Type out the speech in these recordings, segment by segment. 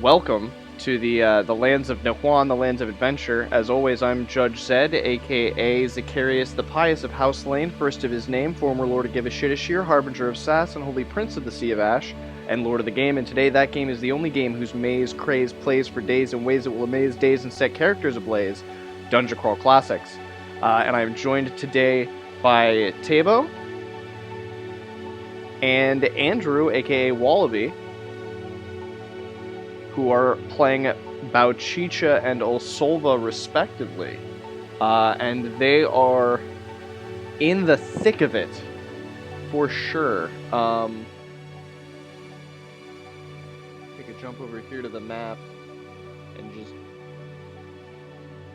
Welcome to the lands of Nahuan, the lands of adventure. As always, I'm Judge Zed, aka Zacharias the Pious of House Lane, first of his name, former Lord of Givashidashir, Harbinger of Sass, and Holy Prince of the Sea of Ash, and Lord of the Game. And today, that game is the only game whose maze craze plays for days in ways that will amaze days and set characters ablaze. Dungeon Crawl Classics. And I'm joined today by Tabo and Andrew, aka Wallaby, who are playing Bauchicha and Olsolva respectively. And they are in the thick of it, for sure. Take a jump over here to the map and just...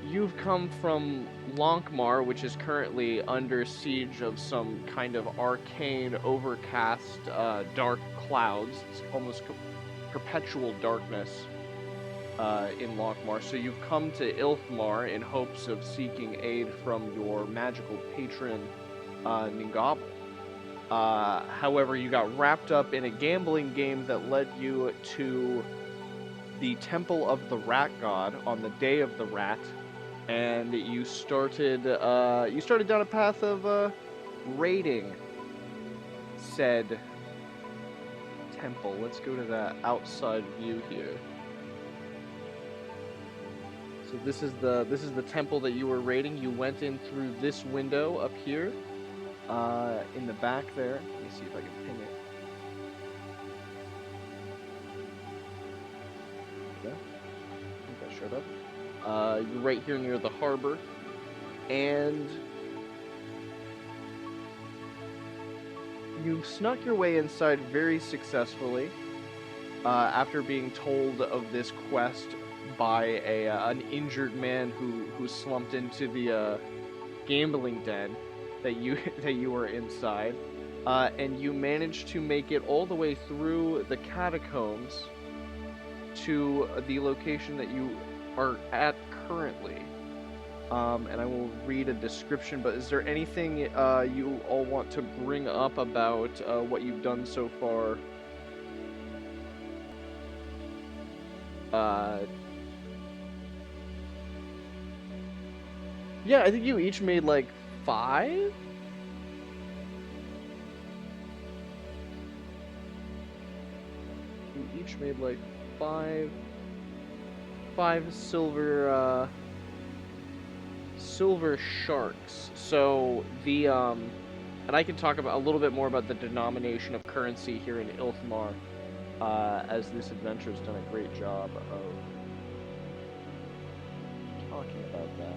You've come from Lankhmar, which is currently under siege of some kind of arcane, overcast, dark clouds. It's almost perpetual darkness in Lankhmar. So you've come to Ilfmar in hopes of seeking aid from your magical patron, Ningabel. However, you got wrapped up in a gambling game that led you to the Temple of the Rat God on the Day of the Rat, and you started down a path of raiding said temple. Let's go to that outside view here. So this is the temple that you were raiding. You went in through this window up here, in the back there. Let me see if I can ping it. Yeah, I think that showed up. You're right here near the harbor, and you snuck your way inside very successfully. After being told of this quest by an injured man who slumped into the gambling den that you were inside, and you managed to make it all the way through the catacombs to the location that you are at currently. And I will read a description, but is there anything you all want to bring up about what you've done so far? Yeah, I think you each made like 5? You each made like 5 silver sharks. So the and I can talk about a little bit more about the denomination of currency here in Ilfmar, as this adventure's done a great job of talking about that.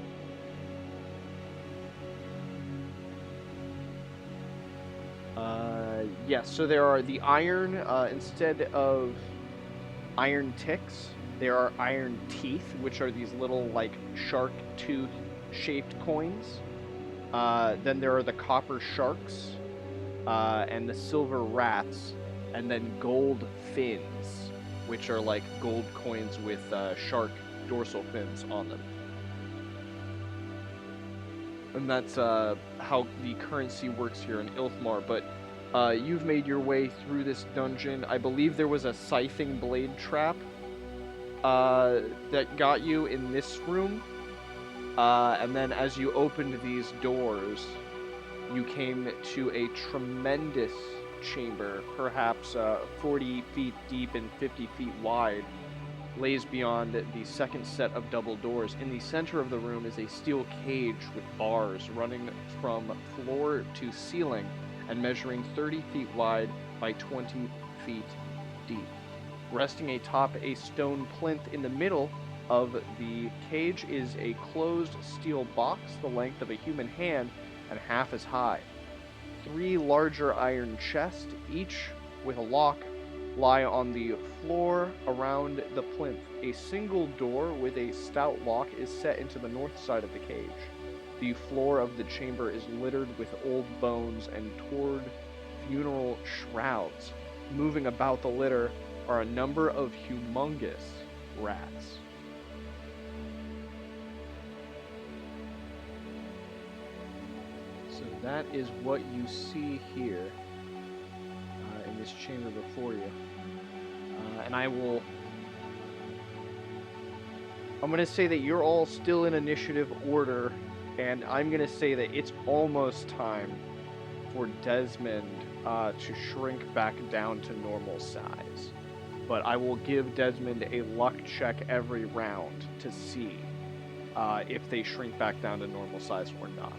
Yes, so there are the iron, instead of iron ticks, there are iron teeth, which are these little, like, shark tooth-shaped coins. Then there are the copper sharks, and the silver rats, and then gold fins, which are like gold coins with shark dorsal fins on them. And that's how the currency works here in Ilfmar, but you've made your way through this dungeon. I believe there was a scything blade trap that got you in this room. And then as you opened these doors, you came to a tremendous chamber, perhaps 40 feet deep and 50 feet wide, lays beyond the second set of double doors. In the center of the room is a steel cage with bars running from floor to ceiling and measuring 30 feet wide by 20 feet deep. Resting atop a stone plinth in the middle of the cage is a closed steel box the length of a human hand and half as high. 3 larger iron chests, each with a lock, lie on the floor around the plinth. A single door with a stout lock is set into the north side of the cage. The floor of the chamber is littered with old bones and torn funeral shrouds. Moving about the litter are a number of humongous rats. So that is what you see here in this chamber before you. And I will I'm going to say that you're all still in initiative order, and I'm going to say that it's almost time for Desmond to shrink back down to normal size. But I will give Desmond a luck check every round to see if they shrink back down to normal size or not.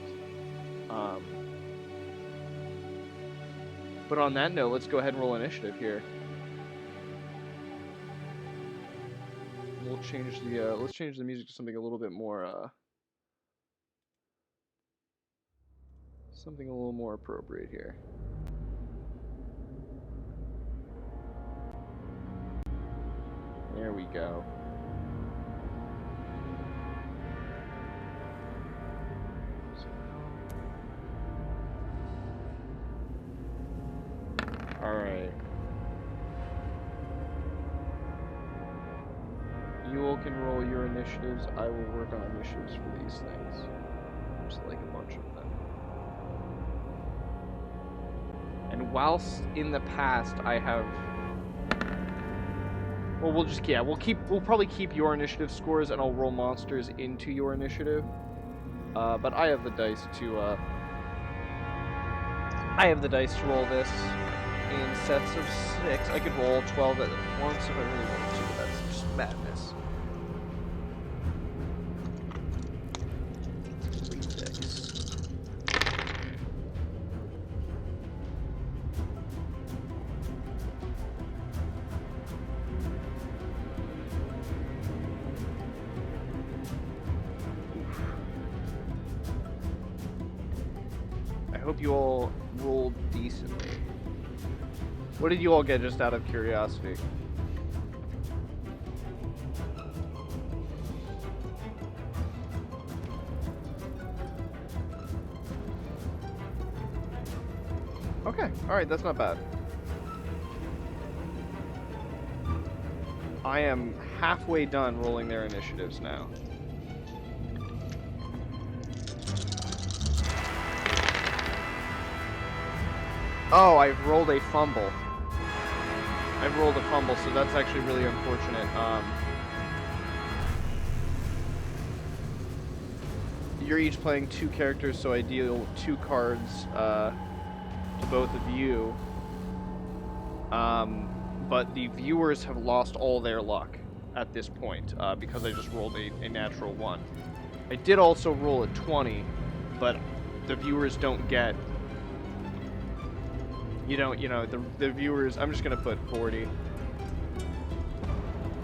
But on that note, let's go ahead and roll initiative here. We'll change the let's change the music to something a little bit more something a little more appropriate here. There we go. All right. You all can roll your initiatives. I will work on initiatives for these things. Just like a bunch of them. And whilst in the past I have... Well, we'll probably keep your initiative scores, and I'll roll monsters into your initiative. But I have the dice to roll this in sets of 6. I could roll 12 at once if I really wanted to, but that's just madness. 3, 6. I hope you all rolled decently. What did you all get, just out of curiosity? Okay, alright, that's not bad. I am halfway done rolling their initiatives now. Oh, I've rolled a fumble. I've rolled a fumble, so that's actually really unfortunate. You're each playing 2 characters, so I deal 2 cards to both of you. But the viewers have lost all their luck at this point because I just rolled a natural 1. I did also roll a 20, but the viewers don't get... the viewers, I'm just going to put 40.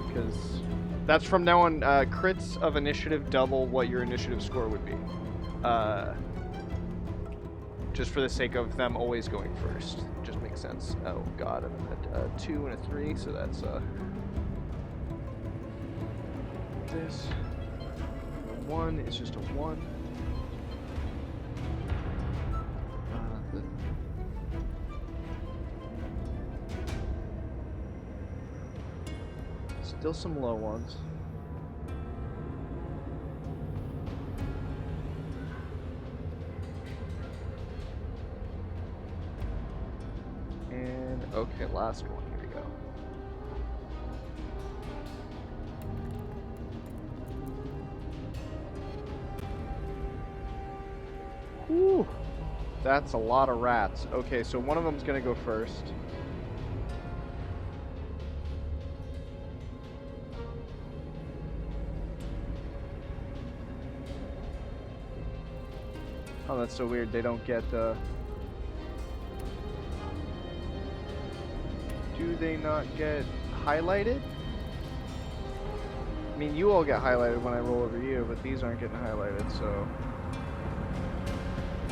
Because that's from now on, crits of initiative double what your initiative score would be. Just for the sake of them always going first. Just makes sense. Oh god, I'm at a 2 and a 3, so that's, this. 1 is just a 1. Still some low ones. And okay, last one. Here we go. Whew. That's a lot of rats. Okay, so one of them's gonna go first. Oh, that's so weird. They don't get, Do they not get highlighted? I mean, you all get highlighted when I roll over you, but these aren't getting highlighted, so...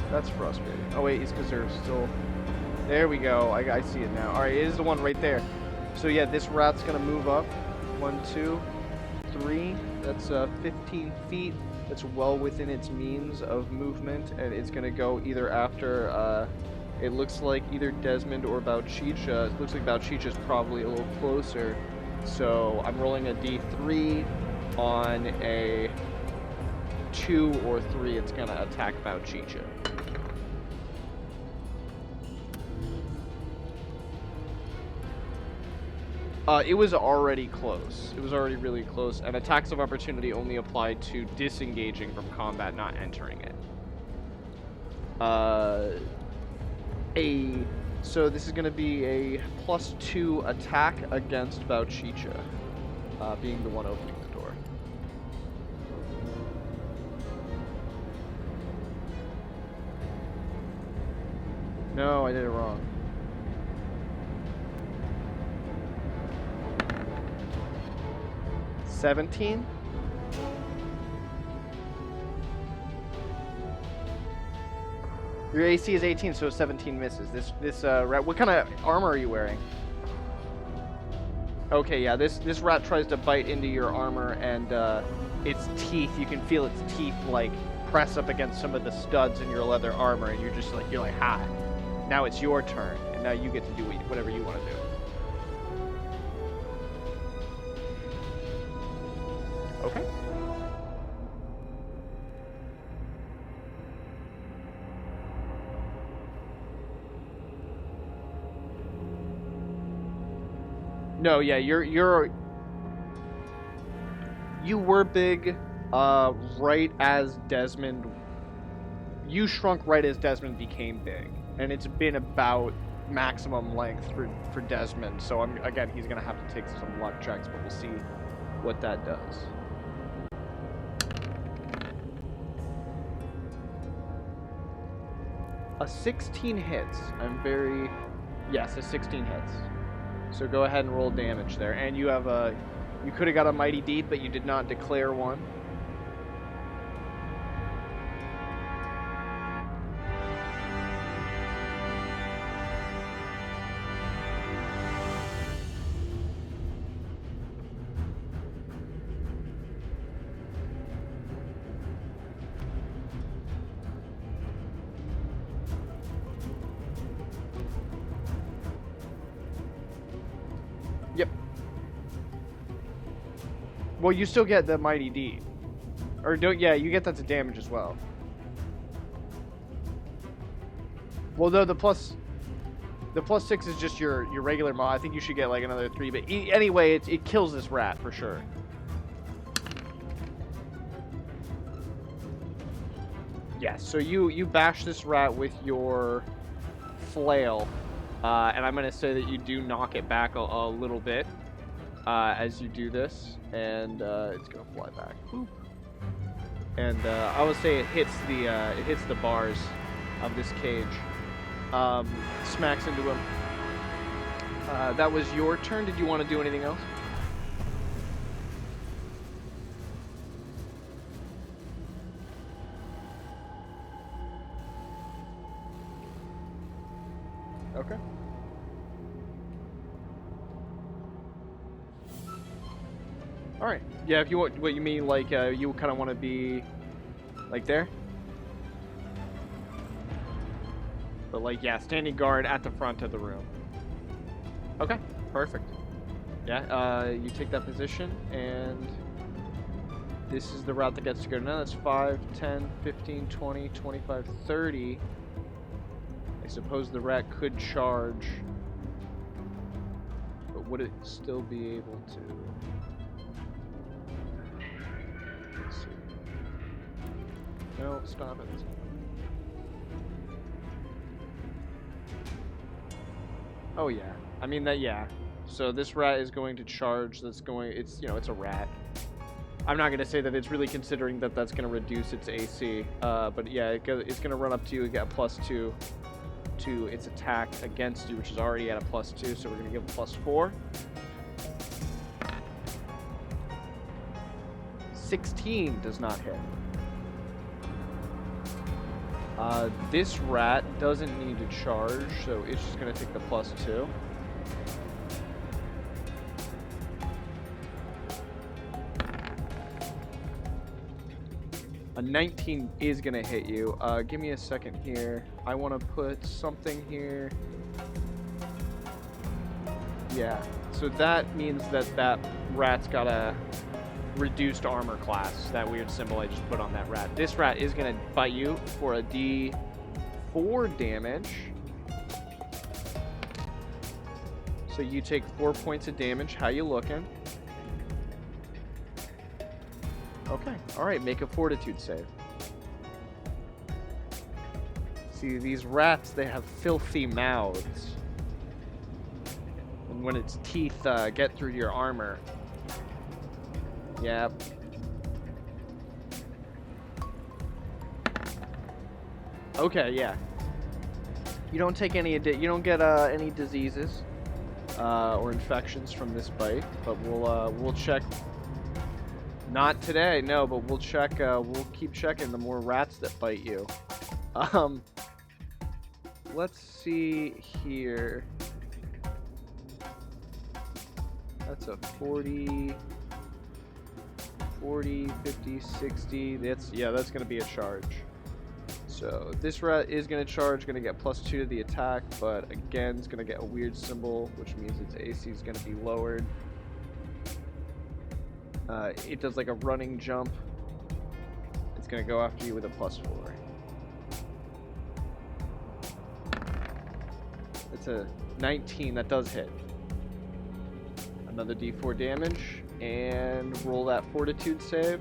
That's frustrating. Oh wait, it's because they're still... There we go. I see it now. Alright, it is the one right there. So yeah, this rat's gonna move up. 1, 2, 3. That's 15 feet. That's well within its means of movement, and it's gonna go either after, it looks like either Desmond or Bauchicha. It looks like Bauchicha's probably a little closer. So I'm rolling a D3 on a 2 or 3. It's gonna attack Bauchicha. It was already close. It was already really close, and attacks of opportunity only applied to disengaging from combat, not entering it. So this is going to be a +2 attack against Bauchicha, being the one opening the door. No, I did it wrong. $17? Your AC is 18, so 17 misses. This rat. What kind of armor are you wearing? Okay, yeah. This rat tries to bite into your armor, and its teeth. You can feel its teeth like press up against some of the studs in your leather armor, and you're like, ha. Now it's your turn, and now you get to do whatever you want to do. Okay. No, yeah, you were big, right as Desmond. You shrunk right as Desmond became big, and it's been about maximum length for Desmond. So again, he's gonna have to take some luck checks, but we'll see what that does. A 16 hits. Yes, a 16 hits. So go ahead and roll damage there. And you have you could have got a mighty deed, but you did not declare one. Yep. Well, you still get the mighty deed. Or don't, yeah, you get that to damage as well. Well, no, the plus 6 is just your regular mod. I think you should get like another 3, but anyway, it kills this rat for sure. Yes, so you bash this rat with your flail. And I'm going to say that you do knock it back a little bit as you do this, and it's going to fly back. Boop. And I would say it hits the bars of this cage, smacks into him. That was your turn. Did you want to do anything else? Okay. All right. Yeah, if you want, what you mean, like you kind of want to be like there, but like yeah, standing guard at the front of the room. Okay, perfect. Yeah, you take that position, and this is the route that gets to go. Now that's 5, 10, 15, 20, 25, 30. I suppose the rat could charge, but would it still be able to? Let's see. No, stop it. Oh yeah, I mean that, yeah. So this rat is going to charge. It's a rat. I'm not going to say that it's really considering that that's going to reduce its AC, but yeah, it's going to run up to you and get a +2. To its attack against you, which is already at a +2, so we're going to give a +4. 16 does not hit. This rat doesn't need to charge, so it's just going to take the +2. A 19 is going to hit you. Give me a second here. I want to put something here. Yeah, so that means that rat's got a reduced armor class, that weird symbol I just put on that rat. This rat is going to bite you for a D4 damage. So you take 4 points of damage. How you looking? Okay. All right. Make a fortitude save. See, these rats, they have filthy mouths. And when its teeth get through your armor. Yep. Okay, yeah. You don't take any. You don't get any diseases or infections from this bite, but we'll check. Not today, no, but we'll check. We'll keep checking the more rats that bite you. Let's see here. That's a 40, 50, 60. That's going to be a charge. So this rat is going to charge, going to get +2 to the attack, but again, it's going to get a weird symbol, which means its AC is going to be lowered. It does like a running jump. It's going to go after you with a +4. It's a 19, that does hit. Another d4 damage, and roll that fortitude save.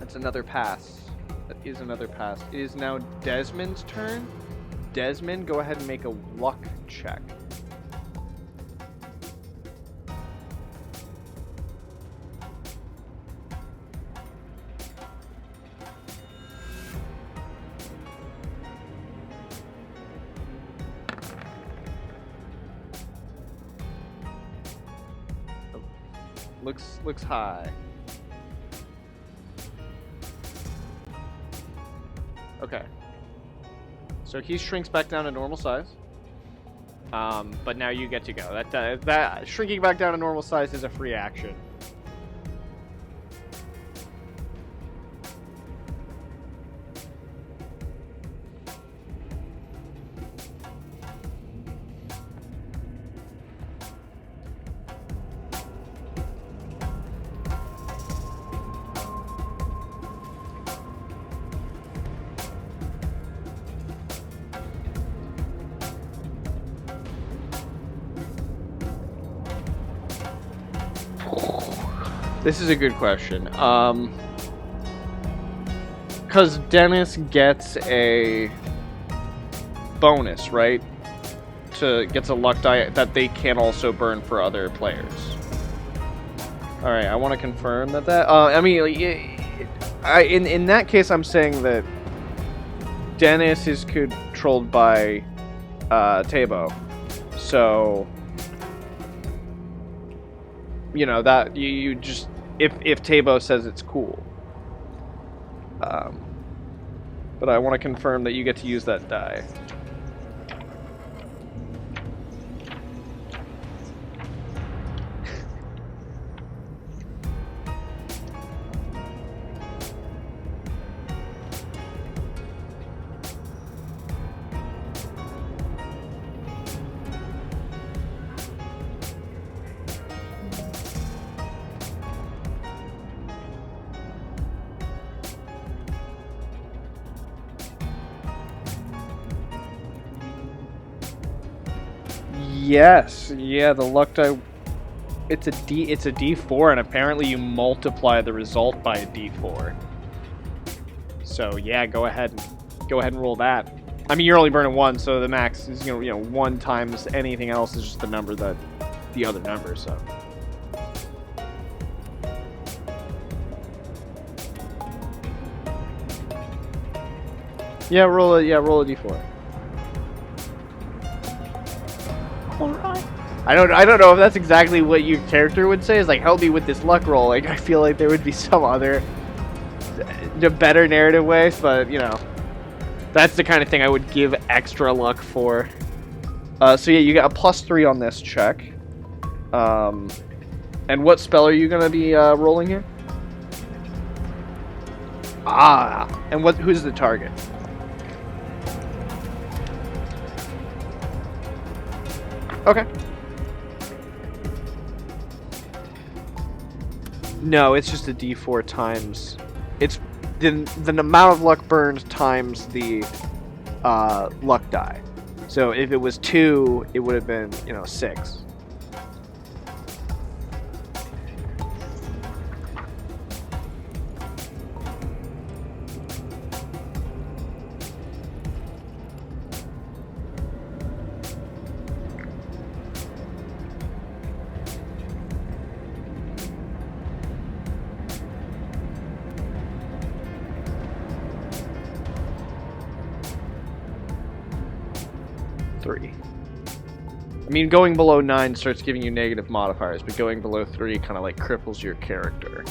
That's another pass. That is another pass. It is now Desmond's turn. Desmond, go ahead and make a luck check. Looks high. Okay. So he shrinks back down to normal size. But now you get to go. That shrinking back down to normal size is a free action. This is a good question. Because Dennis gets a bonus, right? Gets a luck die that they can also burn for other players. Alright, I want to confirm that. I mean, in that case, I'm saying that Dennis is controlled by Tabo. So, you know, that you just... If Tabo says it's cool. But I want to confirm that you get to use that die. Yes, yeah, the luck die. It's a D4, and apparently you multiply the result by a D4. So yeah, go ahead and roll that. I mean, you're only burning one, so the max is 1 times anything else is just the number that the other number. So yeah, roll a D4. Alright. I don't know if that's exactly what your character would say. Is like, help me with this luck roll. Like, I feel like there would be some other, better narrative ways, but that's the kind of thing I would give extra luck for. So yeah, you get a +3 on this check. And what spell are you gonna be rolling here? And who's the target? Okay. No, it's just a D4 times. It's the amount of luck burned times the luck die. So if it was 2, it would have been, 6. I mean, going below 9 starts giving you negative modifiers, but going below 3 kind of like cripples your character.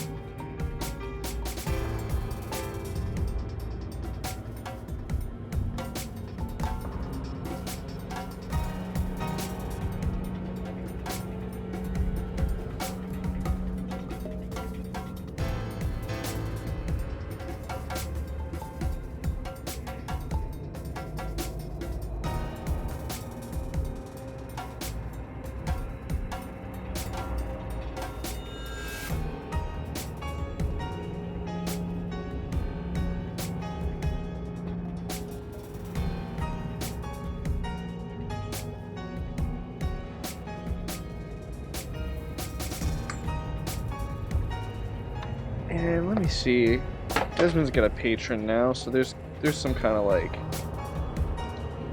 And let me see. Desmond's got a patron now, so there's some kind of like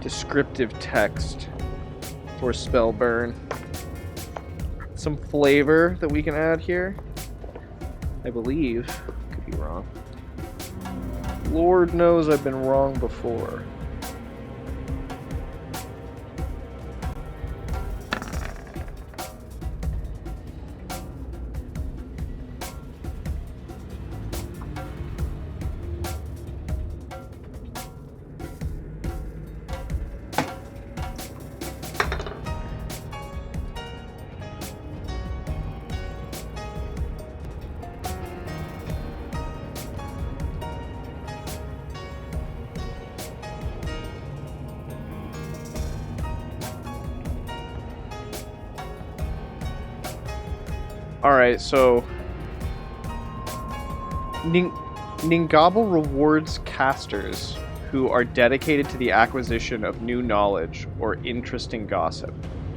descriptive text for spell burn. Some flavor that we can add here. I believe. Could be wrong. Lord knows I've been wrong before. Alright, so Ningabel rewards casters who are dedicated to the acquisition of new knowledge or interesting gossip,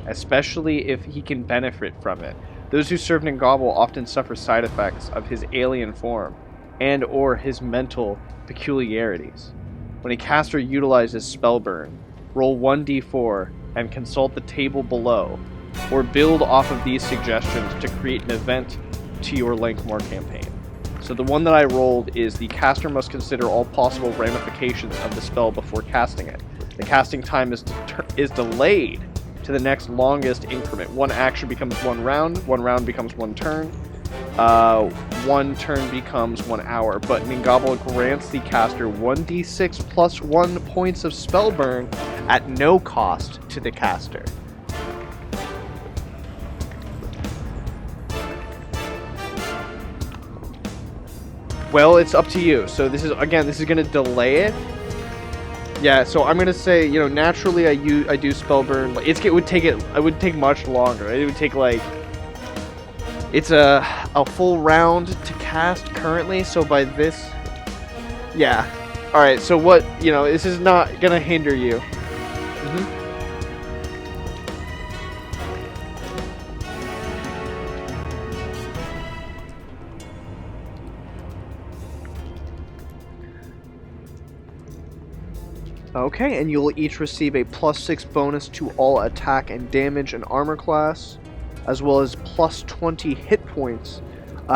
especially if he can benefit from it. Those who serve Ningabel often suffer side effects of his alien form and or his mental peculiarities. When a caster utilizes Spellburn, roll 1d4 and consult the table below, or build off of these suggestions to create an event to your Lankhmar campaign. So the one that I rolled is the caster must consider all possible ramifications of the spell before casting it. The casting time is delayed to the next longest increment. One action becomes 1 round becomes 1 turn, 1 turn becomes 1 hour, but Ningabel grants the caster 1d6 plus 1 points of spell burn at no cost to the caster. Well, it's up to you. So this is going to delay it. Yeah, so I'm going to say, naturally I do Spellburn. It would take much longer. It would take it's a full round to cast currently, so by this, yeah. All right, so what, this is not going to hinder you. Mm-hmm. Okay, and you'll each receive a +6 bonus to all attack and damage and armor class, as well as +20 hit points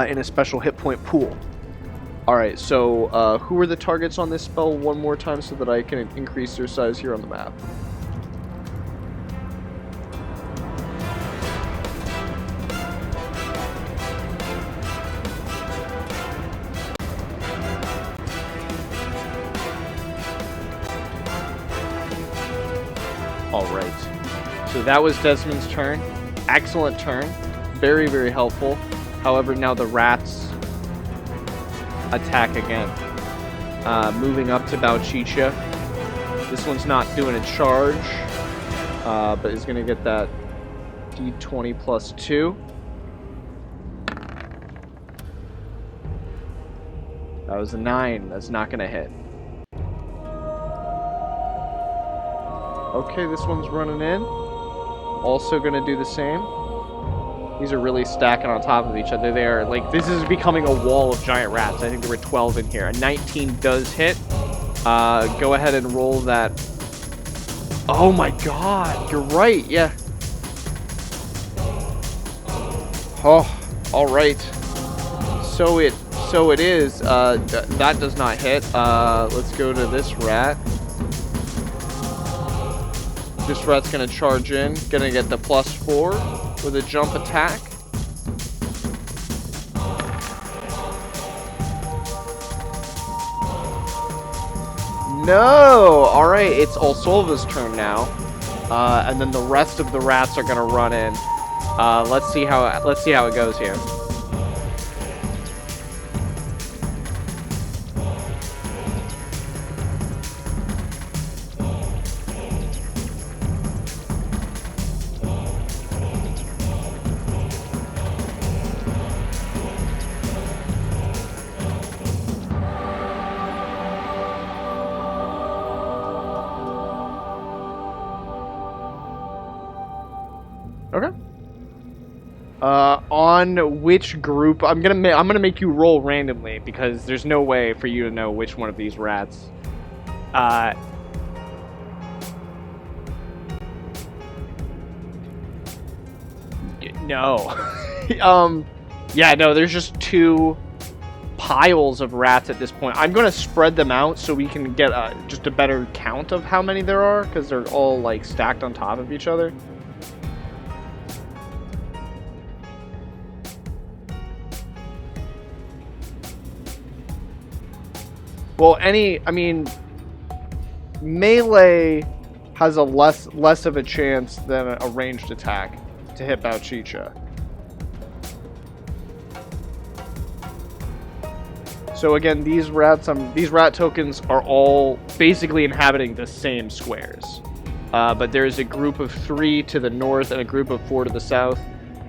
in a special hit point pool. Alright, so who are the targets on this spell one more time so that I can increase their size here on the map? Alright, so that was Desmond's turn. Excellent turn. Very, very helpful. However, now the rats attack again. Moving up to Bauchicha. This one's not doing a charge, but is going to get that d20 +2. That was a 9. That's not gonna hit. Okay, this one's running in. Also gonna do the same. These are really stacking on top of each other. They are, like, this is becoming a wall of giant rats. I think there were 12 in here. A 19 does hit. Go ahead and roll that. Oh my god, you're right, yeah. Oh, alright. So it is. That does not hit. Let's go to this rat. This rat's gonna charge in. Gonna get the +4 with a jump attack. No! Alright, it's Olsolva's turn now. And then the rest of the rats are gonna run in. Let's see how it goes here. Okay. On which group? I'm gonna make you roll randomly because there's no way for you to know which one of these rats. No. Yeah, no. There's just 2 piles of rats at this point. I'm gonna spread them out so we can get just a better count of how many there are because they're all like stacked on top of each other. Well, I mean, melee has a less of a chance than a ranged attack to hit Bauchicha. So again, these rat tokens are all basically inhabiting the same squares. But there is a group of 3 to the north and a group of 4 to the south.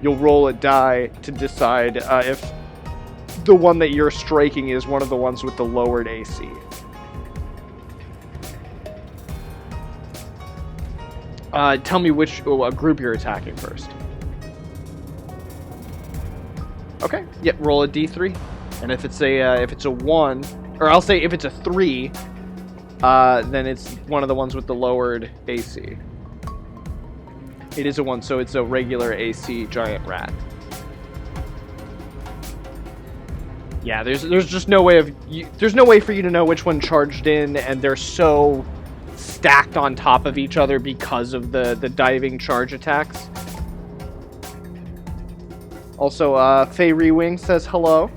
You'll roll a die to decide if the one that you're striking is one of the ones with the lowered AC. Tell me which group you're attacking first. Okay. Yep. Roll a D3, and if it's a 1, or I'll say if it's a 3, then it's one of the ones with the lowered AC. It is a 1, so it's a regular AC giant rat. Yeah, there's just no way there's no way for you to know which one charged in, and they're so stacked on top of each other because of the diving charge attacks. Also, Fey Rewing says hello.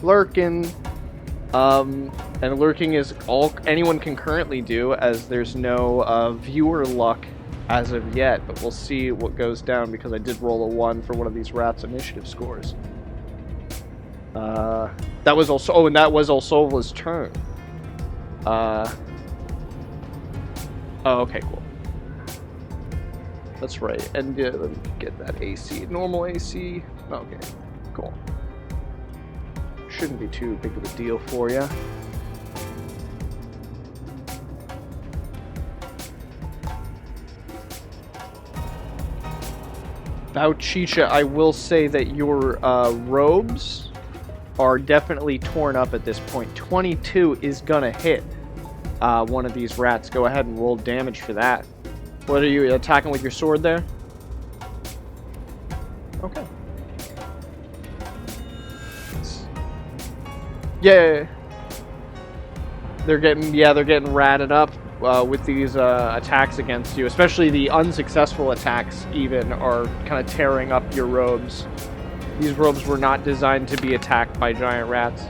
Lurking. And lurking is all anyone can currently do, as there's no viewer luck as of yet, but we'll see what goes down because I did roll a 1 for one of these rats' initiative scores. That was also and that was Olsolva's turn. Oh, okay, cool. That's right. And let me get that AC, normal AC. Okay, cool. Shouldn't be too big of a deal for you. Bauchicha, I will say that your robes are definitely torn up at this point. 22 is gonna hit one of these rats. Go ahead and roll damage for that. What are you attacking with your sword there? Okay. Yeah. They're getting ratted up with these attacks against you, especially the unsuccessful attacks even are kind of tearing up your robes. These robes were not designed to be attacked by giant rats.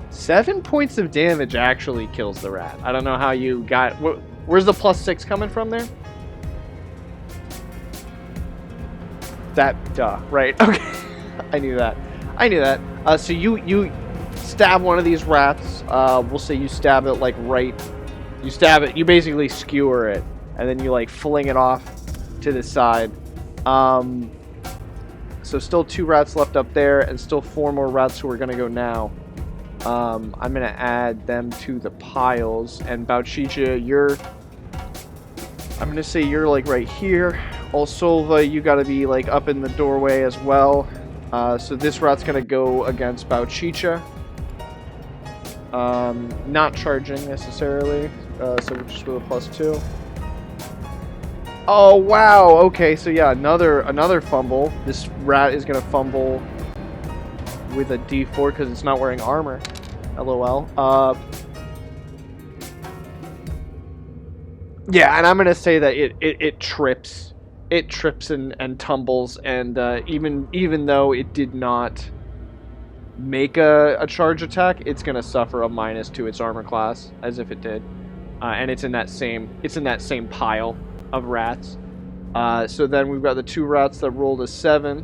7 points of damage actually kills the rat. I don't know how you got... Where's the +6 coming from there? Duh, right. Okay. I knew that. So you stab one of these rats. We'll say you stab it like right... You basically skewer it, and then you like fling it off to the side. So still 2 rats left up there, and still 4 more rats who are going to go now. I'm going to add them to the piles, and Bauchicha, I'm going to say you're, like, right here. Olsolva, you got to be, like, up in the doorway as well. So this rat's going to go against Bauchicha. Not charging, necessarily, so just with a +2. Oh, wow, okay, so yeah, another fumble. This rat is going to fumble with a D4 because it's not wearing armor. LOL. Yeah, and I'm going to say that it trips. It trips and tumbles, and even though it did not make a charge attack, it's going to suffer a -2 to its armor class, as if it did. And it's in that same pile of rats. So then we've got the 2 rats that rolled a 7.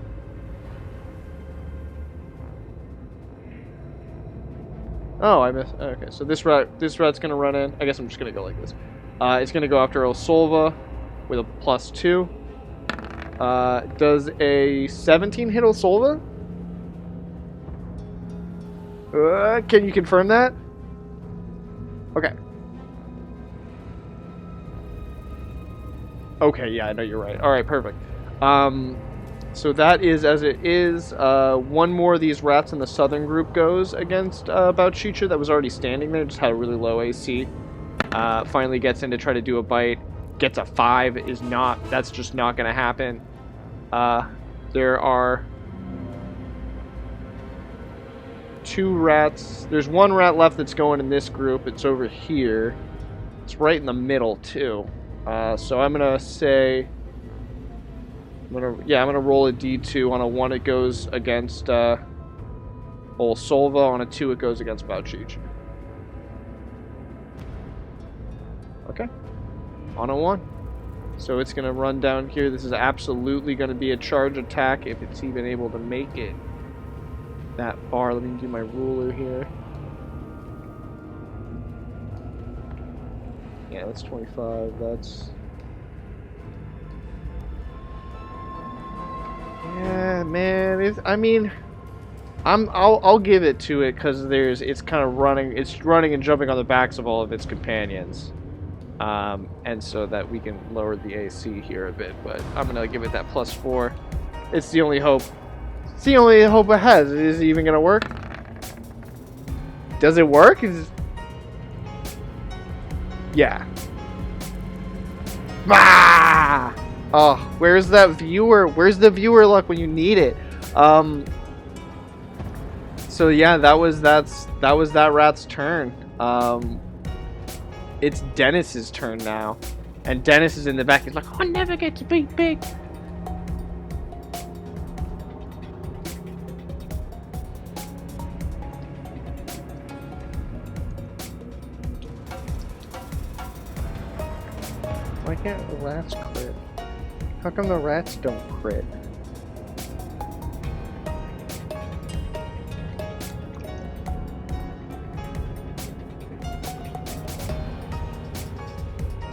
Oh, I missed. Okay, so this rat's gonna run in. I guess I'm just gonna go like this. It's gonna go after Olsolva with a +2. Does a 17 hit Olsolva? Can you confirm that? Okay. Okay, yeah, I know you're right. Alright, perfect. So that is as it is. One more of these rats in the southern group goes against Bauchicha that was already standing there, just had a really low AC. Finally gets in to try to do a bite. Gets a 5. That's just not going to happen. There are 2 rats. There's 1 rat left that's going in this group. It's over here. It's right in the middle, too. So I'm gonna say, I'm gonna roll a D2. On a 1 it goes against Olsolva. On a 2 it goes against Bauchicha. Okay. On a 1. So it's gonna run down here. This is absolutely gonna be a charge attack if it's even able to make it that far. Let me do my ruler here. Yeah, that's 25. That's... Yeah, man. I mean, I'll give it to it because it's kind of running. It's running and jumping on the backs of all of its companions, and so that we can lower the AC here a bit. But I'm gonna give it that +4. It's the only hope. It's the only hope it has. Is it even gonna work? Does it work? Yeah. Ah! Oh, where's that viewer? Where's the viewer luck when you need it? So yeah, that was that rat's turn. It's Dennis's turn now, and Dennis is in the back. He's like, "I never get to beat big." Why can't the rats crit? How come the rats don't crit?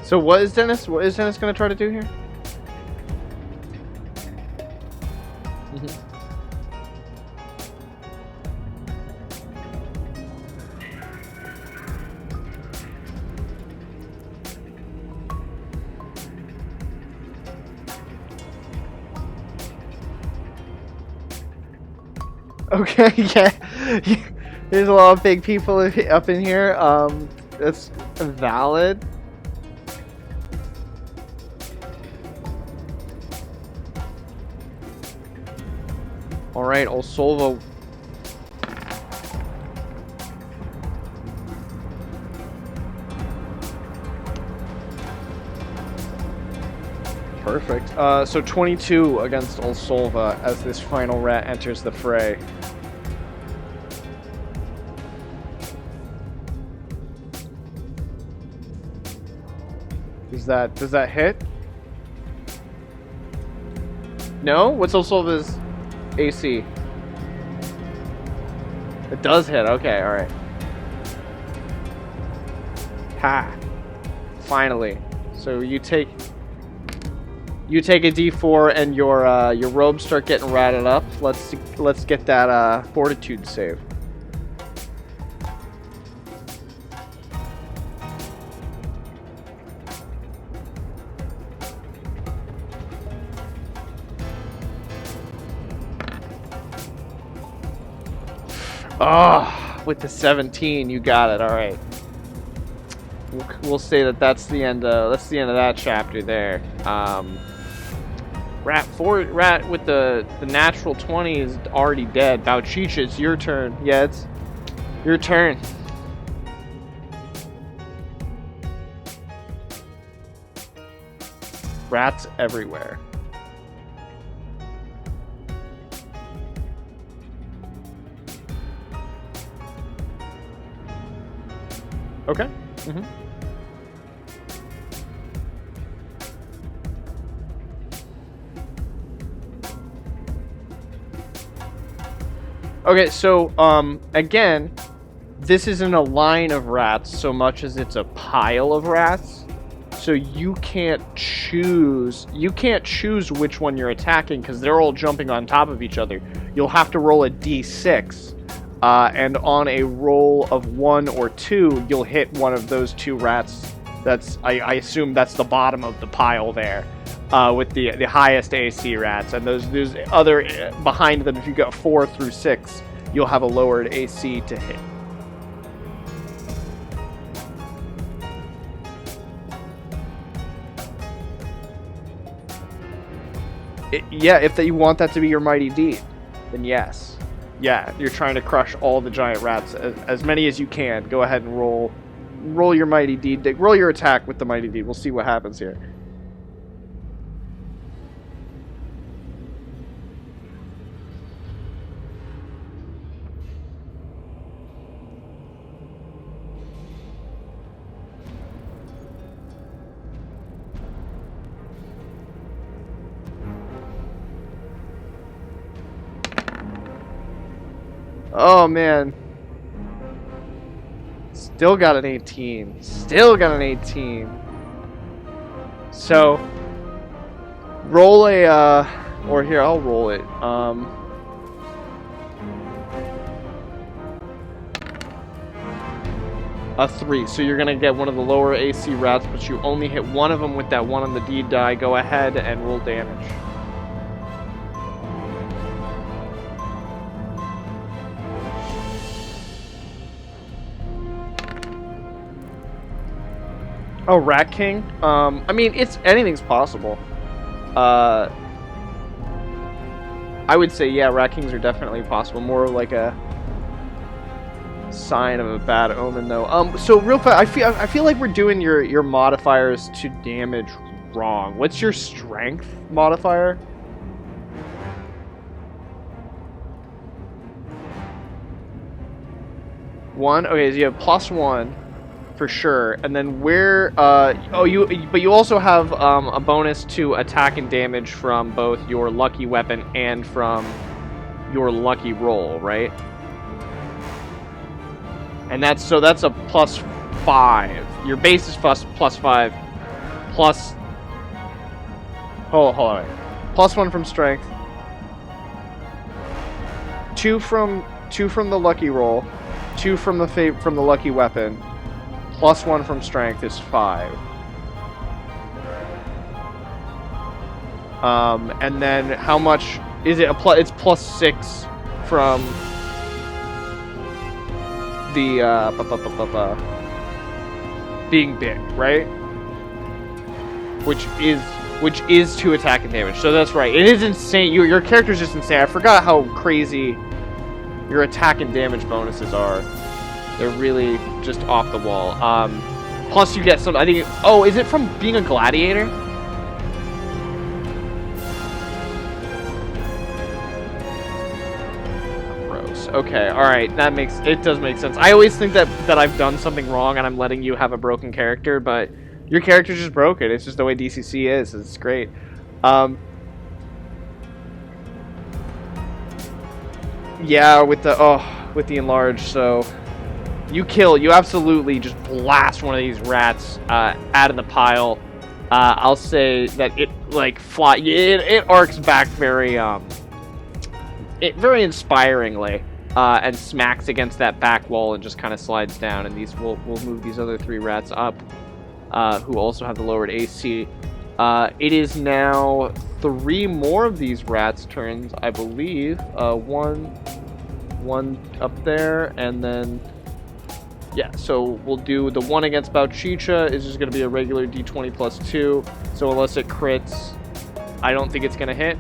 So what is Dennis going to try to do here? Okay, yeah. There's a lot of big people up in here. That's valid. Alright, Olsolva. Perfect. So 22 against Olsolva as this final rat enters the fray. Does that hit? No? What's Olsolva's AC? It does hit. Okay, alright. Ha! Finally. So you take... You take a D4 and your robes start getting ratted up. Let's get that fortitude save. Oh, with the 17, you got it. All right. We'll say that's the end. That's the end of that chapter there. Rat with the natural 20 is already dead. Bauchicha, it's your turn. Yeah, it's your turn. Rats everywhere. Okay. Mm-hmm. Okay, so again, this isn't a line of rats so much as it's a pile of rats. So you can't choose which one you're attacking because they're all jumping on top of each other. You'll have to roll a d6. And on a roll of 1 or 2, you'll hit one of those 2 rats. I assume that's the bottom of the pile there, with the highest AC rats. And those other behind them, if you got 4 through 6, you'll have a lowered AC to hit. Yeah, if you want that to be your mighty deed, then yes. Yeah, you're trying to crush all the giant rats, as many as you can. Go ahead and roll your mighty deed. Roll your attack with the mighty deed. We'll see what happens here. Oh, man. Still got an 18. Still got an 18. So, roll a, or here, I'll roll it. A 3. So you're going to get one of the lower AC rats, but you only hit one of them with that 1 on the D die. Go ahead and roll damage. Oh, Rat King? I mean, anything's possible. I would say, yeah, Rat Kings are definitely possible. More like a sign of a bad omen, though. So real fast, I feel like we're doing your modifiers to damage wrong. What's your strength modifier? 1? Okay, so you have +1. For sure, and then where? But you also have a bonus to attack and damage from both your lucky weapon and from your lucky roll, right? And that's a +5. Your base is +5, plus. Hold on. +1 from strength. 2 from the lucky roll. 2 from the lucky weapon. +1 from strength is 5. And then how much is it? It's +6 from the being big, right? Which is to attack and damage. So that's right. It is insane. Your character's just insane. I forgot how crazy your attack and damage bonuses are. They're really just off the wall. Plus you get some, I think, oh, is it from being a gladiator? Gross. Okay, alright, it does make sense. I always think that I've done something wrong and I'm letting you have a broken character, but your character's just broken. It's just the way DCC is. It's great. Yeah, with the enlarge, so you absolutely just blast one of these rats out of the pile. I'll say that like fly. It arcs back very very inspiringly, and smacks against that back wall and just kind of slides down. And these we'll move these other 3 rats up, who also have the lowered AC. It is now 3 more of these rats' turns, I believe. One up there, and then yeah. So we'll do the one against Bauchicha is just going to be a regular D20 plus 2. So unless it crits, I don't think it's going to hit.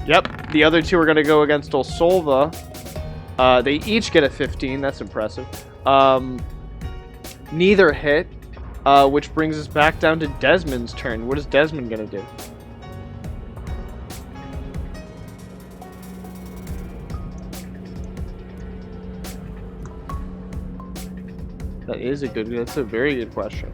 Yep, the other 2 are going to go against Olsolva. They each get a 15. That's impressive. Neither hit, which brings us back down to Desmond's turn. What is Desmond going to do? That's a very good question.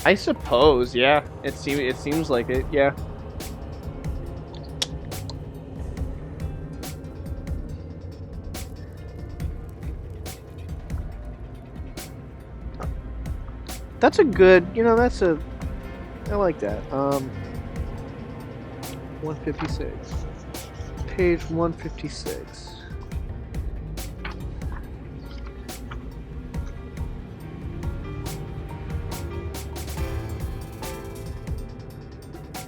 I suppose, yeah. It seems like it, yeah. That's a good, I like that. 156. Page 156.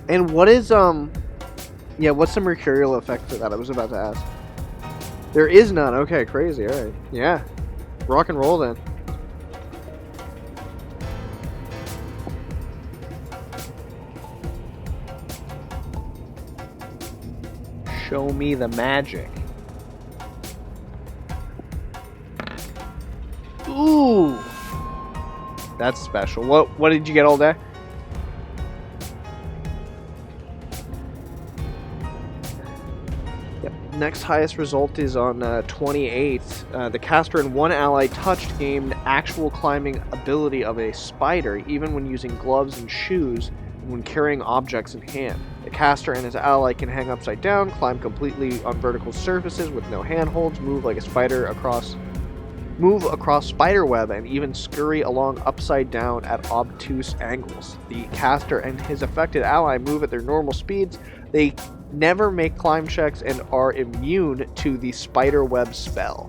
And what is, yeah, what's the mercurial effect for that? I was about to ask. There is none. Okay, crazy. All right. Yeah. Rock and roll then. Show me the magic. Ooh. That's special. What did you get all day? Next highest result is on 28. The caster and 1 ally touched gained actual climbing ability of a spider, even when using gloves and shoes, and when carrying objects in hand. The caster and his ally can hang upside down, climb completely on vertical surfaces with no handholds, move like a spider across spider web, and even scurry along upside down at obtuse angles. The caster and his affected ally move at their normal speeds. They never make climb checks and are immune to the spider web spell.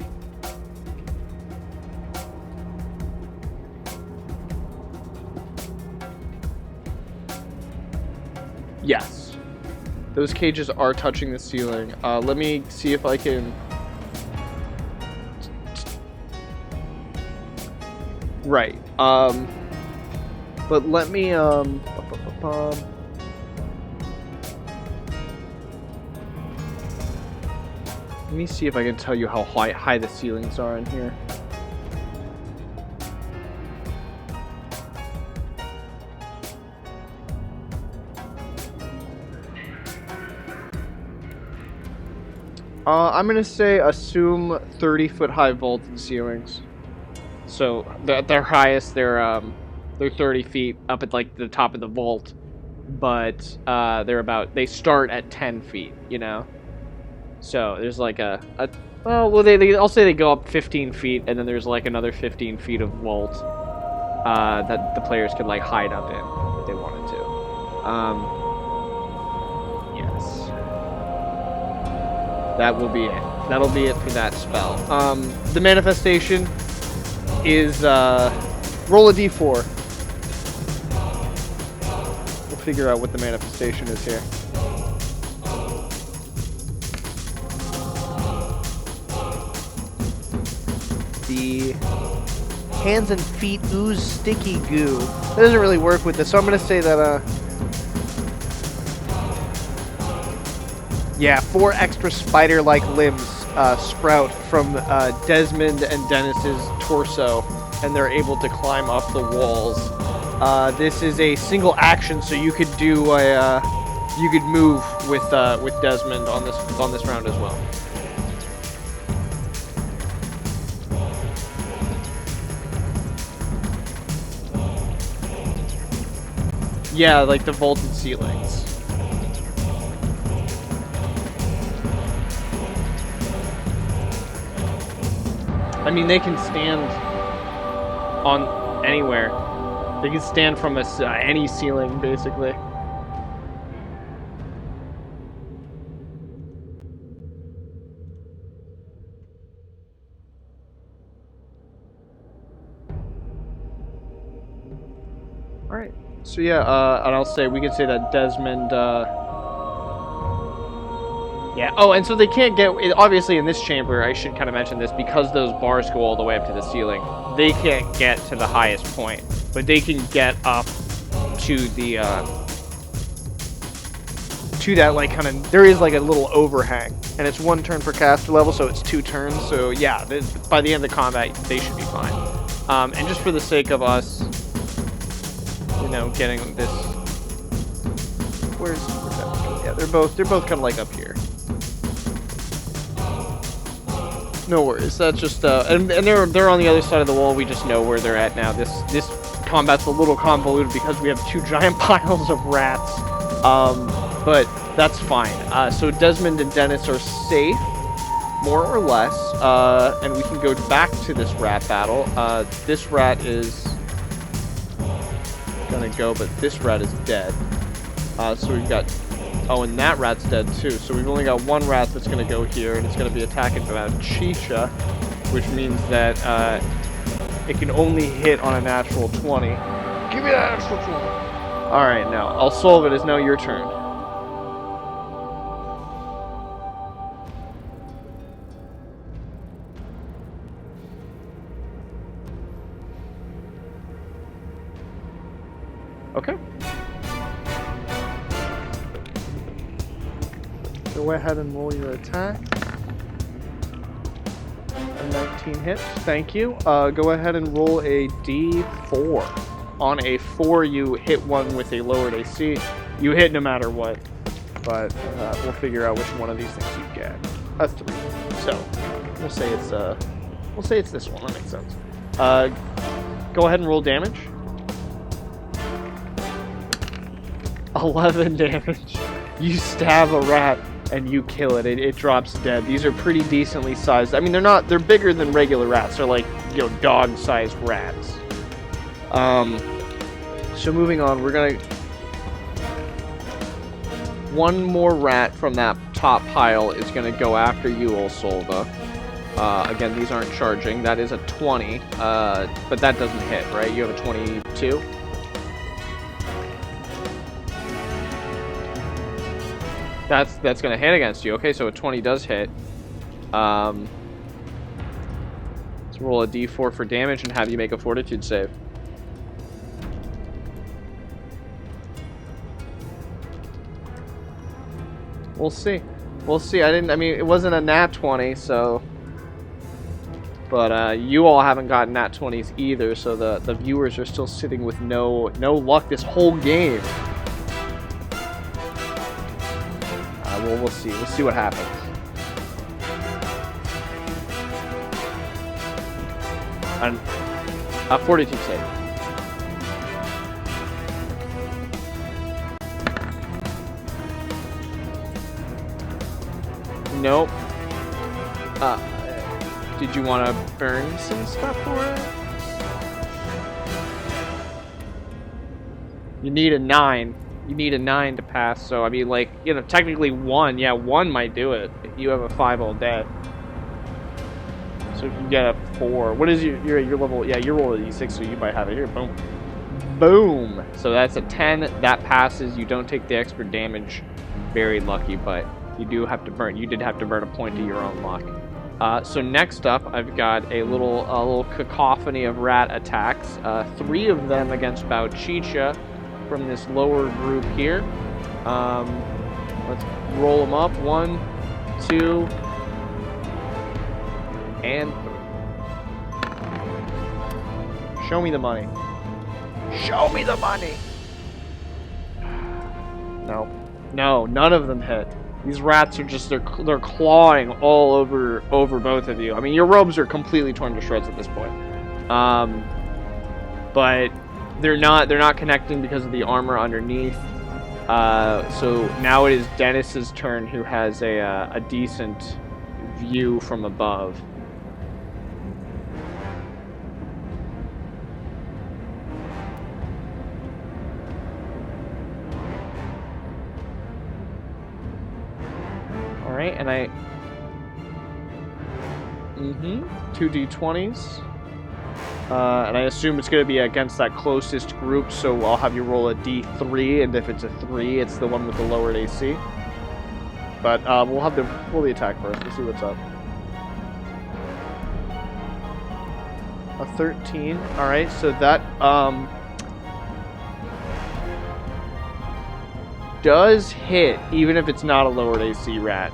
Yes. Those cages are touching the ceiling. Let me see if I can... Right. But let me, Let me see if I can tell you how high the ceilings are in here. I'm gonna say assume 30-foot high vaulted ceilings. So their highest, they're 30 feet up at like the top of the vault, but they start at 10 feet, you know. So there's like I'll say they go up 15 feet, and then there's like another 15 feet of vault that the players could like hide up in if they wanted to. Yes, that will be it. That'll be it for that spell. The manifestation is roll a d4. We'll figure out what the manifestation is here. The hands and feet ooze sticky goo. That doesn't really work with this, so I'm gonna say that yeah, 4 extra spider-like limbs sprout from Desmond and Dennis's torso, and they're able to climb up the walls. This is a single action, so you could do a you could move with Desmond on this round as well. Yeah, like the vaulted ceilings. I mean, they can stand on anywhere. They can stand from any ceiling, basically. All right. So yeah, and I'll say we can say that Desmond. Yeah. Oh, and so they can't get. Obviously, in this chamber, I should kind of mention this because those bars go all the way up to the ceiling. They can't get to the highest point, but they can get up to the to that like kind of. There is like a little overhang, and it's 1 turn per caster level, so it's 2 turns. So yeah, by the end of the combat, they should be fine. And just for the sake of us, you know, getting this. Where's that? Yeah, they're both kind of like up here. No worries. That's just and they're on the other side of the wall. We just know where they're at now. This combat's a little convoluted because we have 2 giant piles of rats. But that's fine. So Desmond and Dennis are safe, more or less. And we can go back to this rat battle. This rat is gonna go, but this rat is dead. So we've got. Oh, and that rat's dead too. So we've only got 1 rat that's going to go here, and it's going to be attacking about Chicha, which means that it can only hit on a natural 20. Give me that natural 20. All right, now I'll solve it. It's now your turn. Okay. Go ahead and roll your attack. A 19 hits. Thank you. Go ahead and roll a d4. On a 4, you hit one with a lowered AC. You hit no matter what, but we'll figure out which one of these things you get. A 3. So we'll say it's this one. That makes sense. Go ahead and roll damage. 11 damage. You stab a rat and you kill it. It drops dead. These are pretty decently sized. I mean, they're bigger than regular rats. They're like, you know, dog-sized rats. So moving on, we're gonna... One more rat from that top pile is gonna go after you, Olsolva. Again, these aren't charging. That is a 20, but that doesn't hit, right? You have a 22? That's gonna hit against you. Okay, so a 20 does hit. Let's roll a d4 for damage and have you make a fortitude save. We'll see. We'll see. I mean, it wasn't a nat 20, so... But you all haven't gotten nat 20s either, so the viewers are still sitting with no luck this whole game. We'll see. We'll see what happens. And a fortitude save. Nope. Did you want to burn some stuff for it? You need a 9. You need a 9 to pass, so I mean, like, you know, technically 1. Yeah, 1 might do it. You have a 5 all day. So if you get a 4. What is your level? Yeah, you're rolling a d6, so you might have it here. Boom. Boom! So that's a 10. That passes. You don't take the extra damage. Very lucky, but you do have to burn. You did have to burn a point of your own luck. So next up, I've got a little cacophony of rat attacks. 3 of them against Bauchicha from this lower group here. Let's roll them up. 1, 2, And 3. Show me the money. Show me the money! No. No, none of them hit. These rats are just, they're clawing all over both of you. I mean, your robes are completely torn to shreds at this point. But they're not connecting because of the armor underneath. So now it is Dennis's turn, who has a decent view from above. All right, and I 2 d20s. And I assume it's going to be against that closest group, so I'll have you roll a d3, and if it's a 3, it's the one with the lowered AC. But we'll roll the attack first. We'll see what's up. A 13. All right, so that does hit, even if it's not a lowered AC rat.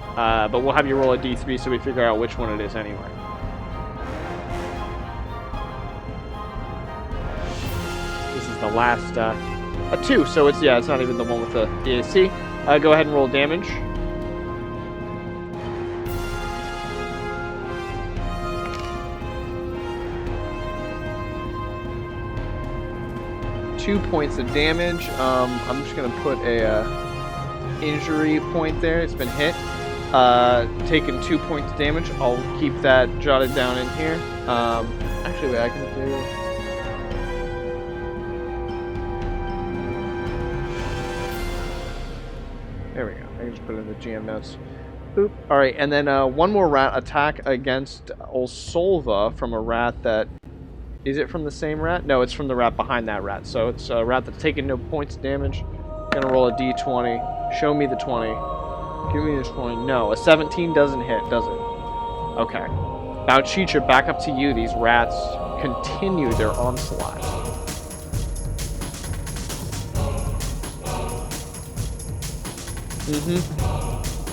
But we'll have you roll a d3 so we figure out which one it is anyway. The last a 2, so it's not even the one with the AC. Go ahead and roll damage. Two points of damage. I'm just gonna put a injury point there. It's been hit. Taking 2 points of damage. I'll keep that jotted down in here. Actually, wait, I can do. There we go. I can just put it in the GM notes. Oop. Alright, and then one more rat attack against Olsolva from a rat that... Is it from the same rat? No, it's from the rat behind that rat. So it's a rat that's taking no points damage. Gonna roll a d20. Show me the 20. Give me this 20. No, a 17 doesn't hit, does it? Okay. Now, Chicha, back up to you. These rats continue their onslaught.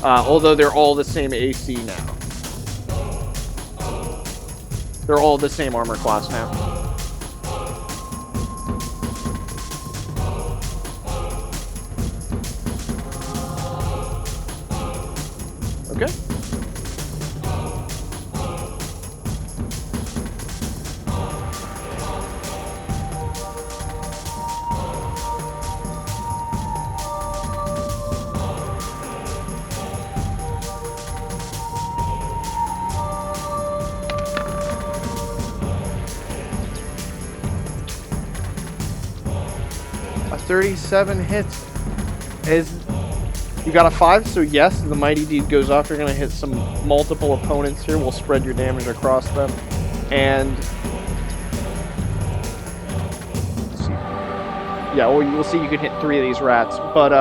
Although they're all the same AC now. They're all the same armor class now. Okay. A 37 hits. You got a 5, so yes, the Mighty Deed goes off. You're going to hit some multiple opponents here. We'll spread your damage across them. And... yeah, well, you'll see you can hit 3 of these rats. But,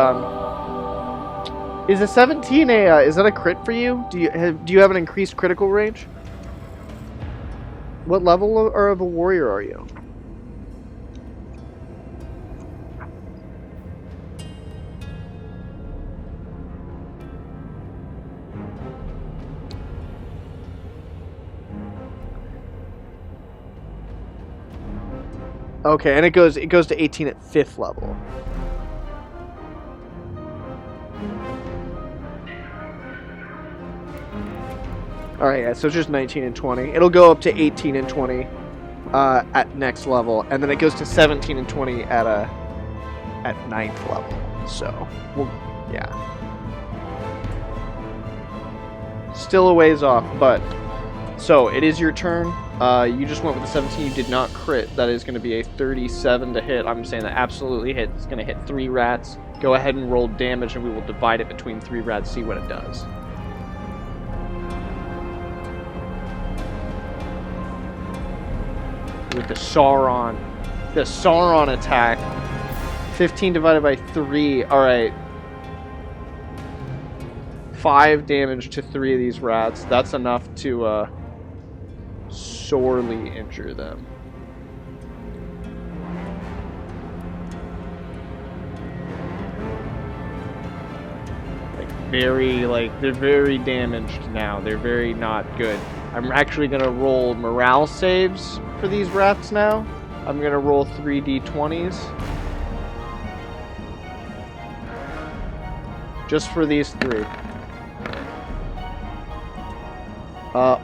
is a 17 is that a crit for you? Do you have an increased critical range? What level of a warrior are you? Okay, and it goes to 18 at 5th level. Alright, yeah, so it's just 19 and 20. It'll go up to 18 and 20 at next level, and then it goes to 17 and 20 at 9th level. So, well, yeah. Still a ways off, but... So, it is your turn. You just went with the 17. You did not crit. That is going to be a 37 to hit. I'm saying that absolutely hit. It's going to hit 3 rats. Go ahead and roll damage, and we will divide it between 3 rats, see what it does. With the Sauron attack. 15 divided by 3. Alright. 5 damage to 3 of these rats. That's enough to sorely injure them. They're very damaged now. They're very not good. I'm actually going to roll morale saves for these rats now. I'm going to roll 3d20s. Just for these 3.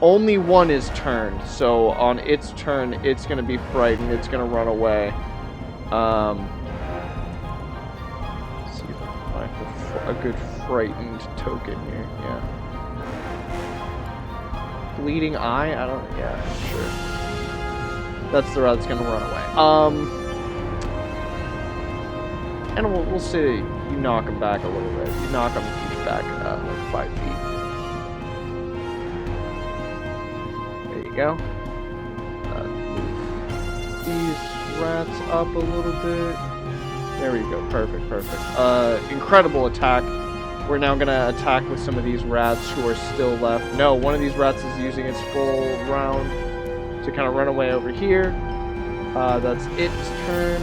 Only one is turned, so on its turn, it's going to be frightened. It's going to run away. Let's see if I can find a good frightened token here. Yeah. Bleeding eye? I don't... Yeah, sure. That's the route that's going to run away. And we'll say you knock him back a little bit. You knock him each back like 5 feet. There you go. Move these rats up a little bit. There we go. Perfect, perfect. Incredible attack. We're now going to attack with some of these rats who are still left. No, one of these rats is using its full round to kind of run away over here. That's its turn.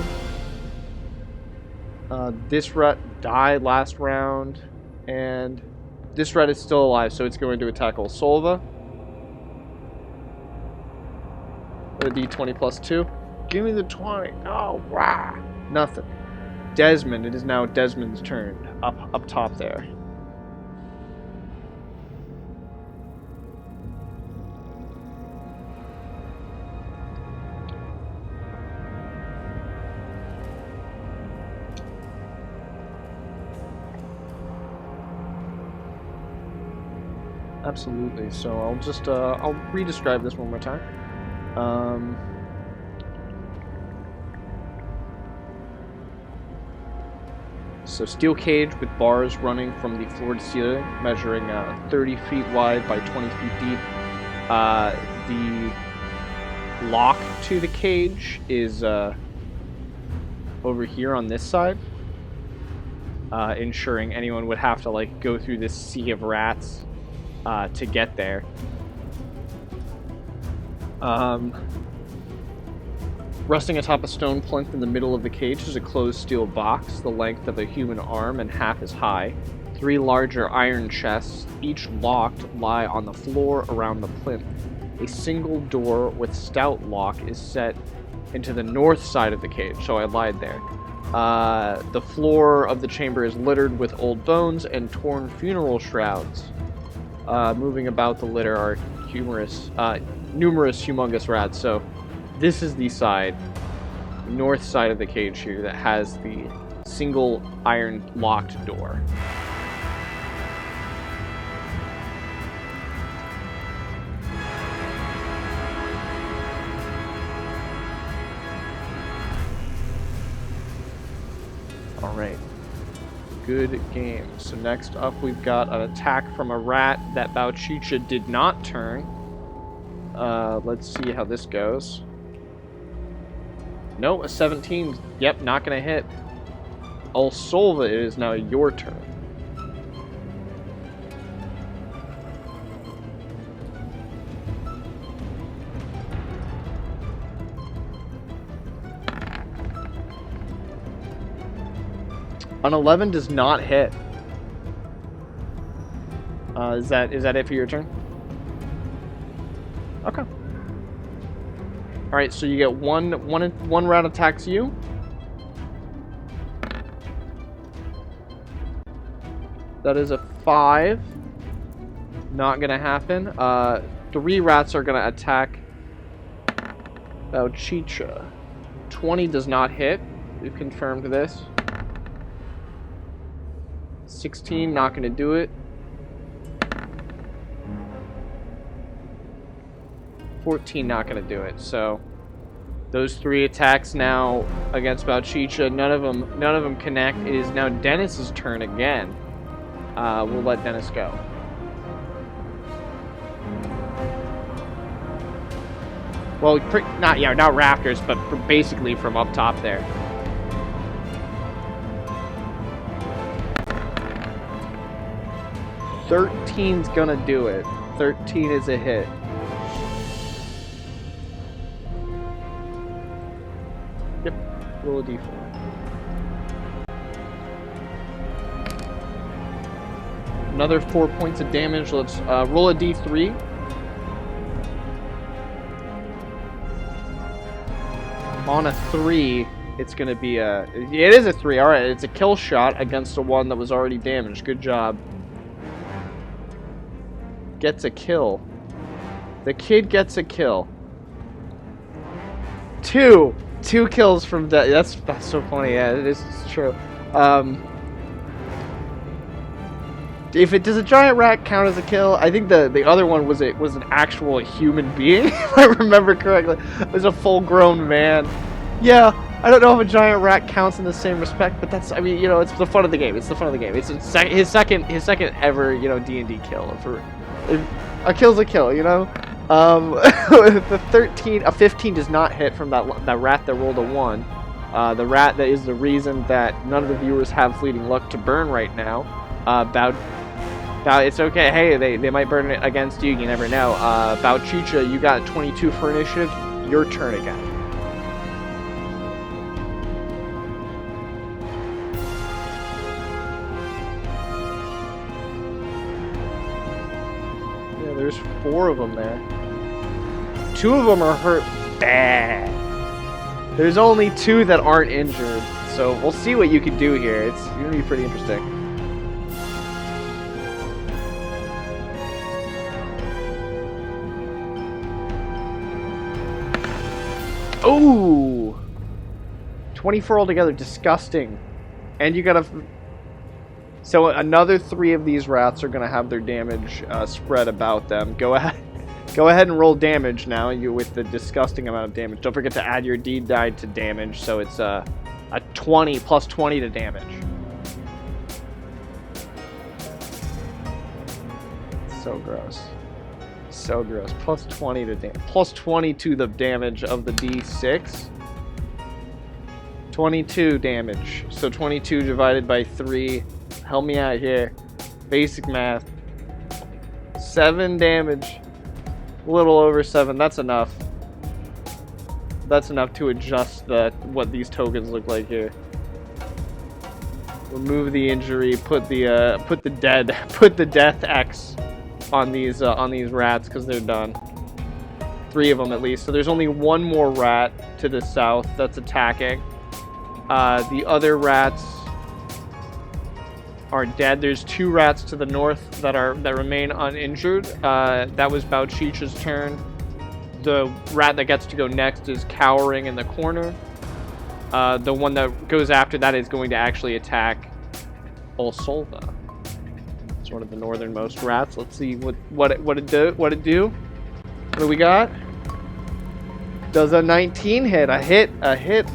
This rat died last round, and this rat is still alive, so it's going to attack Olsolva. A d20 plus 2. Give me the 20. Oh, rah! Nothing. Desmond. It is now Desmond's turn. Up top there. Absolutely. So I'll just I'll re-describe this one more time. So steel cage with bars running from the floor to ceiling, measuring 30 feet wide by 20 feet deep. The lock to the cage is over here on this side, ensuring anyone would have to like go through this sea of rats to get there. Resting atop a stone plinth in the middle of the cage is a closed steel box, the length of a human arm and half as high. 3 larger iron chests, each locked, lie on the floor around the plinth. A single door with stout lock is set into the north side of the cage, so I lied there. The floor of the chamber is littered with old bones and torn funeral shrouds. Moving about the litter are numerous humongous rats, so this is the side, north side of the cage here, that has the single iron locked door. Alright. Good game. So next up we've got an attack from a rat that Bauchicha did not turn. Let's see how this goes. No, a 17. Yep, not gonna hit. Olsolva, it is now your turn. An 11 does not hit. Is that it for your turn? Okay. All right, so you get one rat attacks you. That is a 5. Not gonna happen. 3 rats are gonna attack Bauchicha. 20 does not hit. We've confirmed this. 16, not gonna do it. 14, not gonna do it. So those 3 attacks now against Bauchicha, none of them connect. It is now Dennis's turn again. We'll let Dennis go. Well, not rafters, but basically from up top there. $13's gonna do it. 13 is a hit. Yep, roll a d4. Another 4 points of damage. Let's roll a d3. On a 3, it's going to be a... It is a 3, alright. It's a kill shot against the one that was already damaged. Good job. Gets a kill. The kid gets a kill. 2 kills from that. That's so funny. Yeah, it is true. If it does a giant rat count as a kill? I think the other one was an actual human being, if I remember correctly. It was a full-grown man. Yeah, I don't know if a giant rat counts in the same respect, but that's, I mean, you know, it's the fun of the game. It's the fun of the game. It's his second ever, you know, D&D kill. A kill's a kill, you know. The 13, a 15 does not hit from that rat that rolled a 1. The rat that is the reason that none of the viewers have fleeting luck to burn right now. It's okay. Hey, they might burn it against you. You never know. Bauchicha, you got 22 for initiative. Your turn again. Yeah, there's 4 of them there. 2 of them are hurt bad. There's only 2 that aren't injured. So we'll see what you can do here. It's going to be pretty interesting. Oh! 24 altogether. Disgusting. And you gotta... So another 3 of these rats are going to have their damage spread about them. Go ahead and roll damage now with the disgusting amount of damage. Don't forget to add your D die to damage, so it's a 20 plus 20 to damage. So gross. So gross. Plus 20 to damage. Plus 20 to the damage of the D6. 22 damage. So 22 divided by 3. Help me out here. Basic math. 7 damage. A little over 7. That's enough. That's enough to adjust what these tokens look like here. Remove the injury. Put the death X on these rats because they're done. 3 of them at least. So there's only 1 more rat to the south that's attacking. The other rats are dead. There's 2 rats to the north that remain uninjured. That was Bauchicha's turn. The rat that gets to go next is cowering in the corner. The one that goes after that is going to actually attack Olsolva. It's one of the northernmost rats. Let's see what it do. What do we got? Does a 19 hit? A hit.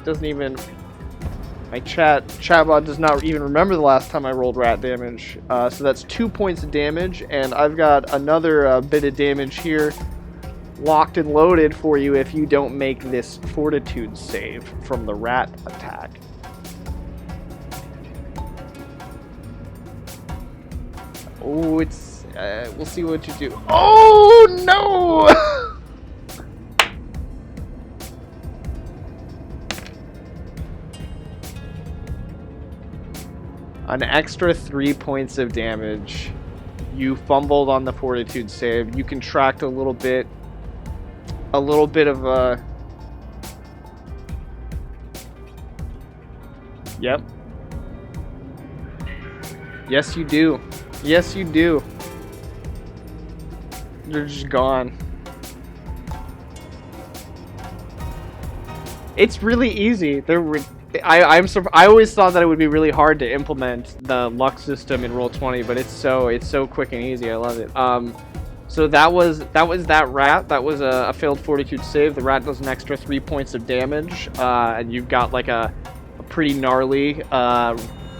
Doesn't even... My chatbot does not even remember the last time I rolled rat damage. So that's 2 points of damage, and I've got another bit of damage here locked and loaded for you if you don't make this fortitude save from the rat attack. Oh, it's... we'll see what you do. Oh, no! An extra 3 points of damage. You fumbled on the fortitude save. You contract a little bit of a... Yep. Yes, you do. Yes, you do. They're just gone. It's really easy. I always thought that it would be really hard to implement the luck system in Roll20, but it's so quick and easy. I love it. So that was that rat. That was a failed fortitude save. The rat does an extra 3 points of damage, and you've got like a pretty gnarly,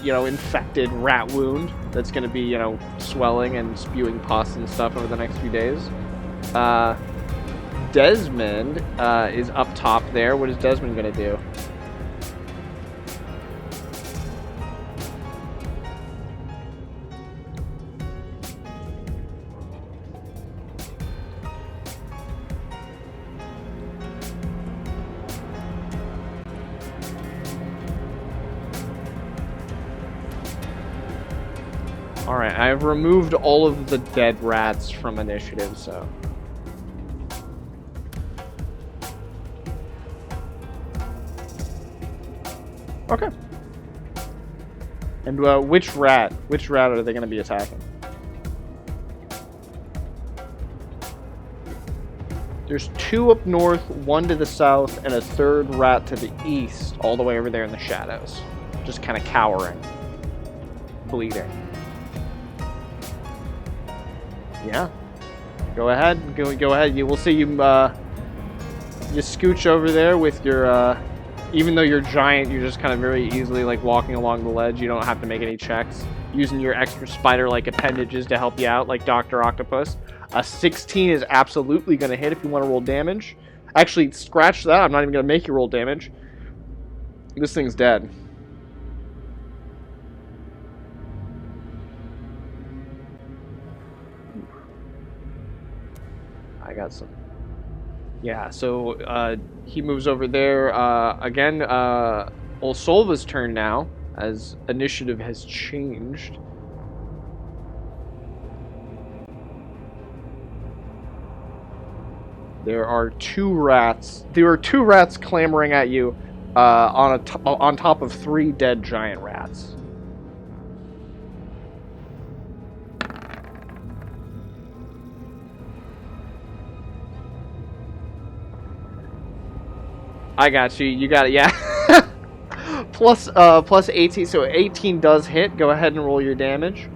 infected rat wound that's going to be, swelling and spewing pus and stuff over the next few days. Desmond is up top there. What is Desmond going to do? Alright, I've removed all of the dead rats from initiative, so... Okay. And which rat? Which rat are they going to be attacking? There's 2 up north, 1 to the south, and a 3rd rat to the east, all the way over there in the shadows. Just kind of cowering. Bleeding. Yeah. Go ahead. Go ahead. You will see you you scooch over there with your even though you're giant, you're just kind of very easily like walking along the ledge. You don't have to make any checks. Using your extra spider-like appendages to help you out, like Dr. Octopus. A 16 is absolutely going to hit if you want to roll damage. Actually, scratch that. I'm not even going to make you roll damage. This thing's dead. I got some. Yeah, so he moves over there. Again, Olsolva's turn now, as initiative has changed. There are 2 rats. There are 2 rats clamoring at you on top of 3 dead giant rats. I got you. You got it. Yeah. plus 18. So 18 does hit. Go ahead and roll your damage.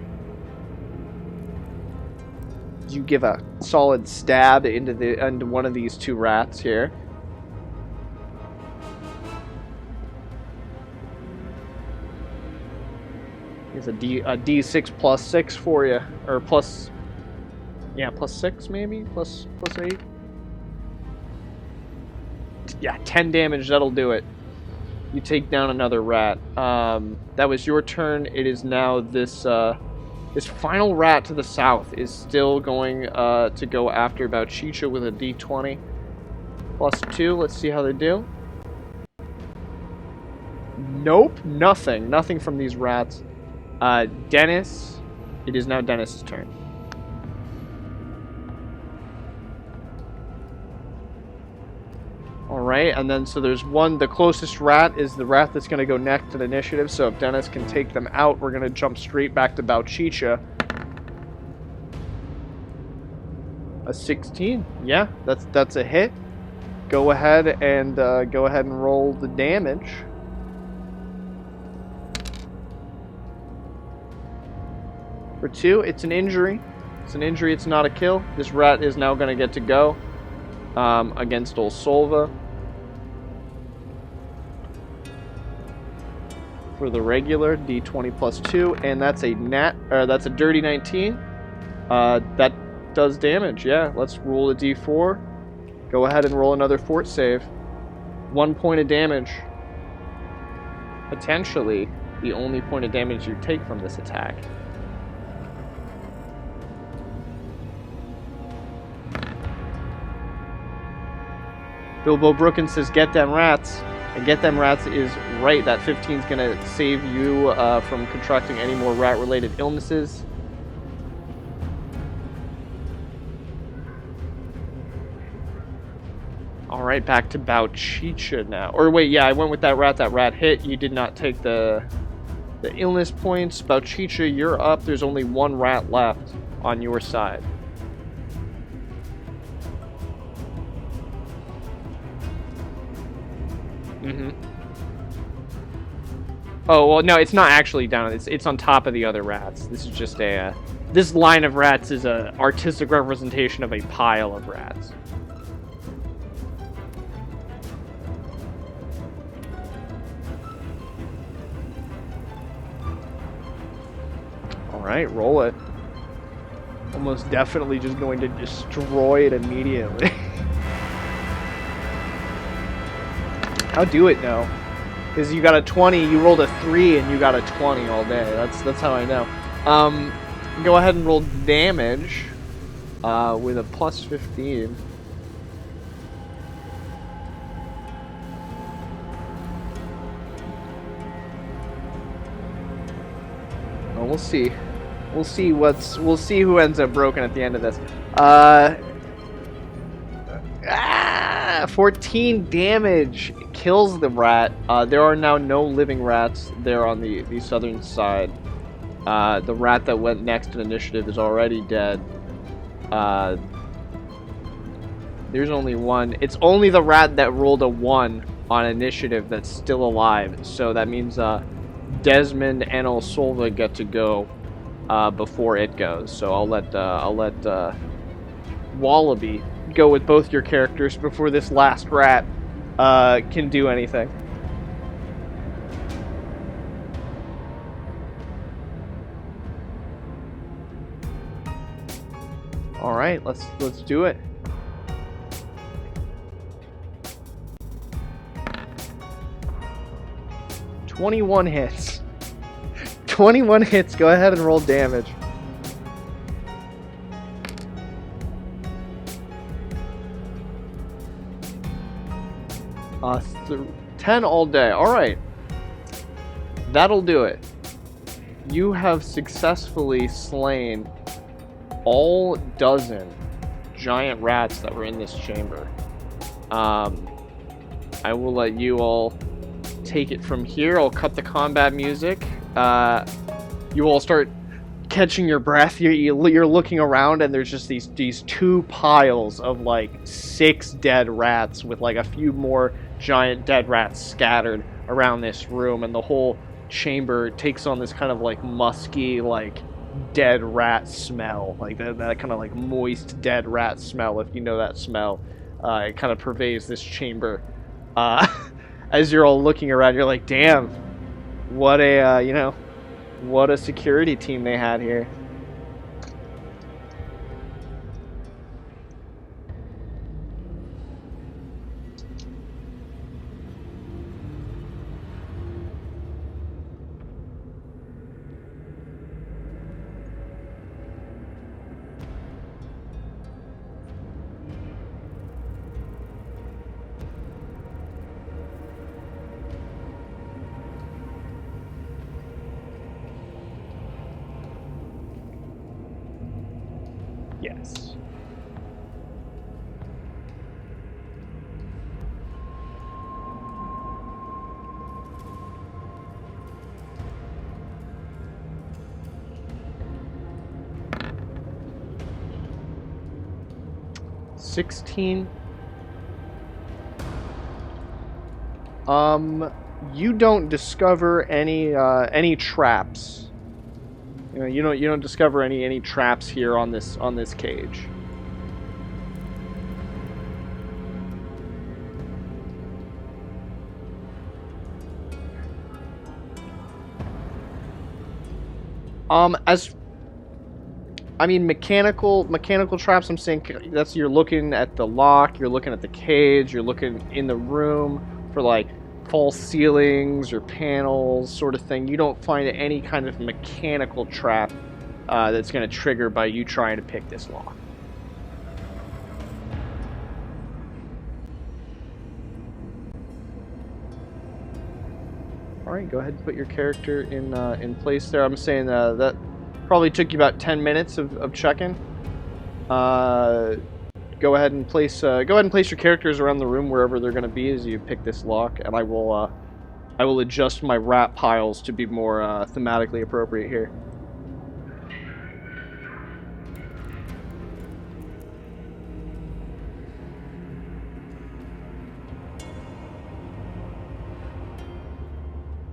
You give a solid stab into one of these 2 rats here. It's a D6 plus 6 for you, or plus 6 maybe, plus 8. Yeah, 10 damage. That'll do it. You take down another rat. That was your turn. It is now this. This final rat to the south is still going to go after Bauchicha with a D20 plus 2. Let's see how they do. Nope, nothing. Nothing from these rats. Dennis. It is now Dennis's turn. Alright, and then so there's one. The closest rat is the rat that's going to go next in initiative. So if Dennis can take them out, we're going to jump straight back to Bauchicha. A 16. Yeah, that's a hit. Go ahead and roll the damage. For 2, it's an injury. It's an injury. It's not a kill. This rat is now going to get to go against Olsolva. For the regular D20 plus 2, and that's a that's a dirty 19. That does damage. Yeah, let's roll a D4. Go ahead and roll another fort save. 1 point of damage. Potentially the only point of damage you take from this attack. Bilbo Brookins says, "Get them rats." And get them rats is right. That 15 is going to save you from contracting any more rat-related illnesses. Alright, back to Bauchicha now. Or wait, yeah, I went with that rat. That rat hit. You did not take the illness points. Bauchicha, you're up. There's only 1 rat left on your side. Oh, well, no, it's not actually down. It's on top of the other rats. This is just a... this line of rats is a artistic representation of a pile of rats. Alright, roll it. Almost definitely just going to destroy it immediately. How do it know? Because you got a 20, you rolled a 3, and you got a 20 all day. That's how I know. Go ahead and roll damage with a plus 15. Well, we'll see. We'll see who ends up broken at the end of this. 14 damage kills the rat. There are now no living rats there on the southern side. The rat that went next in initiative is already dead. There's only one. It's only the rat that rolled a 1 on initiative that's still alive. So that means Desmond and Olsolva get to go before it goes. So I'll let Wallaby go with both your characters before this last rat can do anything. All right, let's do it. "21 hits. 21 hits. Go ahead and roll damage. Uh, 10 all day. All right. That'll do it. You have successfully slain all dozen giant rats that were in this chamber. I will let you all take it from here. I'll cut the combat music. You all start catching your breath. You're looking around, and there's just these 2 piles of like 6 dead rats with like a few more giant dead rats scattered around this room, and the whole chamber takes on this kind of like musky, like dead rat smell, like that kind of like moist dead rat smell, if you know that smell. It kind of pervades this chamber. As you're all looking around, you're like, damn, what a what a security team they had here. Yes. $16. You don't discover any traps. You don't discover any traps here on this cage. Mechanical traps, I'm saying you're looking at the lock, you're looking at the cage, you're looking in the room for like false ceilings or panels sort of thing. You don't find any kind of mechanical trap that's going to trigger by you trying to pick this lock. Alright, go ahead and put your character in place there. I'm saying that probably took you about 10 minutes of checking. Go ahead and place your characters around the room wherever they're going to be as you pick this lock, and I will adjust my rat piles to be more thematically appropriate here.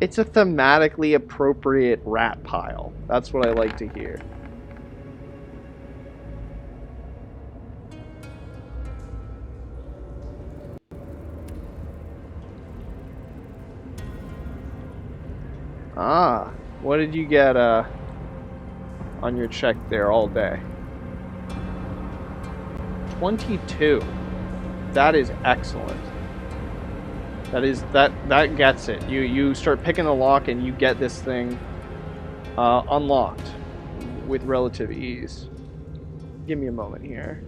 It's a thematically appropriate rat pile. That's what I like to hear. Ah, what did you get on your check there all day? 22. That is excellent. That gets it. You start picking the lock and you get this thing unlocked with relative ease. Give me a moment here.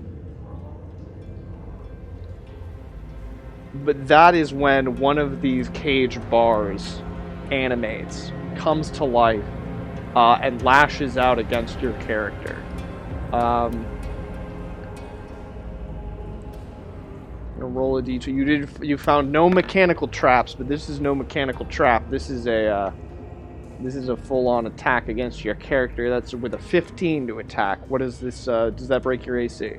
But that is when one of these cage bars animates, comes to life, and lashes out against your character. gonna roll a d2. You found no mechanical traps, but this is no mechanical trap. This is a full-on attack against your character. That's with a 15 to attack. What is this? Does that break your AC?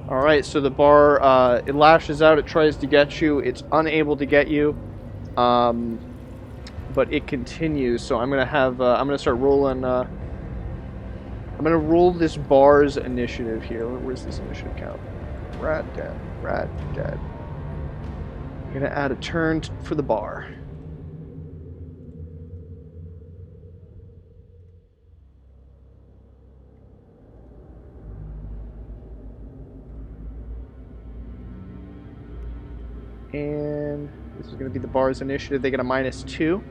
All right. So the bar it lashes out. It tries to get you. It's unable to get you. But it continues. So I'm gonna start rolling. I'm gonna roll this bar's initiative here. Where's this initiative count? Rat dead. I'm gonna add a turn for the bar. And this is gonna be the bar's initiative. They get a -2.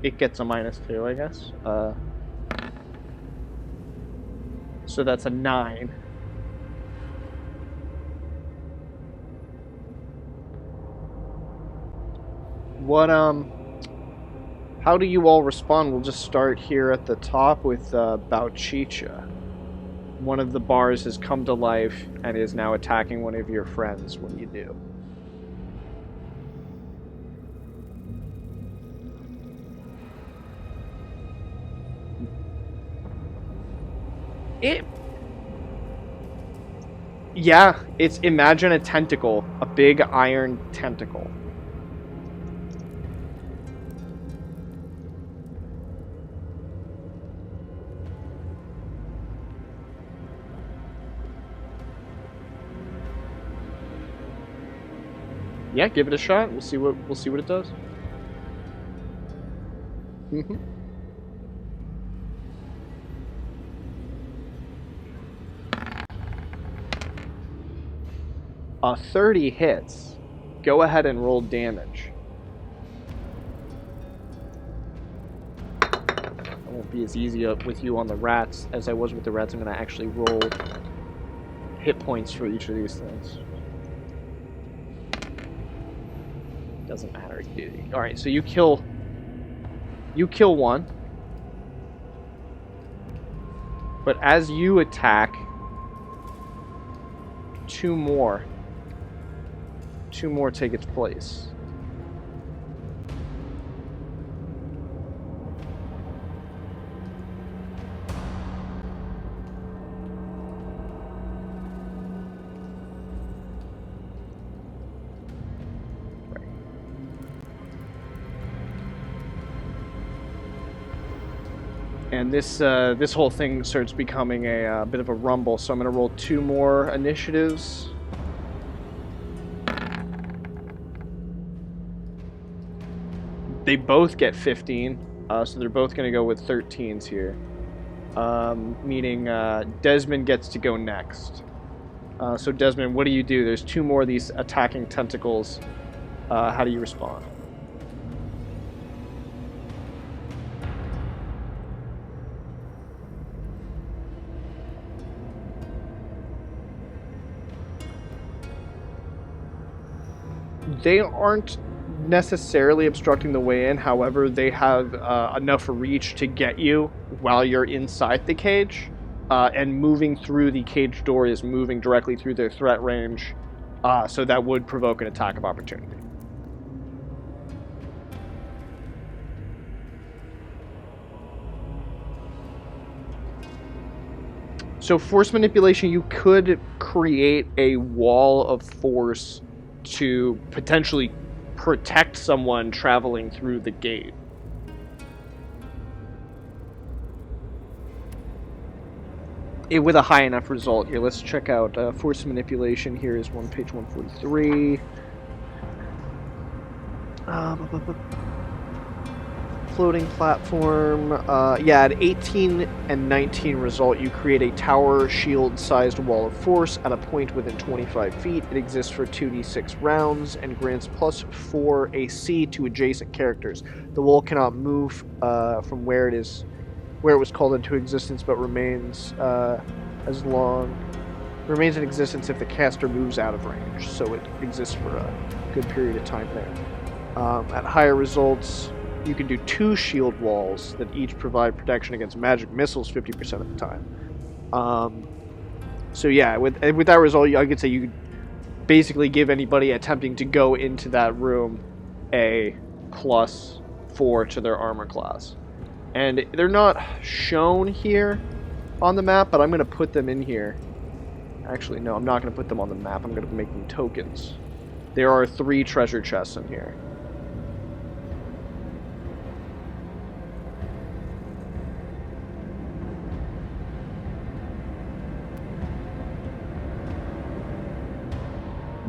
It gets a -2, I guess. So that's a 9. How do you all respond? We'll just start here at the top with Bauchicha. One of the bars has come to life and is now attacking one of your friends. What do you do? Imagine a tentacle, a big iron tentacle. Yeah, give it a shot. We'll see what it does. Mm-hmm. A 30 hits. Go ahead and roll damage. I won't be as easy with you on the rats as I was with the rats. I'm going to actually roll hit points for each of these things. Doesn't matter. Alright, so you kill one. But as you attack, two more take its place. And this whole thing starts becoming a bit of a rumble, so I'm going to roll 2 more initiatives. They both get 15, so they're both going to go with 13s here. Meaning Desmond gets to go next. So Desmond, what do you do? There's 2 more of these attacking tentacles. How do you respond? They aren't necessarily obstructing the way in. However, they have enough reach to get you while you're inside the cage, and moving through the cage door is moving directly through their threat range, so that would provoke an attack of opportunity. So force manipulation, you could create a wall of force to potentially protect someone traveling through the gate. With a high enough result here. Let's check out force manipulation. Here is page 143. Floating platform. Yeah, at 18 and 19 result, you create a tower shield-sized wall of force at a point within 25 feet. It exists for 2d6 rounds and grants +4 AC to adjacent characters. The wall cannot move from where it was called into existence, but remains in existence if the caster moves out of range. So it exists for a good period of time there. At higher results, you can do 2 shield walls that each provide protection against magic missiles 50% of the time. So yeah, with that result, I could say you could basically give anybody attempting to go into that room a +4 to their armor class. And they're not shown here on the map, but I'm going to put them in here. Actually, no, I'm not going to put them on the map. I'm going to make them tokens. There are 3 treasure chests in here.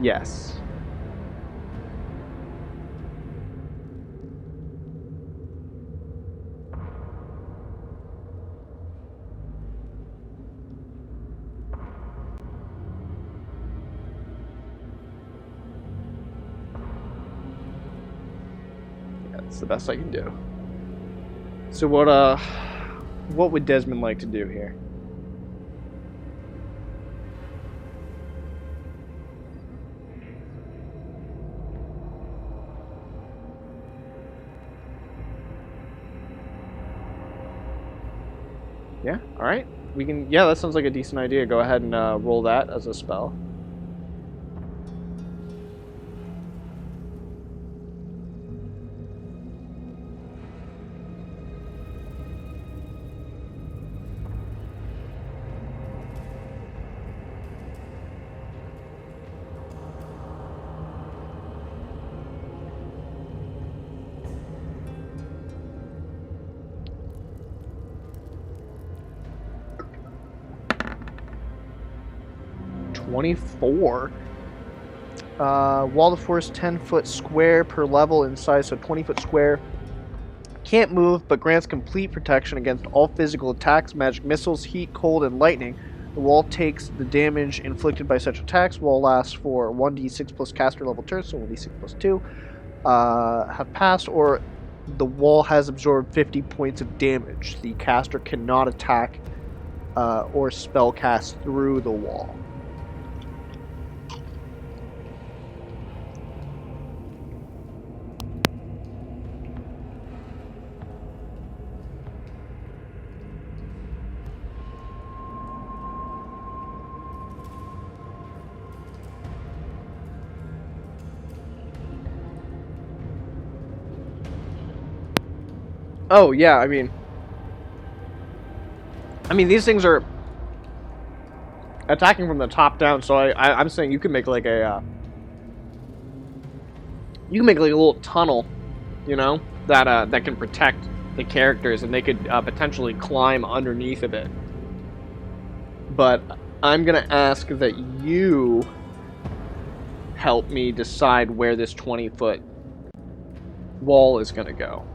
Yes. That's the best I can do. So what would Desmond like to do here? Yeah, alright. We can, yeah, that sounds like a decent idea. Go ahead and roll that as a spell. $24. Wall of force 10-foot square per level in size, so 20-foot square. Can't move, but grants complete protection against all physical attacks, magic missiles, heat, cold, and lightning. The wall takes the damage inflicted by such attacks. Wall lasts for 1d6 plus caster level turns, so 1d6 plus 2 have passed, or the wall has absorbed 50 points of damage. The caster cannot attack or spell cast through the wall. Oh yeah, I mean these things are attacking from the top down, so I'm saying you can make like a little tunnel, you know, that that can protect the characters, and they could potentially climb underneath of it. But I'm gonna ask that you help me decide where this 20-foot wall is gonna go.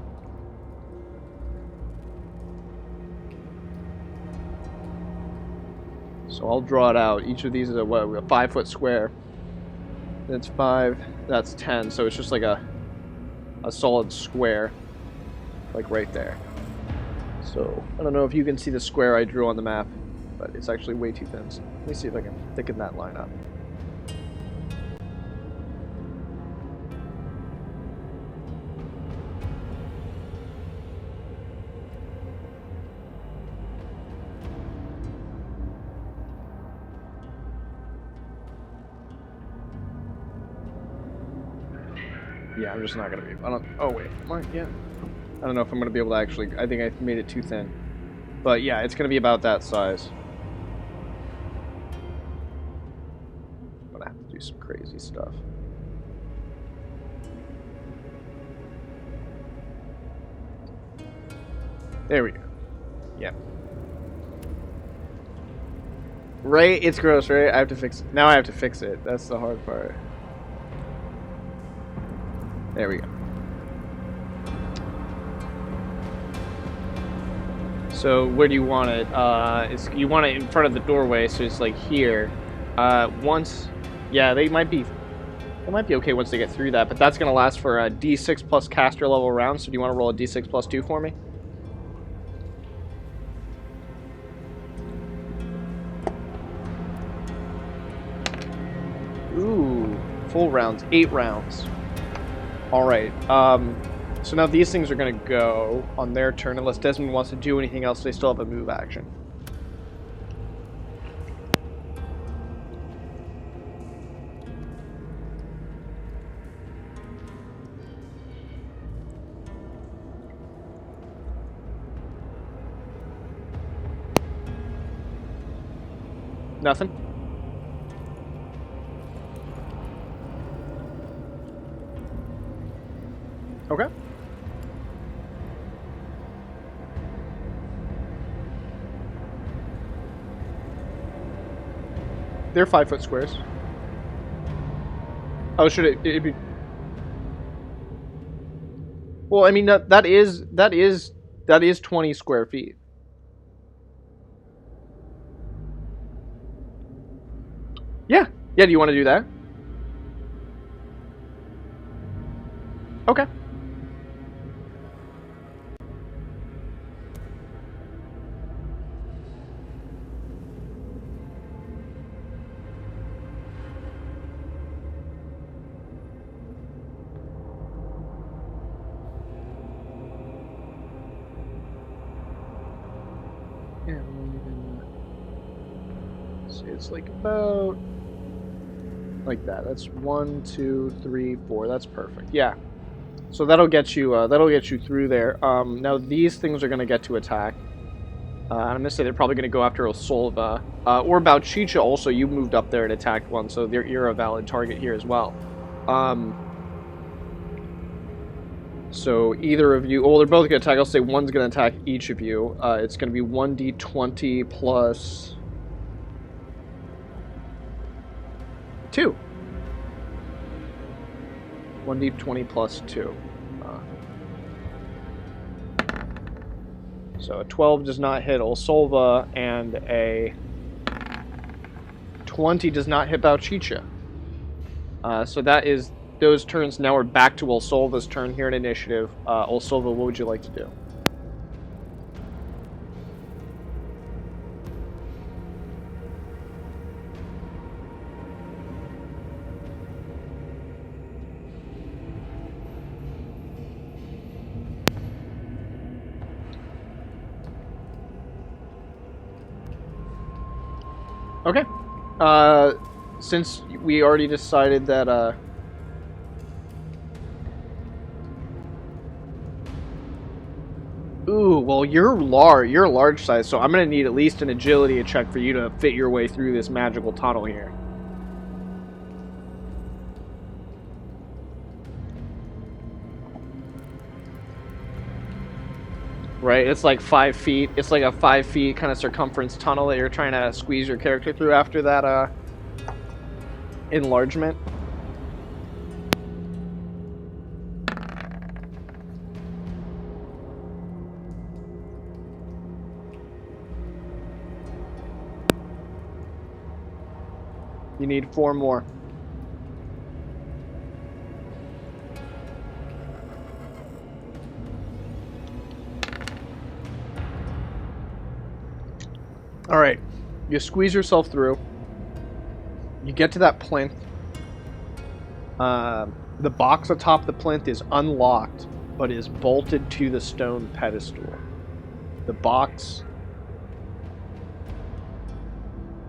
So I'll draw it out. Each of these is a 5-foot square. That's 5. That's 10. So it's just like a solid square, like right there. So I don't know if you can see the square I drew on the map, but it's actually way too thin. So let me see if I can thicken that line up. Yeah, I'm just not gonna be. Oh wait, yeah. I don't know if I'm gonna be able to actually. I think I made it too thin. But yeah, it's gonna be about that size. I'm gonna have to do some crazy stuff. There we go. Yep. Right? It's gross, right? I have to fix it. Now I have to fix it. That's the hard part. There we go. So where do you want it? You want it in front of the doorway, so it's like here. Yeah, they might be okay once they get through that, but that's gonna last for a D6 plus caster level round. So do you want to roll a D6 plus 2 for me? Ooh, full rounds, 8 rounds. All right. So now these things are going to go on their turn unless Desmond wants to do anything else. They still have a move action. Nothing? Okay. They're 5-foot squares. Oh, should it be? Well, I mean that is 20 square feet. Yeah. Yeah. Do you want to do that? Okay. Yeah. So it's like about like that. That's 1, 2, 3, 4. That's perfect. Yeah. So that'll get you through there. Now these things are gonna get to attack. I'm gonna say they're probably gonna go after Osolva or Bauchicha. Also, you moved up there and attacked one, so you're a valid target here as well. So either of you, well, they're both gonna attack. I'll say one's gonna attack each of you. It's gonna be 1d20 plus 2. 1d20 plus 2. So a 12 does not hit Olsolva, and a 20 does not hit Bauchicha. So that is those turns. Now we're back to Olsolva's turn here in initiative. Olsolva, what would you like to do? Okay. Since we already decided that, ooh, well, you're large size, so I'm gonna need at least an agility check for you to fit your way through this magical tunnel here. Right, it's like 5 feet. It's like a 5 feet kind of circumference tunnel that you're trying to squeeze your character through after that enlargement. You need 4 more. All right, you squeeze yourself through. You get to that plinth. The box atop the plinth is unlocked, but is bolted to the stone pedestal. The box,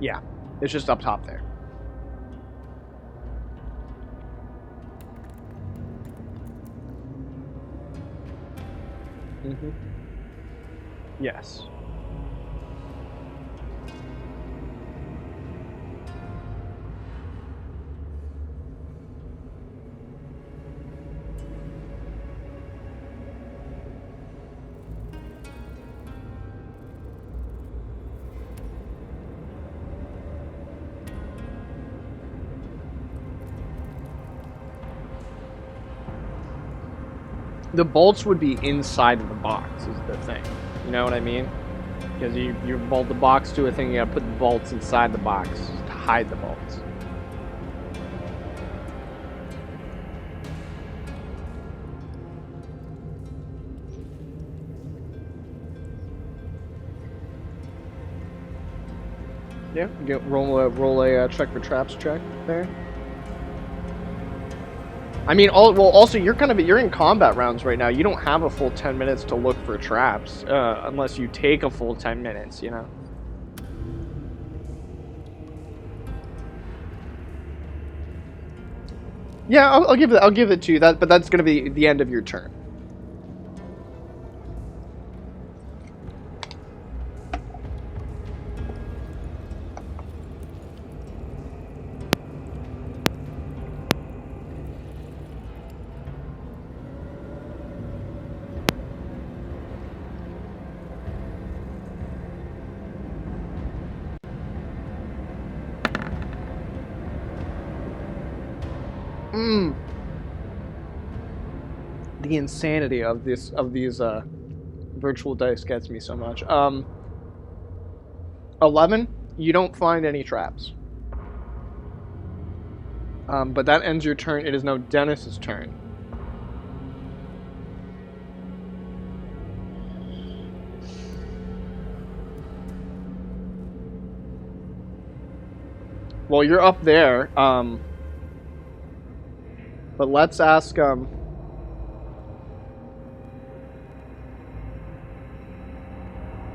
yeah, it's just up top there. Mm-hmm. Yes. The bolts would be inside of the box is the thing. You know what I mean? Because you bolt the box to a thing, you gotta put the bolts inside the box to hide the bolts. Yeah, roll a check for traps check there. I mean, also you're in combat rounds right now. You don't have a full 10 minutes to look for traps, unless you take a full 10 minutes, you know. Yeah, I'll give it to you. But that's gonna be the end of your turn. The insanity of these virtual dice gets me so much. 11. You don't find any traps. But that ends your turn. It is now Dennis's turn. Well, you're up there. But let's ask.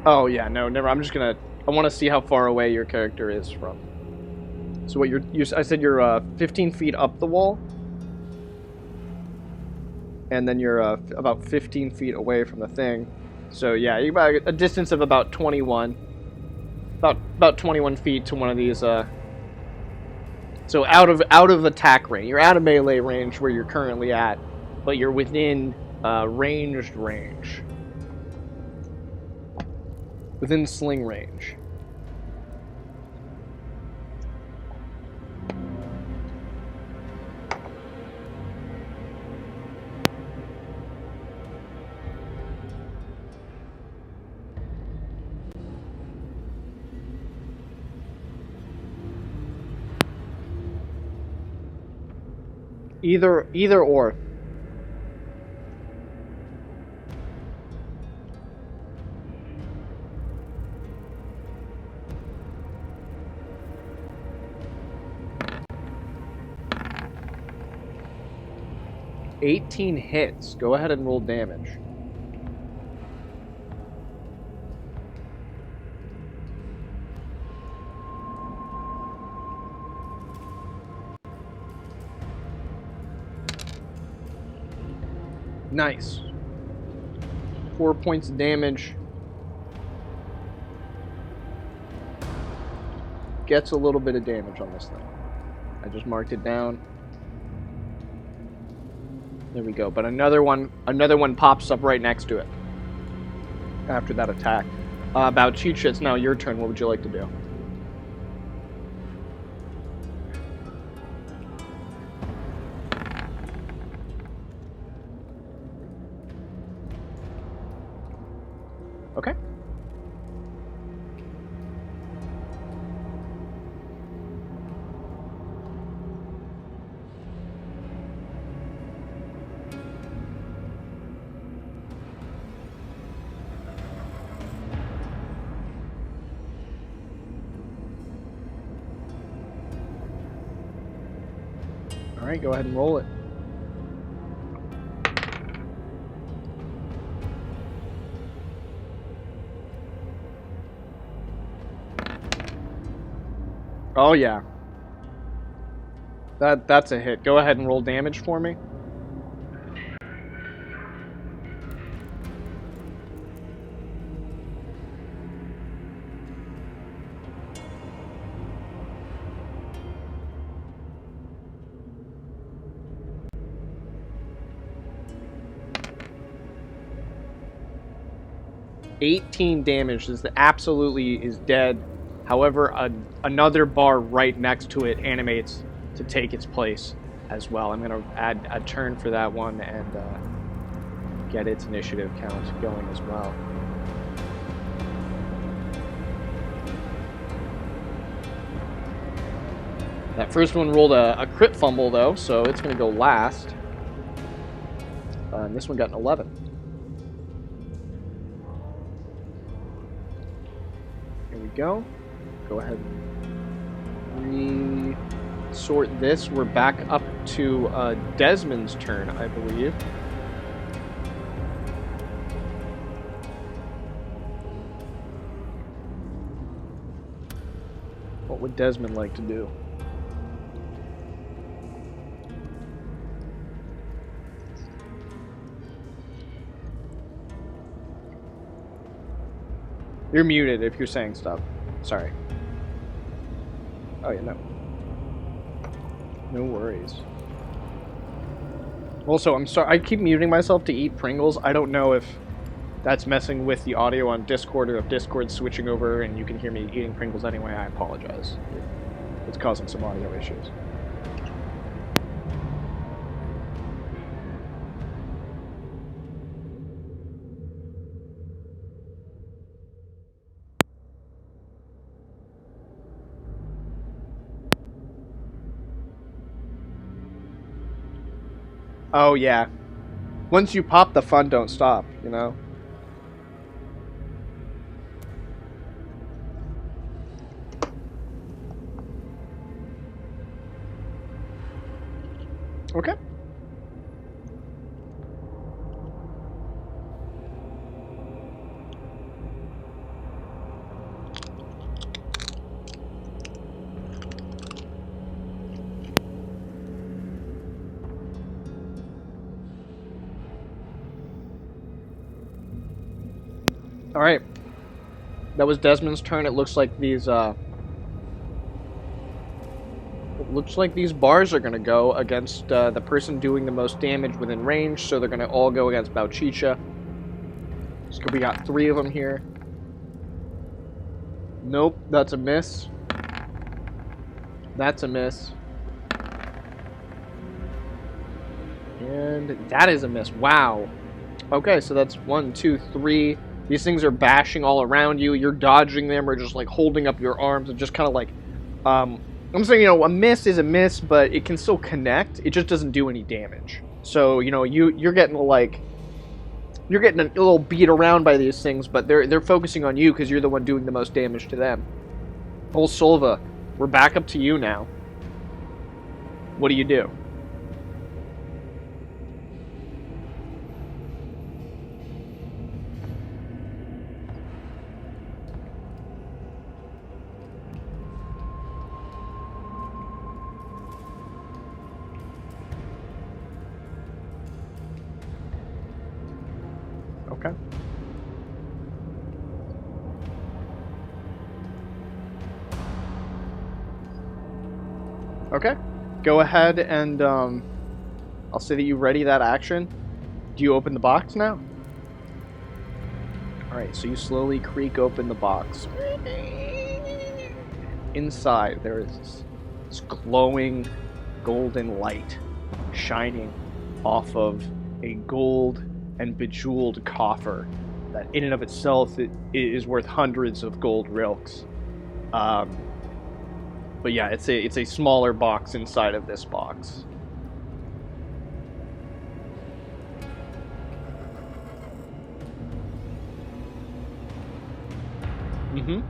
Oh yeah, no, never. I'm just gonna. I want to see how far away your character is from. So what I said you're 15 feet up the wall, and then you're about 15 feet away from the thing. So yeah, you're about a distance of about 21. About 21 feet to one of these. So out of attack range, you're out of melee range where you're currently at, but you're within ranged range. Within sling range. Either or. "18 hits. Go ahead and roll damage." Nice. 4 points of damage. Gets a little bit of damage on this thing. I just marked it down. There we go. But another one pops up right next to it. After that attack. About Cheech, it's now your turn. What would you like to do? Okay. Alright, go ahead and roll it. Oh yeah. That's a hit. Go ahead and roll damage for me. "18 damage is absolutely dead. However, another bar right next to it animates to take its place as well. I'm going to add a turn for that one and get its initiative count going as well. That first one rolled a crit fumble, though, so it's going to go last. And this one got an 11. Here we go. Go ahead and sort this, we're back up to Desmond's turn, I believe. What would Desmond like to do? You're muted if you're saying stuff. Sorry. Oh, yeah, no. No worries. Also, I'm sorry. I keep muting myself to eat Pringles. I don't know if that's messing with the audio on Discord or if Discord's switching over and you can hear me eating Pringles anyway. I apologize. It's causing some audio issues. Oh, yeah. Once you pop, the fun don't stop, you know? Okay. All right. That was Desmond's turn. It looks like these bars are gonna go against the person doing the most damage within range, so they're gonna all go against Bauchicha. So we got 3 of them here. Nope, that's a miss. That's a miss. And that is a miss. Wow. Okay, so that's 1, 2, 3. These things are bashing all around you. You're dodging them or just like holding up your arms and just kind of like, I'm saying, you know, a miss is a miss, but it can still connect. It just doesn't do any damage. So, you know, you're getting like, you're getting a little beat around by these things, but they're focusing on you because you're the one doing the most damage to them. Old Solva, we're back up to you now. What do you do? Okay. Okay. Go ahead and I'll say that you ready that action. Do you open the box now? Alright, so you slowly creak open the box. Inside there is this glowing golden light shining off of a gold and bejeweled coffer that in and of itself it is worth hundreds of gold rilks. But yeah, it's a smaller box inside of this box. Mm-hmm.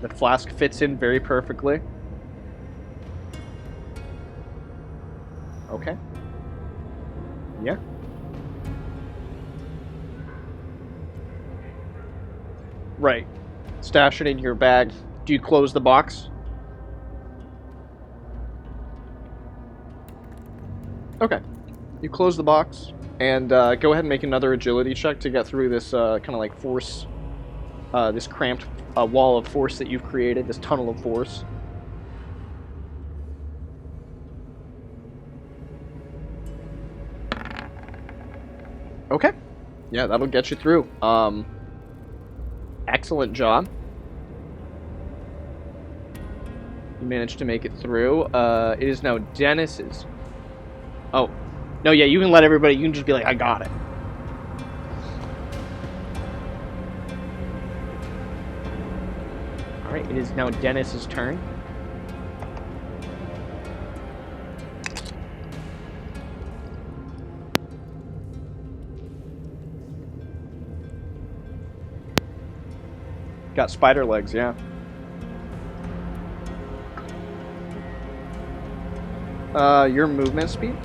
The flask fits in very perfectly. Okay. Yeah. Right. Stash it in your bag. Do you close the box? Okay. You close the box, and go ahead and make another agility check to get through this kind of like force, this cramped wall of force that you've created, this tunnel of force. Okay. Yeah, that'll get you through. Excellent job. You managed to make it through. It is now Dennis's. Oh. No, yeah, you can let everybody, you can just be like, I got it. Alright, it is now Dennis's turn. Got spider legs, yeah. Your movement speed?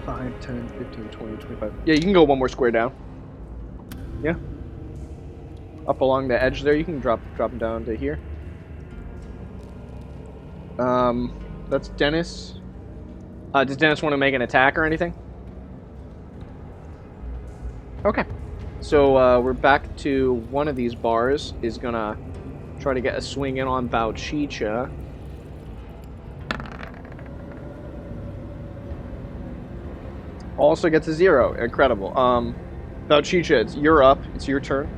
5, 10, 15, 20, 25. Yeah, you can go one more square down. Yeah. Up along the edge there, you can drop them down to here. That's Dennis. Does Dennis want to make an attack or anything? Okay. So we're back to one of these bars is gonna try to get a swing in on Bauchicha. Also gets a 0. Incredible. Bauchicha, you're up. It's your turn.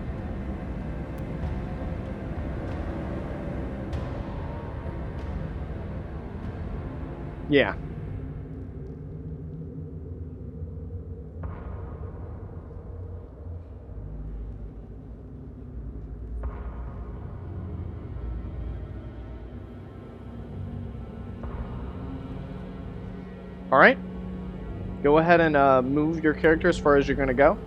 Yeah. All right. Go ahead and move your character as far as you're going to go.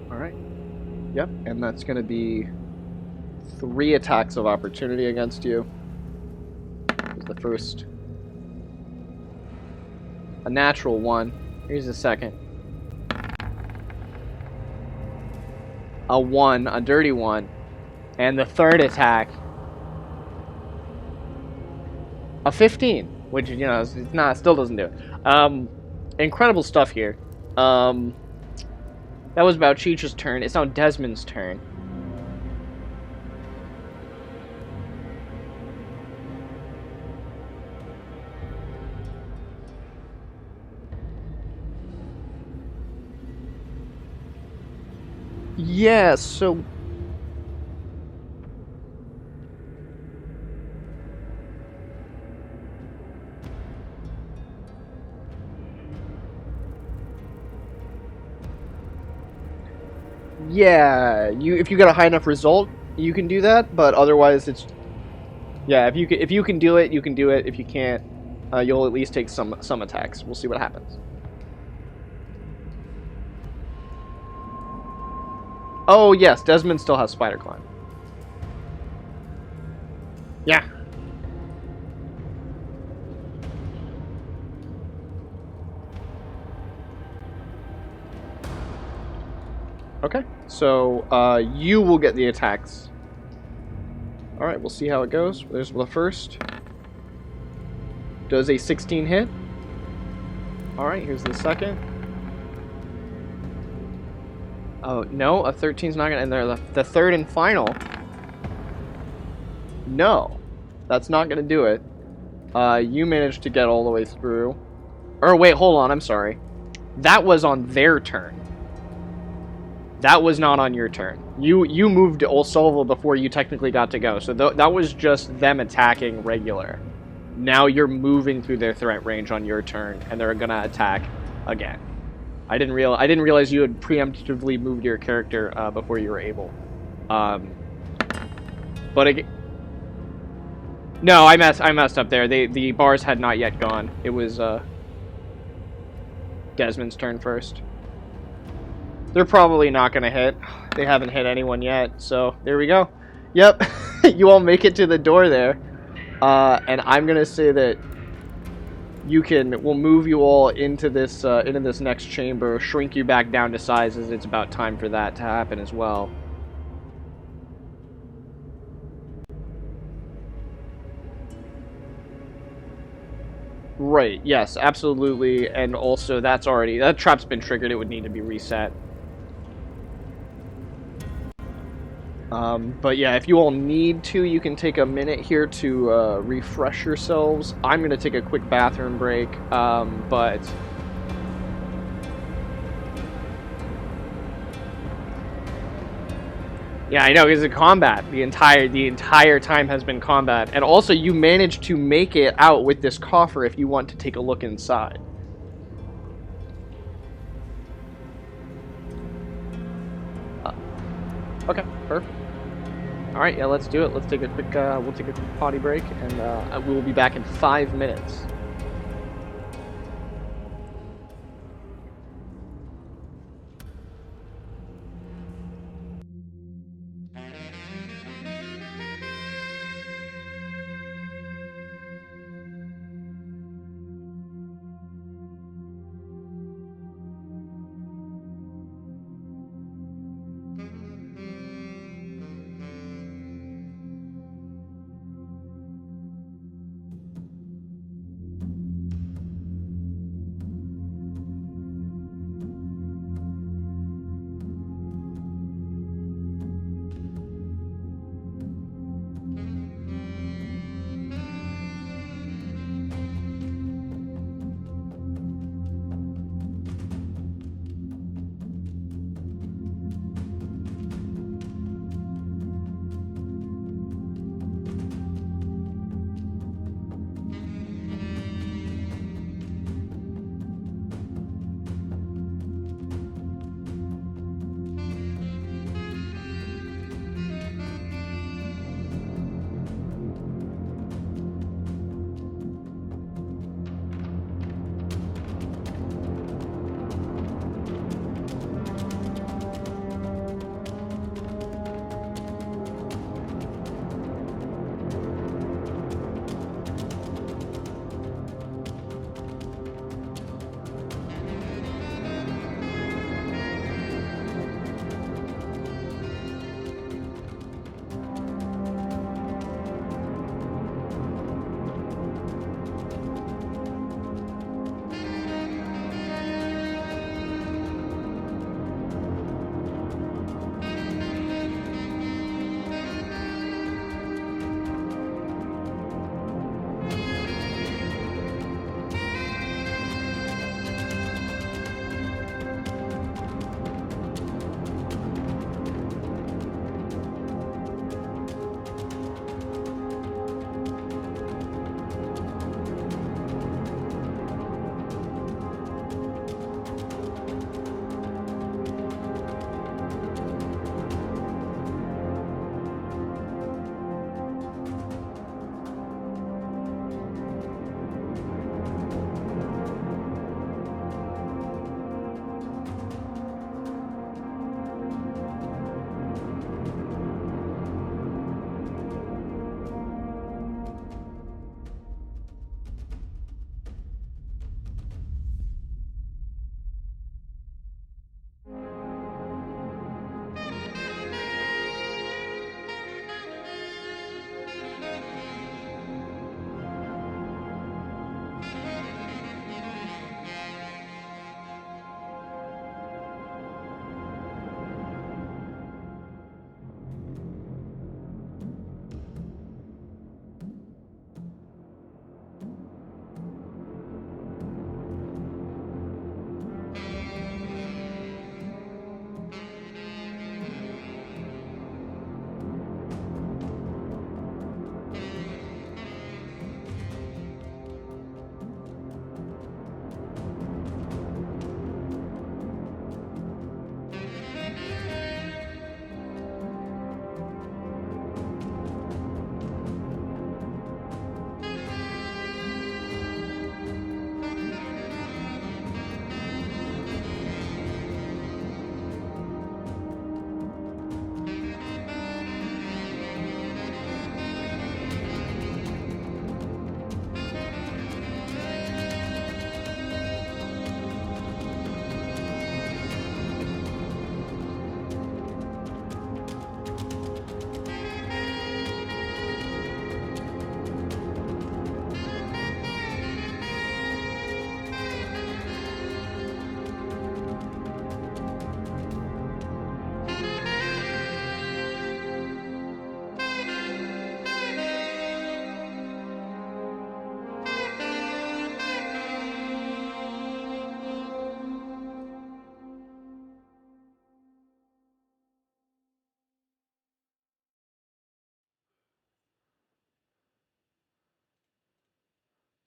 All right. Yep, and that's going to be 3 attacks of opportunity against you. Here's the first. A natural 1. Here's the second. A 1, a dirty 1. And the third attack, a 15, which, you know, it's not, still doesn't do it. Incredible stuff here. That was Bauchicha's turn. It's now Desmond's turn. Yeah, so... Yeah, if you get a high enough result, you can do that, but otherwise it's... Yeah, if you can do it, you can do it. If you can't, you'll at least take some attacks. We'll see what happens. Oh, yes, Desmond still has Spider Climb. Yeah. Okay, so you will get the attacks. Alright, we'll see how it goes. There's the first. Does a 16 hit? Alright, here's the second. Oh, no, a 13's not gonna... And there, the third and final. No, that's not gonna do it. You managed to get all the way through. Or wait, hold on, I'm sorry. That was on their turn. That was not on your turn. You moved Olsolvo before you technically got to go, so that was just them attacking regular. Now you're moving through their threat range on your turn, and they're gonna attack again. I didn't realize you had preemptively moved your character before you were able. But again, no, I messed up there. The bars had not yet gone. It was Desmond's turn first. They're probably not going to hit. They haven't hit anyone yet, so there we go. Yep, you all make it to the door there. And I'm going to say that we'll move you all into this next chamber, shrink you back down to size as it's about time for that to happen as well. Right, yes, absolutely, and also that trap's been triggered, it would need to be reset. But yeah, if you all need to, you can take a minute here to refresh yourselves. I'm going to take a quick bathroom break, but... Yeah, I know, because it's combat. The entire time has been combat. And also, you managed to make it out with this coffer if you want to take a look inside. Okay, perfect. All right, yeah, let's do it. Let's take a quick. We'll take a quick potty break, and we will be back in 5 minutes.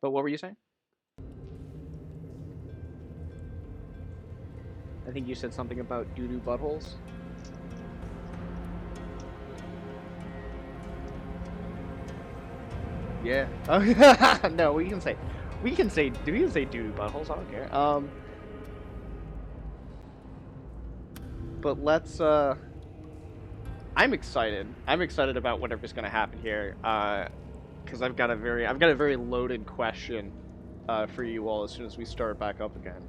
But what were you saying? I think you said something about doo-doo buttholes. Yeah. No, we can say doo-doo buttholes. I don't care. But let's. I'm excited. I'm excited about whatever's gonna happen here. Because I've got a very loaded question, for you all as soon as we start back up again.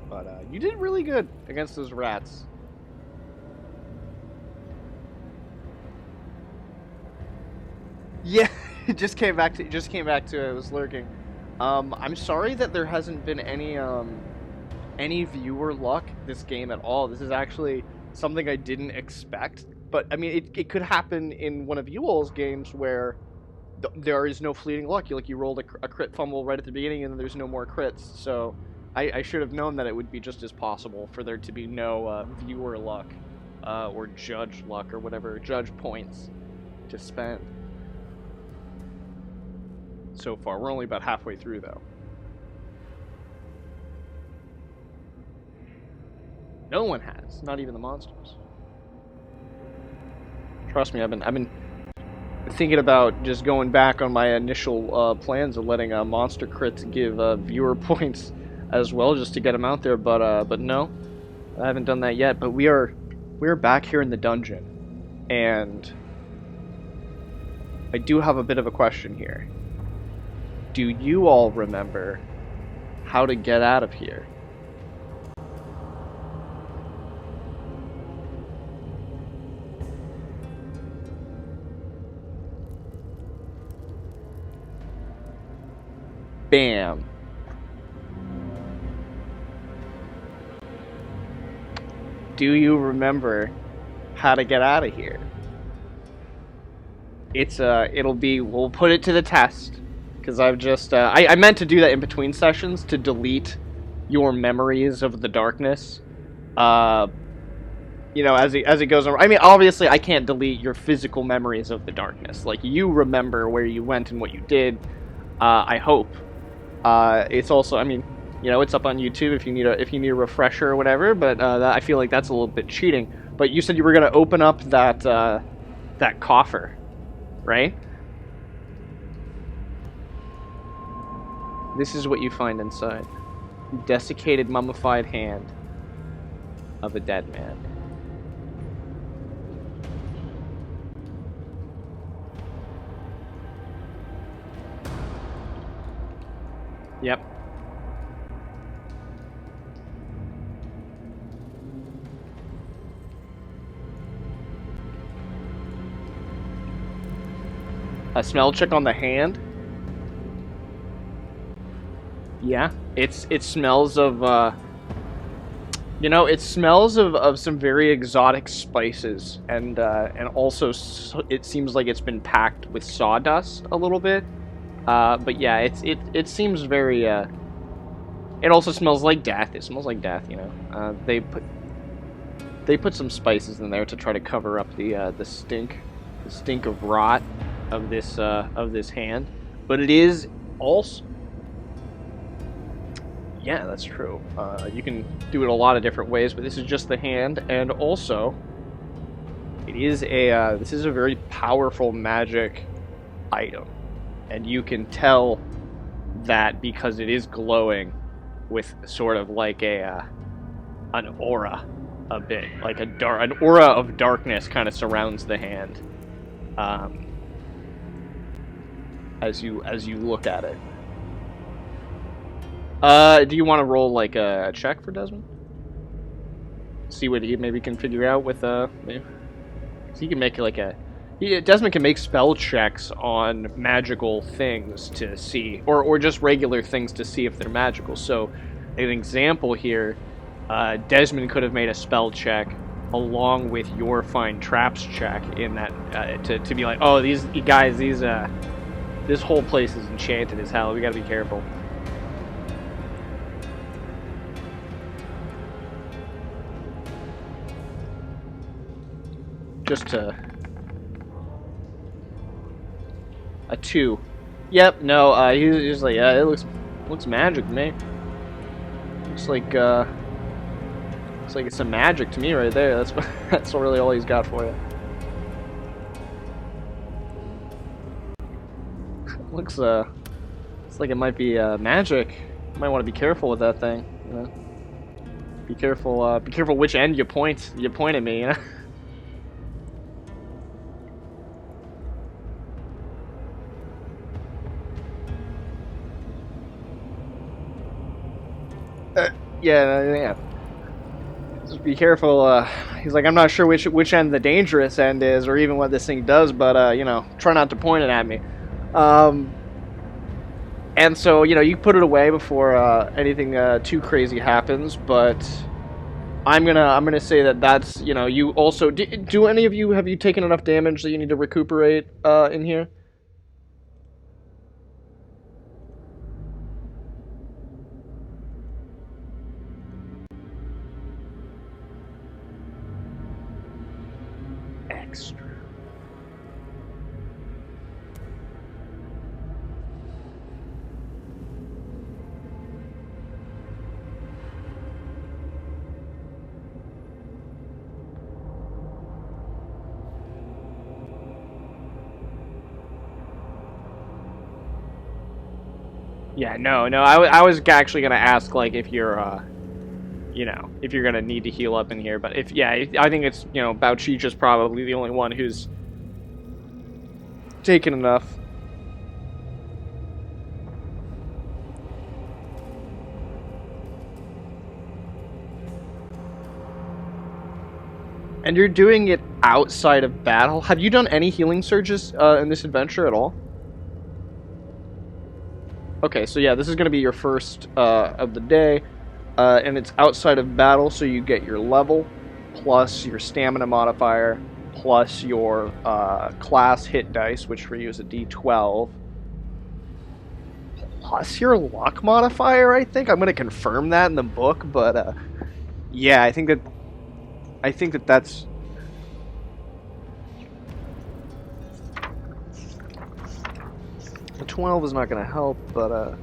But you did really good against those rats. Yeah, it just came back to it. It was lurking. I'm sorry that there hasn't been any viewer luck this game at all. This is actually something I didn't expect. But I mean, it could happen in one of you all's games where there is no fleeting luck. You rolled a crit fumble right at the beginning, and there's no more crits. So I should have known that it would be just as possible for there to be no viewer luck, or judge luck, or whatever, judge points to spend. So far, we're only about halfway through, though. No one has, not even the monsters. Trust me, I've been thinking about just going back on my initial plans of letting monster crits give viewer points as well, just to get them out there. But no, I haven't done that yet. But we are back here in the dungeon, and I do have a bit of a question here. Do you all remember how to get out of here? Bam. Do you remember how to get out of here? We'll put it to the test. Because I've just, I meant to do that in between sessions to delete your memories of the darkness. You know, as it goes on. I mean, obviously, I can't delete your physical memories of the darkness. Like, you remember where you went and what you did. I hope. It's also, I mean, you know, it's up on YouTube if you need a refresher or whatever. But I feel like that's a little bit cheating. But you said you were gonna open up that coffer, right? This is what you find inside. Desiccated, mummified hand of a dead man. Yep. A smell check on the hand? Yeah, it smells of, you know, it smells of some very exotic spices, and also it seems like it's been packed with sawdust a little bit. But yeah, it seems very, it also smells like death. It smells like death, you know. They put some spices in there to try to cover up the stink of rot of this hand. But it is also, yeah, that's true. You can do it a lot of different ways, but this is just the hand, and also, this is a very powerful magic item, and you can tell that because it is glowing with sort of like an aura, a bit like an aura of darkness kind of surrounds the hand, as you look at it. Do you want to roll like a check for Desmond? See what he maybe can figure out with maybe. So he can make like Desmond can make spell checks on magical things to see, or just regular things to see if they're magical. So, an example here, Desmond could have made a spell check along with your find traps check in that to be like, oh, these guys, this whole place is enchanted as hell. We gotta be careful. Just a 2. Yep, no, he's like, yeah, it looks magic to me. Looks like It's like it's some magic to me right there. That's that's really all he's got for you. Looks it's like it might be magic. You might want to be careful with that thing. You know? Be careful. Be careful which end you point. You point at me. You know? Yeah. Just be careful. He's like, I'm not sure which end the dangerous end is, or even what this thing does, but you know, try not to point it at me. And so, you know, you put it away before anything too crazy happens. But I'm gonna say that's, you know, you also do any of you, have you taken enough damage that you need to recuperate in here? Extra. Yeah, no. I was actually gonna ask, like, if you're, you know, if you're gonna need to heal up in here. But if, yeah, I think it's, you know, Bauchiche is probably the only one who's taken enough. And you're doing it outside of battle. Have you done any healing surges in this adventure at all? Okay, so yeah, this is going to be your first of the day, and it's outside of battle, so you get your level, plus your stamina modifier, plus your class hit dice, which for you is a d12, plus your luck modifier, I think. I'm going to confirm that in the book, but yeah, I think that's... The 12 is not going to help, but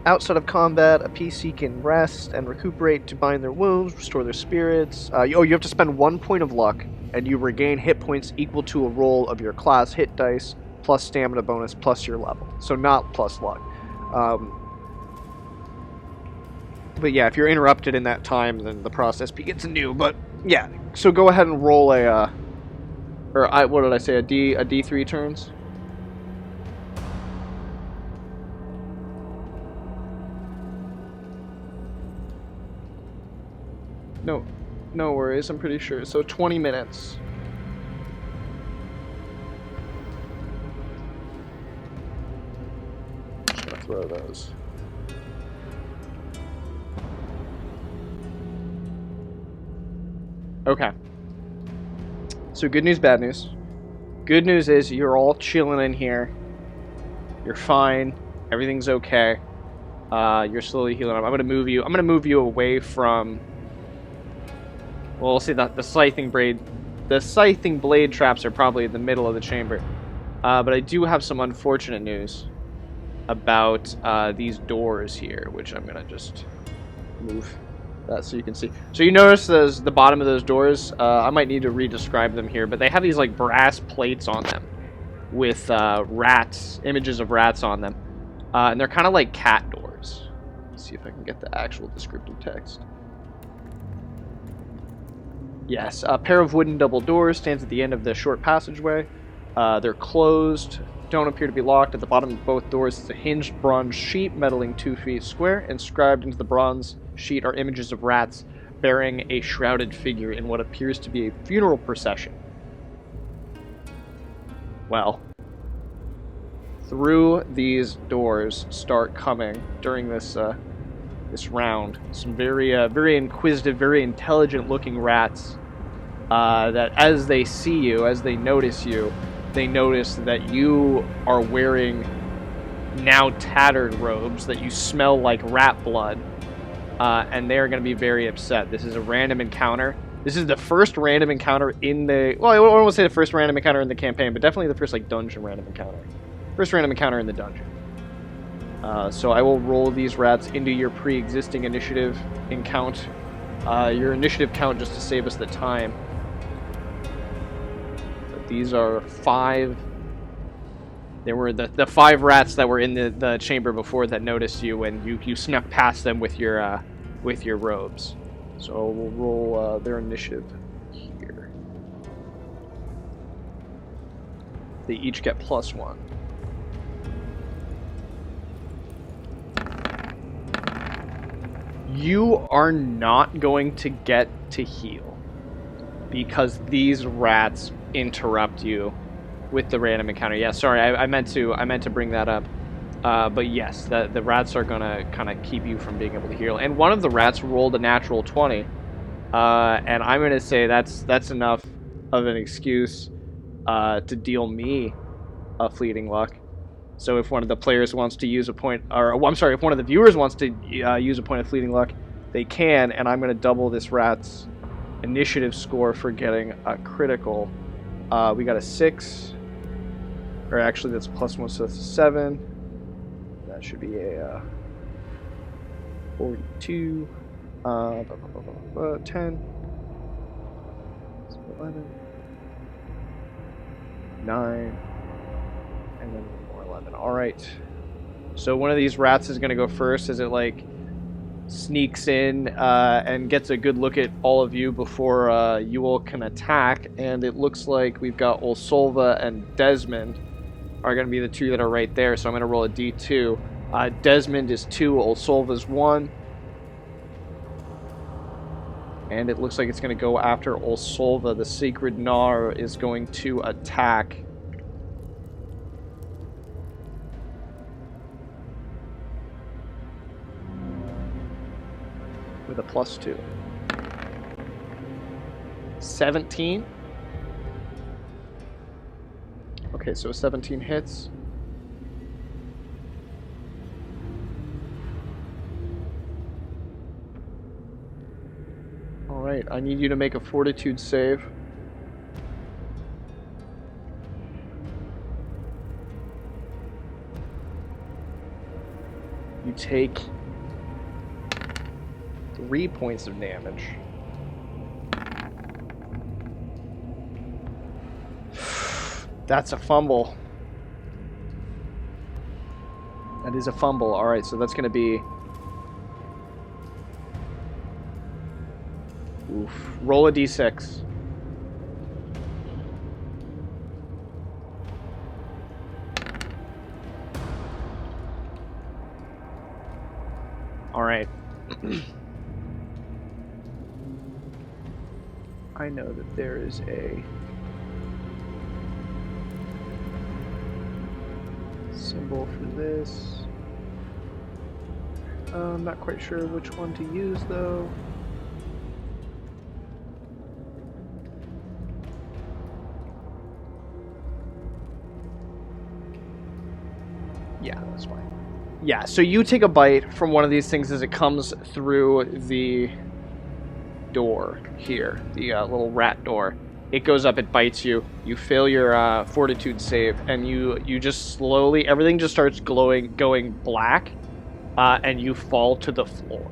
outside of combat, a PC can rest and recuperate to bind their wounds, restore their spirits. You have to spend 1 point of luck, and you regain hit points equal to a roll of your class hit dice, plus stamina bonus, plus your level. So not plus luck. But yeah, if you're interrupted in that time, then the process begins anew. But yeah, so go ahead and roll what did I say? A D3 turns. No worries, I'm pretty sure. So 20 minutes. Just gonna throw those. Okay. So good news, bad news. Good news is you're all chilling in here. You're fine. Everything's okay. You're slowly healing up. I'm gonna move you away from... Well, we'll see that the scything blade traps are probably in the middle of the chamber. But I do have some unfortunate news about these doors here, which I'm gonna just move that so you can see. So you notice the bottom of those doors. I might need to re-describe them here, but they have these like brass plates on them with images of rats on them, and they're kind of like cat doors. Let's see if I can get the actual descriptive text. Yes, a pair of wooden double doors stands at the end of the short passageway. They're closed, don't appear to be locked. At the bottom of both doors is a hinged bronze sheet metalling 2 feet square. Inscribed into the bronze sheet are images of rats bearing a shrouded figure in what appears to be a funeral procession. Well, through these doors start coming during this round some very inquisitive, very intelligent-looking rats that, as they see you, as they notice you, they notice that you are wearing now tattered robes, that you smell like rat blood, and they're going to be very upset. This is a random encounter. This is the first random encounter in the... Well, I won't say the first random encounter in the campaign, but definitely the first, like, dungeon random encounter. First random encounter in the dungeon. So I will roll these rats into your pre-existing initiative and count your initiative count just to save us the time. But these are 5. There were the 5 rats that were in the chamber before that noticed you when you snuck past them with your robes. So we'll roll their initiative here. They each get +1. You are not going to get to heal because these rats interrupt you with the random encounter. Yeah, sorry, I meant to bring that up. But yes, the rats are gonna kind of keep you from being able to heal. And one of the rats rolled a natural 20, and I'm gonna say that's enough of an excuse to deal me a fleeting luck. So if one of the players wants to use a point, or I'm sorry, if one of the viewers wants to use a point of fleeting luck, they can, and I'm going to double this rat's initiative score for getting a critical. We got a 6, or actually that's +1, so that's a 7. That should be a 42, 10, 11, 9, and then 11. All right. So one of these rats is going to go first as it like sneaks in and gets a good look at all of you before you all can attack. And it looks like we've got Olsolva and Desmond are going to be the 2 that are right there. So I'm going to roll a D2. Desmond is 2, Olsolva's 1. And it looks like it's going to go after Olsolva. The Sacred Gnar is going to attack. With a +2. 17. Okay, so 17 hits. Alright, I need you to make a fortitude save. You take 3 points of damage. That's a fumble. That is a fumble. Alright, so that's going to be... Oof. Roll a d6. Alright. I know that there is a symbol for this. I'm not quite sure which one to use though. Yeah, that's fine. Yeah, so you take a bite from one of these things as it comes through the door here, the little rat door. It goes up, it bites you. You fail your fortitude save, and you just slowly, everything just starts going black, and you fall to the floor.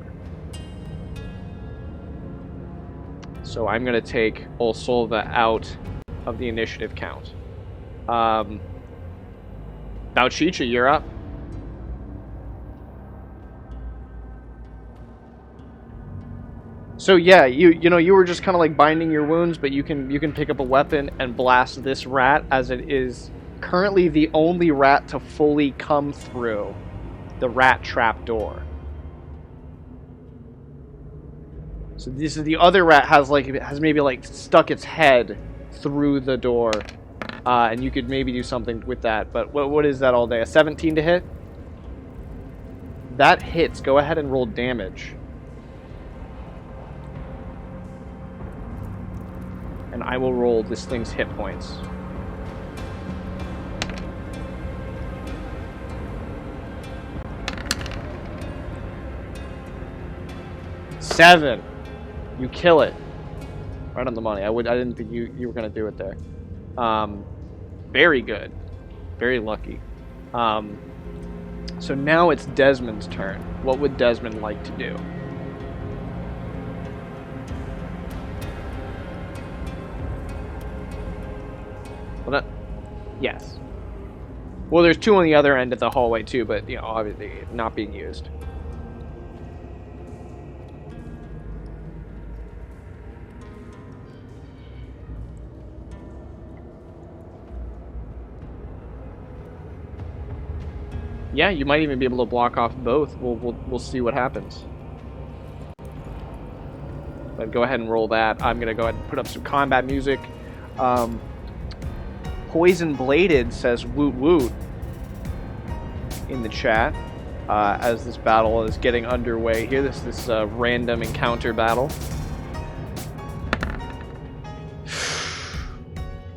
So I'm going to take Olsolva out of the initiative count. Bauchicha, you're up. So yeah, you know you were just kind of like binding your wounds, but you can pick up a weapon and blast this rat, as it is currently the only rat to fully come through the rat trap door. So this is the other rat has maybe like stuck its head through the door, and you could maybe do something with that. But what is that all day? A 17 to hit? That hits. Go ahead and roll damage. And I will roll this thing's hit points. Seven. You kill it. Right on the money. I didn't think you were gonna do it there. Very good. Very lucky. So now it's Desmond's turn. What would Desmond like to do? Well, yes. Well, there's two on the other end of the hallway too, but, you know, obviously not being used. Yeah, you might even be able to block off both. We'll see what happens. But go ahead and roll that. I'm gonna go ahead and put up some combat music. Poison Bladed says woot woot in the chat as this battle is getting underway here. This random encounter battle.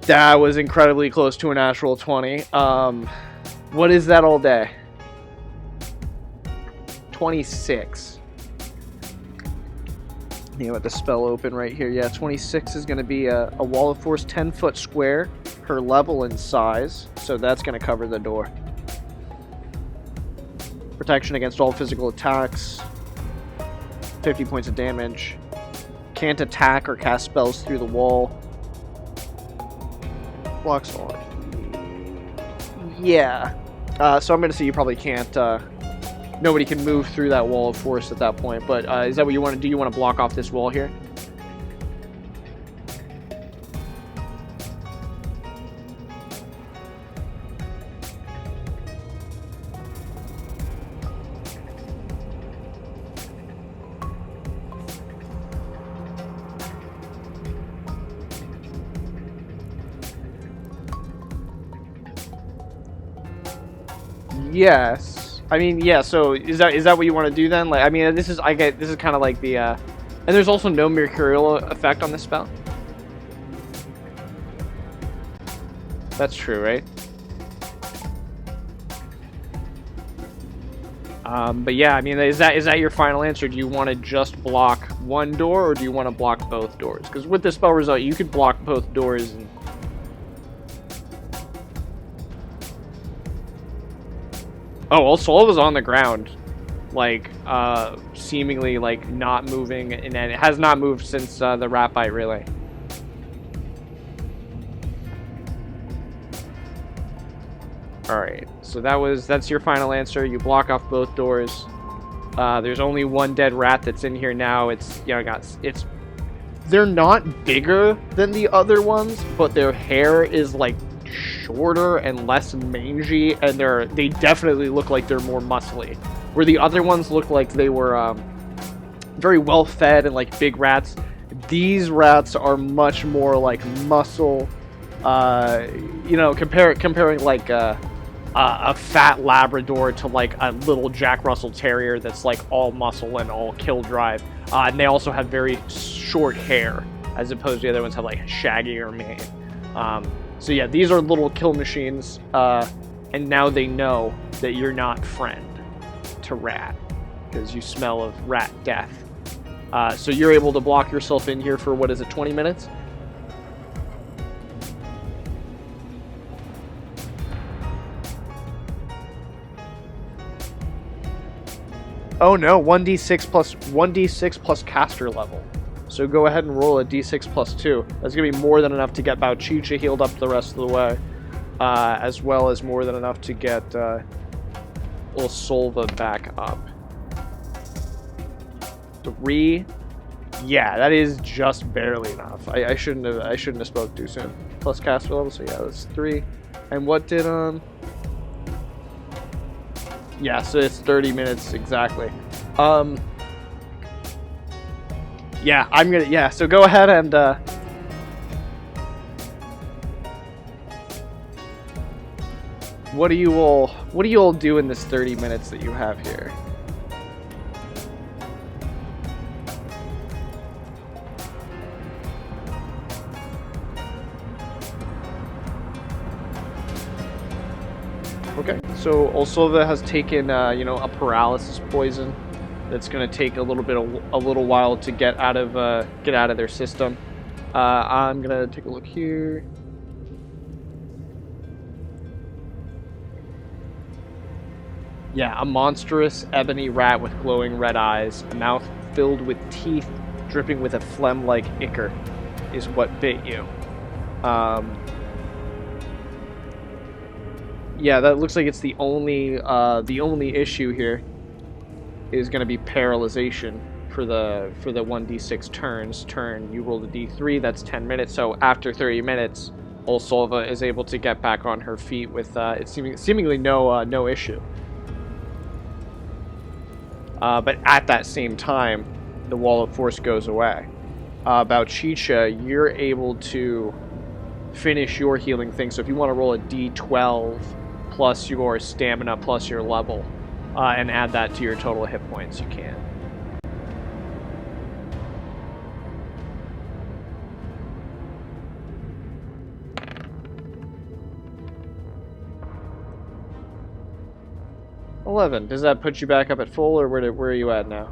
That was incredibly close to a natural 20. What is that all day? 26. You know what, the spell open right here. Yeah, 26 is going to be a wall of force 10-foot square per level in size. So that's going to cover the door. Protection against all physical attacks. 50 points of damage. Can't attack or cast spells through the wall. Blocks on. Yeah. So I'm going to say you probably can't... nobody can move through that wall of force at that point. But is that what you want to do? You want to block off this wall here? Yes. I mean, yeah, so is that what you want to do then? Like, I mean, this is kind of like the and there's also no mercurial effect on this spell. That's true, right? But yeah, I mean, is that your final answer? Do you want to just block one door, or do you want to block both doors? Because with the spell result, you could block both doors. And... oh, well, Sol was on the ground, like, seemingly, like, not moving, and it has not moved since the rat bite, really. Alright, so that's your final answer. You block off both doors. There's only one dead rat that's in here now. It's, you know, they're not bigger than the other ones, but their hair is, like, shorter and less mangy, and they definitely look like they're more muscly. Where the other ones look like they were very well fed and like big rats, these rats are much more like muscle. You know, comparing like a fat Labrador to like a little Jack Russell Terrier that's like all muscle and all kill drive. And they also have very short hair, as opposed to the other ones have like shaggier mane. So yeah, these are little kill machines, and now they know that you're not friend to rat, because you smell of rat death. So you're able to block yourself in here for, what is it, 20 minutes? Oh no, 1d6 plus caster level. So go ahead and roll a d6 plus 2. That's going to be more than enough to get Bauchicha healed up the rest of the way. As well as more than enough to get Solva back up. 3. Yeah, that is just barely enough. I shouldn't have spoke too soon. Plus caster level, so yeah, that's 3. And what did yeah, so it's 30 minutes exactly. Yeah, so go ahead and what do you all do in this 30 minutes that you have here? Okay, so Olsova has taken you know, a paralysis poison. That's going to take a little while to get out of their system. I'm going to take a look here. Yeah, a monstrous ebony rat with glowing red eyes, a mouth filled with teeth dripping with a phlegm-like ichor is what bit you. Yeah, that looks like it's the only issue here is going to be paralyzation for the 1d6 turns. You roll the d3, that's 10 minutes. So after 30 minutes, Olsolva is able to get back on her feet with it's seemingly no issue. But at that same time, the wall of force goes away. Bauchicha, you're able to finish your healing thing. So if you want to roll a d12 plus your stamina plus your level, and add that to your total hit points, you can. $11. Does that put you back up at full, or where are you at now?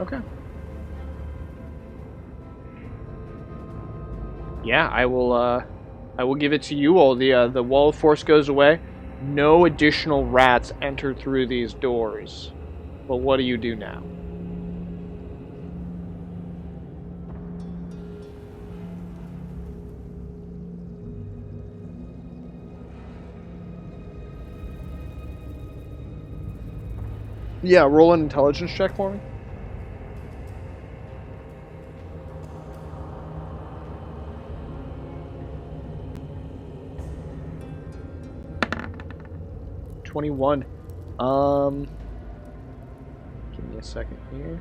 Okay. Yeah, I will give it to you all. The wall of force goes away. No additional rats enter through these doors. But what do you do now? Yeah, roll an intelligence check for me. $21. Give me a second here.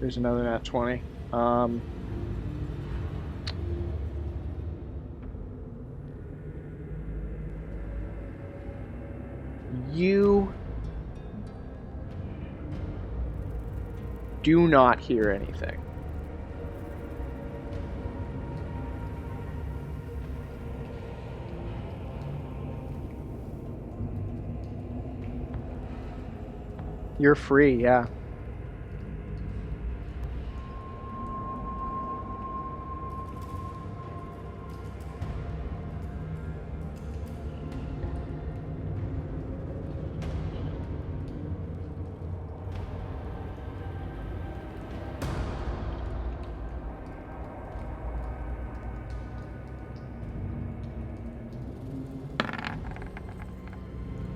There's another nat 20. You do not hear anything. You're free, yeah.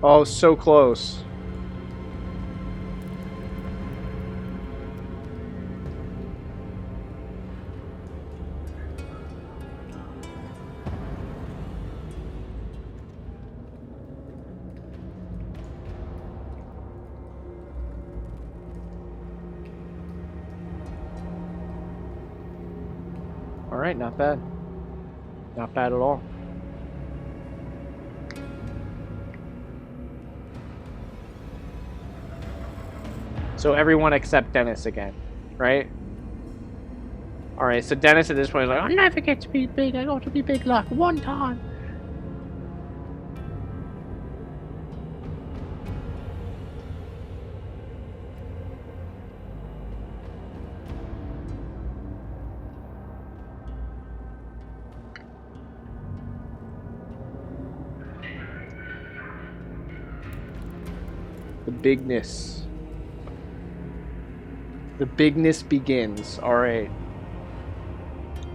Oh, so close. Alright, not bad. Not bad at all. So everyone except Dennis again, right? Alright, so Dennis at this point is like, I never get to be big. I got to be big like one time. the bigness. The bigness begins. Alright.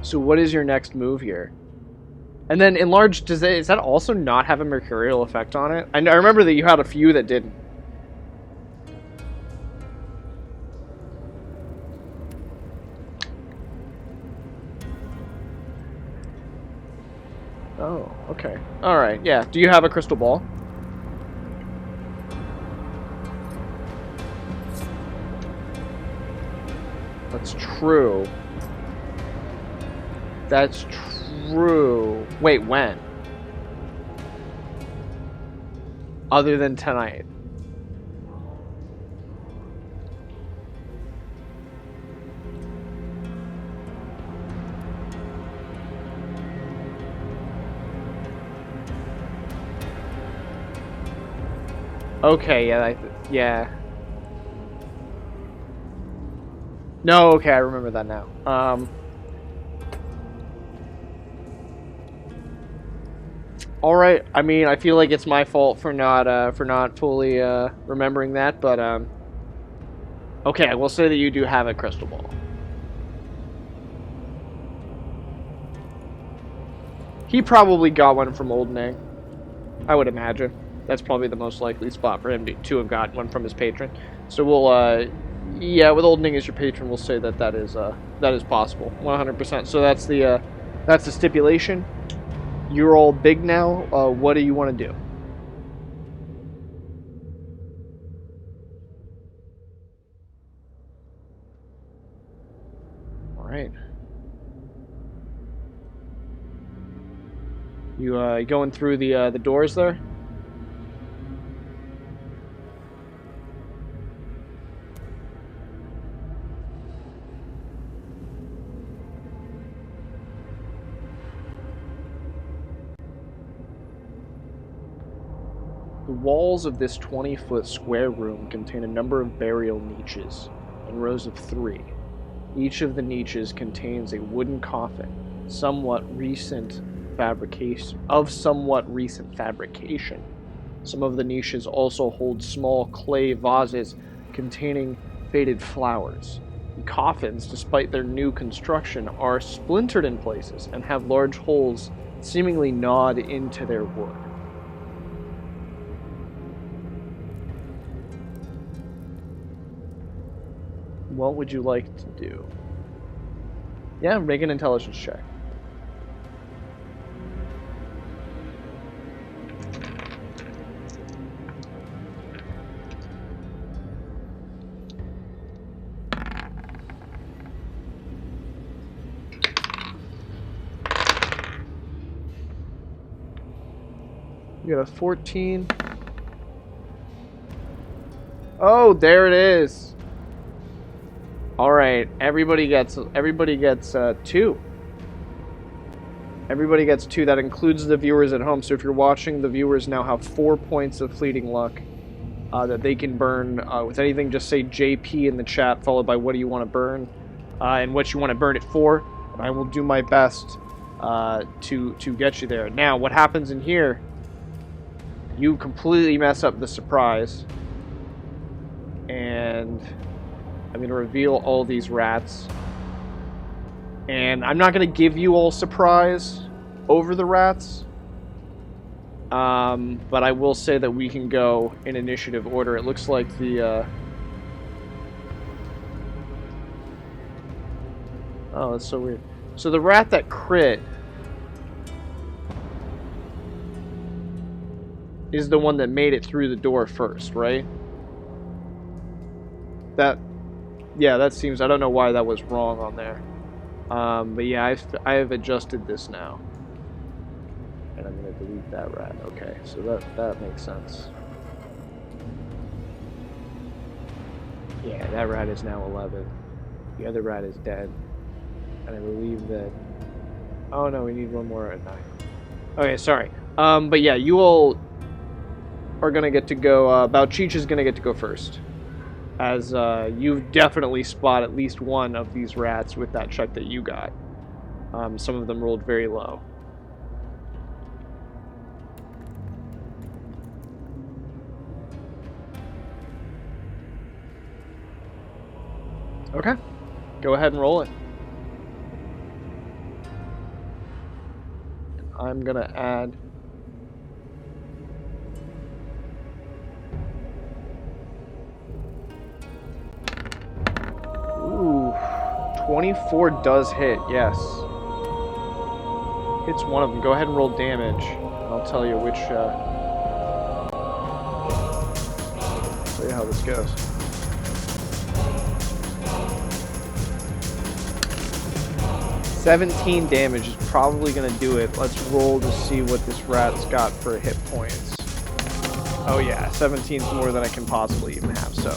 So what is your next move here? And then enlarge, does that also not have a mercurial effect on it? I remember that you had a few that didn't. Oh, okay. Alright, yeah. Do you have a crystal ball? That's true. That's true. Wait, when? Other than tonight. Okay, yeah, yeah. No, okay, I remember that now. All right. I mean, I feel like it's my fault for not fully remembering that, but okay, I will say that you do have a crystal ball. He probably got one from Old Nang, I would imagine. That's probably the most likely spot for him to have gotten one from his patron. So we'll, yeah, with Old Ning as your patron, we'll say that that is possible, 100%. So that's the stipulation. You're all big now. What do you want to do? All right. You going through the doors there? The walls of this 20-foot square room contain a number of burial niches in rows of 3. Each of the niches contains a wooden coffin, somewhat recent fabrication. Some of the niches also hold small clay vases containing faded flowers. The coffins, despite their new construction, are splintered in places and have large holes seemingly gnawed into their wood. What would you like to do? Yeah, make an intelligence check. You got a 14. Oh, there it is. All right, everybody gets 2. Everybody gets 2. That includes the viewers at home. So if you're watching, the viewers now have 4 points of fleeting luck that they can burn with anything. Just say JP in the chat, followed by what do you want to burn and what you want to burn it for. And I will do my best to get you there. Now, what happens in here? You completely mess up the surprise, and I'm going to reveal all these rats. And I'm not going to give you all surprise over the rats. But I will say that we can go in initiative order. It looks like the... Oh, that's so weird. So the rat that crit is the one that made it through the door first, right? Yeah, that seems... I don't know why that was wrong on there. But yeah, I have adjusted this now. And I'm going to delete that rat. Okay, so that makes sense. Yeah, that rat is now 11. The other rat is dead. And I believe that... Oh no, we need one more at 9. Okay, sorry. But yeah, you all are going to get to go... Bauchich is going to get to go first. As you've definitely spot at least one of these rats with that check that you got. Some of them rolled very low. Okay, go ahead and roll it. I'm gonna add... Ooh, 24 does hit, yes. Hits one of them. Go ahead and roll damage. I'll tell you which, tell you how this goes. $17 damage is probably going to do it. Let's roll to see what this rat's got for hit points. Oh yeah, 17 is more than I can possibly even have, so...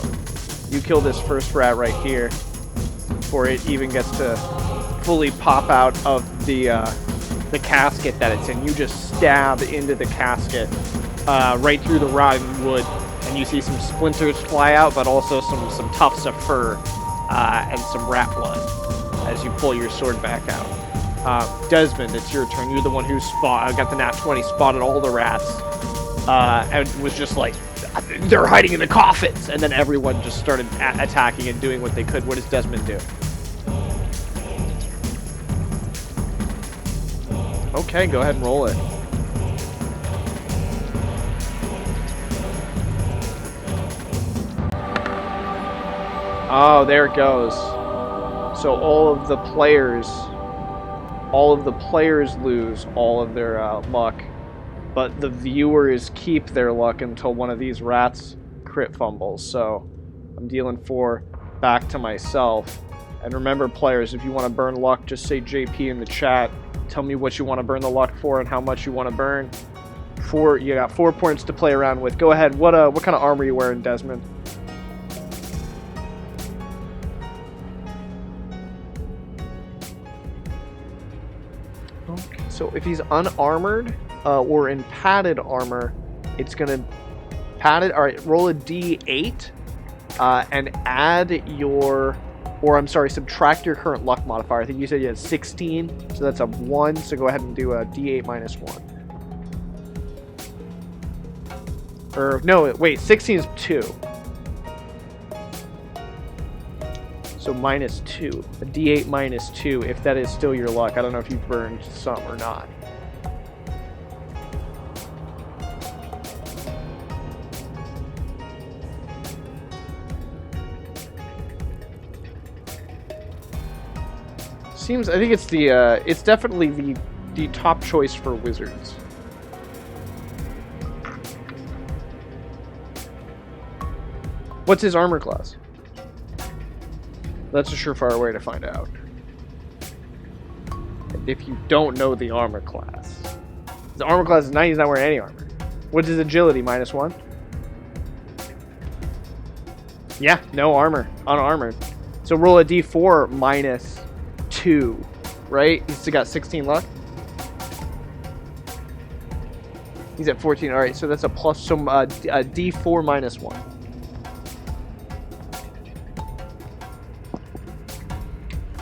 You kill this first rat right here before it even gets to fully pop out of the casket that it's in. You just stab into the casket right through the rotten wood, and you see some splinters fly out, but also some tufts of fur and some rat blood as you pull your sword back out. Desmond, it's your turn. You're the one who got the nat 20, spotted all the rats, and was just like, they're hiding in the coffins! And then everyone just started attacking and doing what they could. What does Desmond do? Okay, go ahead and roll it. Oh, there it goes. So all of the players lose all of their luck, but the viewers keep their luck until one of these rats crit fumbles. So I'm dealing 4 back to myself. And remember, players, if you want to burn luck, just say JP in the chat. Tell me what you want to burn the luck for and how much you want to burn. You got 4 points to play around with. Go ahead. What kind of armor are you wearing, Desmond? Okay. So if he's unarmored or in padded armor, it's gonna padded. All right. Roll a D8 and add your. Or, I'm sorry, subtract your current luck modifier. I think you said you had 16, so that's a 1. So go ahead and do a D8 minus 1. Or, no, wait, 16 is 2. So minus 2. A D8 minus 2, if that is still your luck. I don't know if you've burned some or not. I think it's it's definitely the top choice for wizards. What's his armor class? That's a surefire way to find out. If you don't know the armor class. The armor class is 9, he's not wearing any armor. What's his agility? Minus 1? Yeah, no armor. Unarmored. So roll a D4 minus 2, right? He's still got 16 luck. He's at 14. All right, so that's a plus. So a D4 minus 1.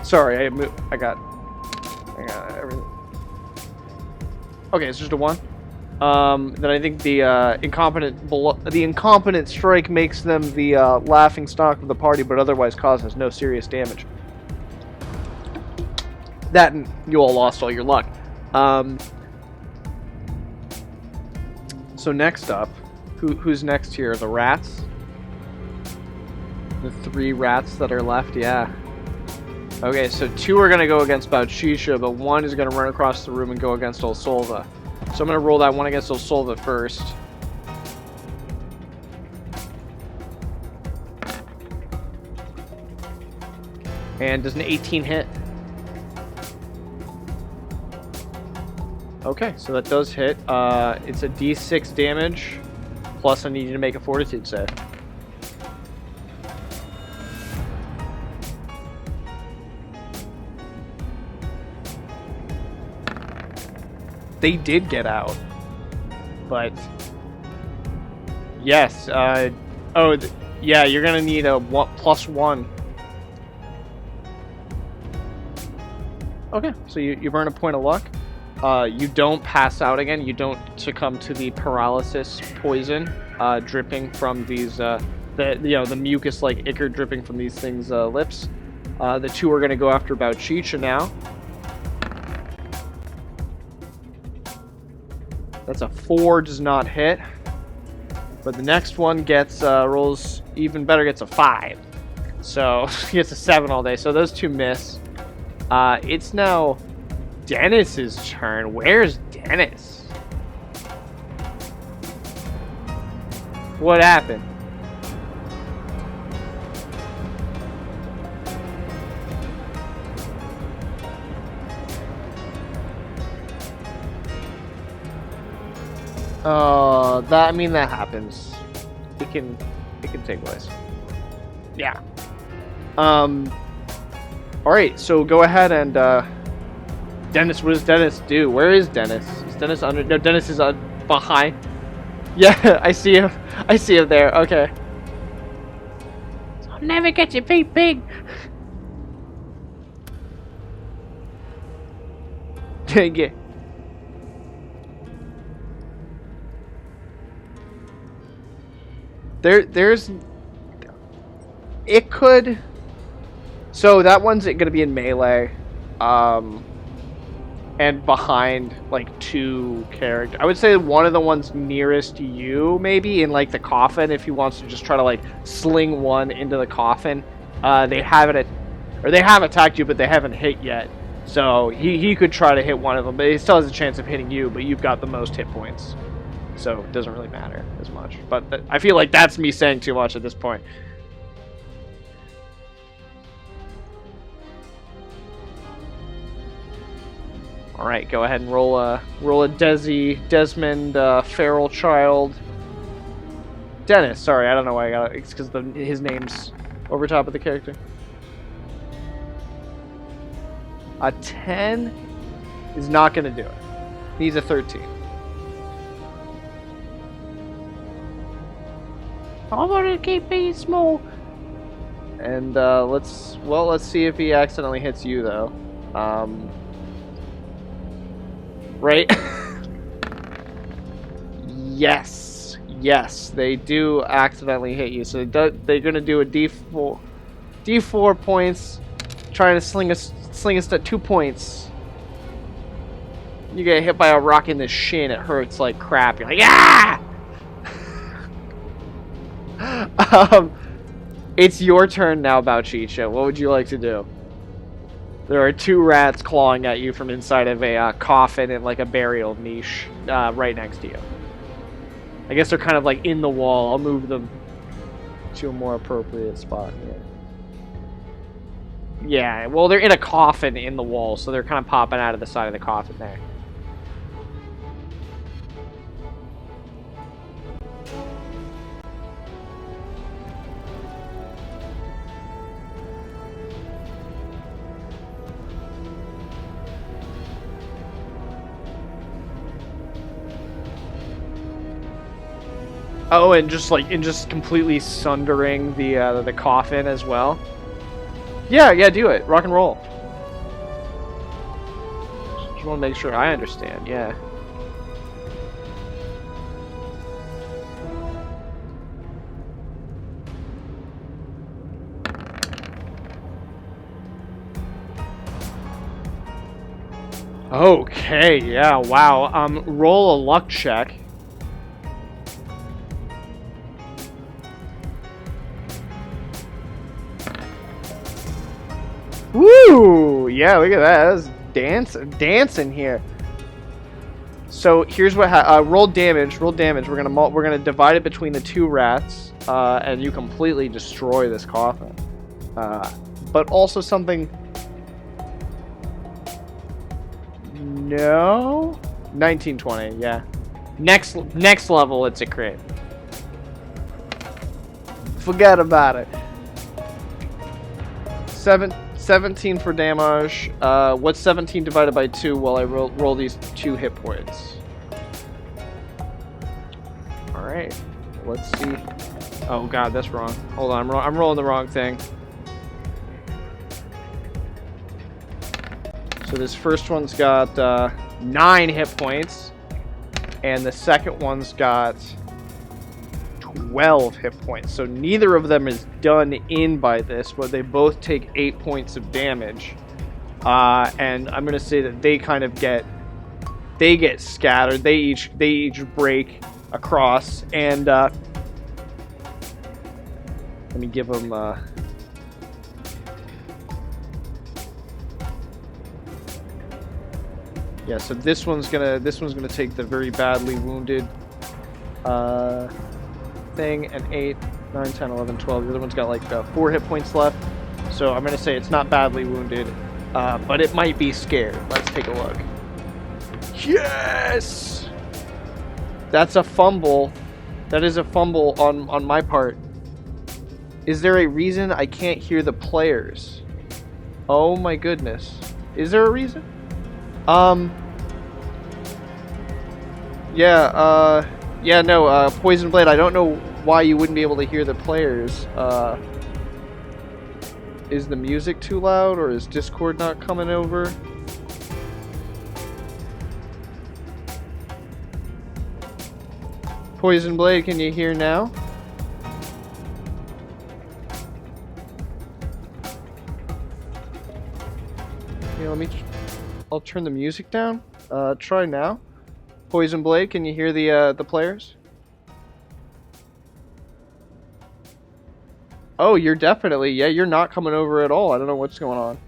Sorry, I got everything. Okay, it's just a 1. Then I think the incompetent strike makes them the laughing stock of the party, but otherwise causes no serious damage. That and you all lost all your luck. So next up, who's next here? The rats? The 3 rats that are left? Yeah. Okay, so 2 are going to go against Bauchisha, but 1 is going to run across the room and go against Olsolva. So I'm going to roll that one against Olsolva first. And does an 18 hit? Okay, so that does hit. It's a D6 damage, plus I need you to make a fortitude save. They did get out, but yes. Yeah, you're gonna need a +1. Okay, so you burn a point of luck. You don't pass out again. You don't succumb to the paralysis poison dripping from these the mucus like ichor dripping from these things' lips. The 2 are gonna go after Bauchisha now. That's a 4, does not hit. But the next one gets rolls even better, gets a 5. So he gets a 7 all day. So those 2 miss. It's now Dennis's turn. Where's Dennis? What happened? That happens. It can take place. Yeah. Alright, so go ahead and Dennis, what does Dennis do? Where is Dennis? Is Dennis under? No, Dennis is behind. Yeah, I see him. I see him there. Okay. I'll never get you beat big. Yeah. There's it could. So that one's gonna be in melee, and behind like two characters. I would say one of the ones nearest to you, maybe in like the coffin, if he wants to just try to like sling one into the coffin. They haven't, or they have attacked you, but they haven't hit yet. So he could try to hit one of them, but he still has a chance of hitting you. But you've got the most hit points, so it doesn't really matter as much. But I feel like that's me saying too much at this point. All right, go ahead and roll a Desmond feral child. Dennis, sorry, I don't know why I got it. It's because his name's over top of the character. A 10 is not going to do it. Needs a 13. I want to keep being small. And let's see if he accidentally hits you though. Right? Yes, they do accidentally hit you. So they're gonna do a D4 points, trying to sling us at 2 points. You get hit by a rock in the shin. It hurts like crap. You're like, ah! It's your turn now, Bauchicha. What would you like to do? There are 2 rats clawing at you from inside of a coffin in like a burial niche right next to you. I guess they're kind of like in the wall. I'll move them to a more appropriate spot here. Yeah, well, they're in a coffin in the wall, so they're kind of popping out of the side of the coffin there. Oh, and just completely sundering the coffin as well. Yeah, do it. Rock and roll. Just want to make sure I understand. Yeah. Okay. Yeah. Wow. Roll a luck check. Woo! Yeah, look at that. That was dancing here. So here's what roll damage. We're gonna divide it between the 2 rats, and you completely destroy this coffin. But also something. No, 1920. Yeah. Next level, it's a crit. Forget about it. 17 for damage. What's 17 divided by 2 while I roll these 2 hit points? Alright. Let's see. Oh god, that's wrong. Hold on, I'm rolling the wrong thing. So this first one's got 9 hit points. And the second one's got 12 hit points. So neither of them is done in by this, but they both take 8 points of damage. And I'm gonna say that they kind of get scattered. They each break across, and let me give them yeah, so this one's gonna take the very badly wounded thing, and 8, 9, 10, 11, 12. The other one's got like 4 hit points left. So I'm gonna say it's not badly wounded, but it might be scared. Let's take a look. Yes! That's a fumble. That is a fumble on my part. Is there a reason I can't hear the players? Oh my goodness. Is there a reason? Yeah, Yeah, no, Poison Blade, I don't know why you wouldn't be able to hear the players. Is the music too loud, or is Discord not coming over? Poison Blade, can you hear now? Yeah, I'll turn the music down. Try now. Poison Blade, can you hear the players? Oh, you're definitely, yeah, you're not coming over at all. I don't know what's going on.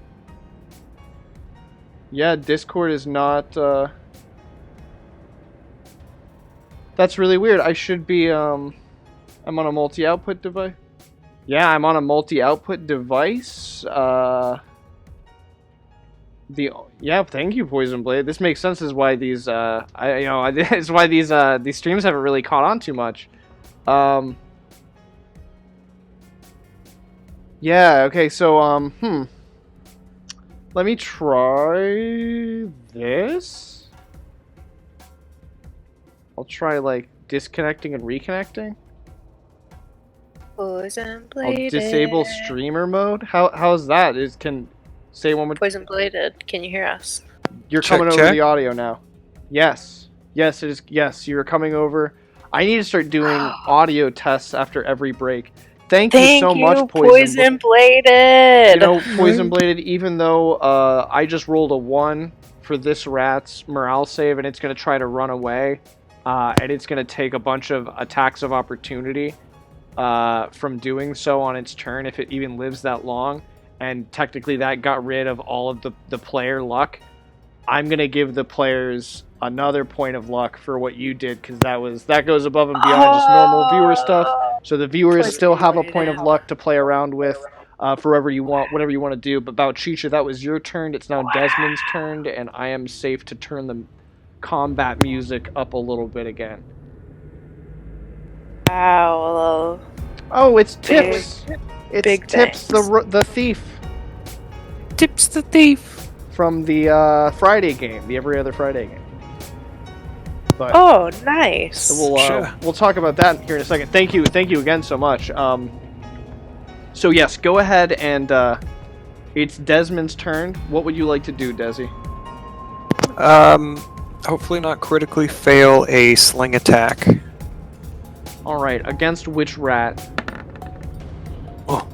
Yeah, Discord is not, That's really weird. I should be, I'm on a multi-output device. Yeah, I'm on a multi-output device. Yeah, thank you, Poison Blade. This makes sense. Is why these it's why these streams haven't really caught on too much. Yeah. Okay. So let me try this. I'll try like disconnecting and reconnecting. Poison I'll bladed. disable streamer mode. How's that? Say one more. Poison bladed. Can you hear us? You're Check, coming over check. the audio now. Yes. Yes, it is. Yes, you're coming over. I need to start doing audio tests after every break. Thank you so much, Poison bladed. You know, Poison Bladed, even though I just rolled a 1 for this rat's morale save, and it's going to try to run away, and it's going to take a bunch of attacks of opportunity from doing so on its turn if it even lives that long, and technically that got rid of all of the player luck. I'm going to give the players another point of luck for what you did, because that goes above and beyond just normal viewer stuff. So the viewers still have a point of luck to play around with for whatever you want to do. But about Chicha, that was your turn. It's now Desmond's turn, and I am safe to turn the combat music up a little bit again. Wow. Oh, it's Tips. It's big Tips, thanks. the thief Tips the thief. from the Friday game, the Every Other Friday game. But Oh, nice. we'll talk about that here in a second. Thank you again so much. So yes, go ahead and it's Desmond's turn. What would you like to do, Desi? Hopefully not critically fail a sling attack. All right, against which rat? Oh.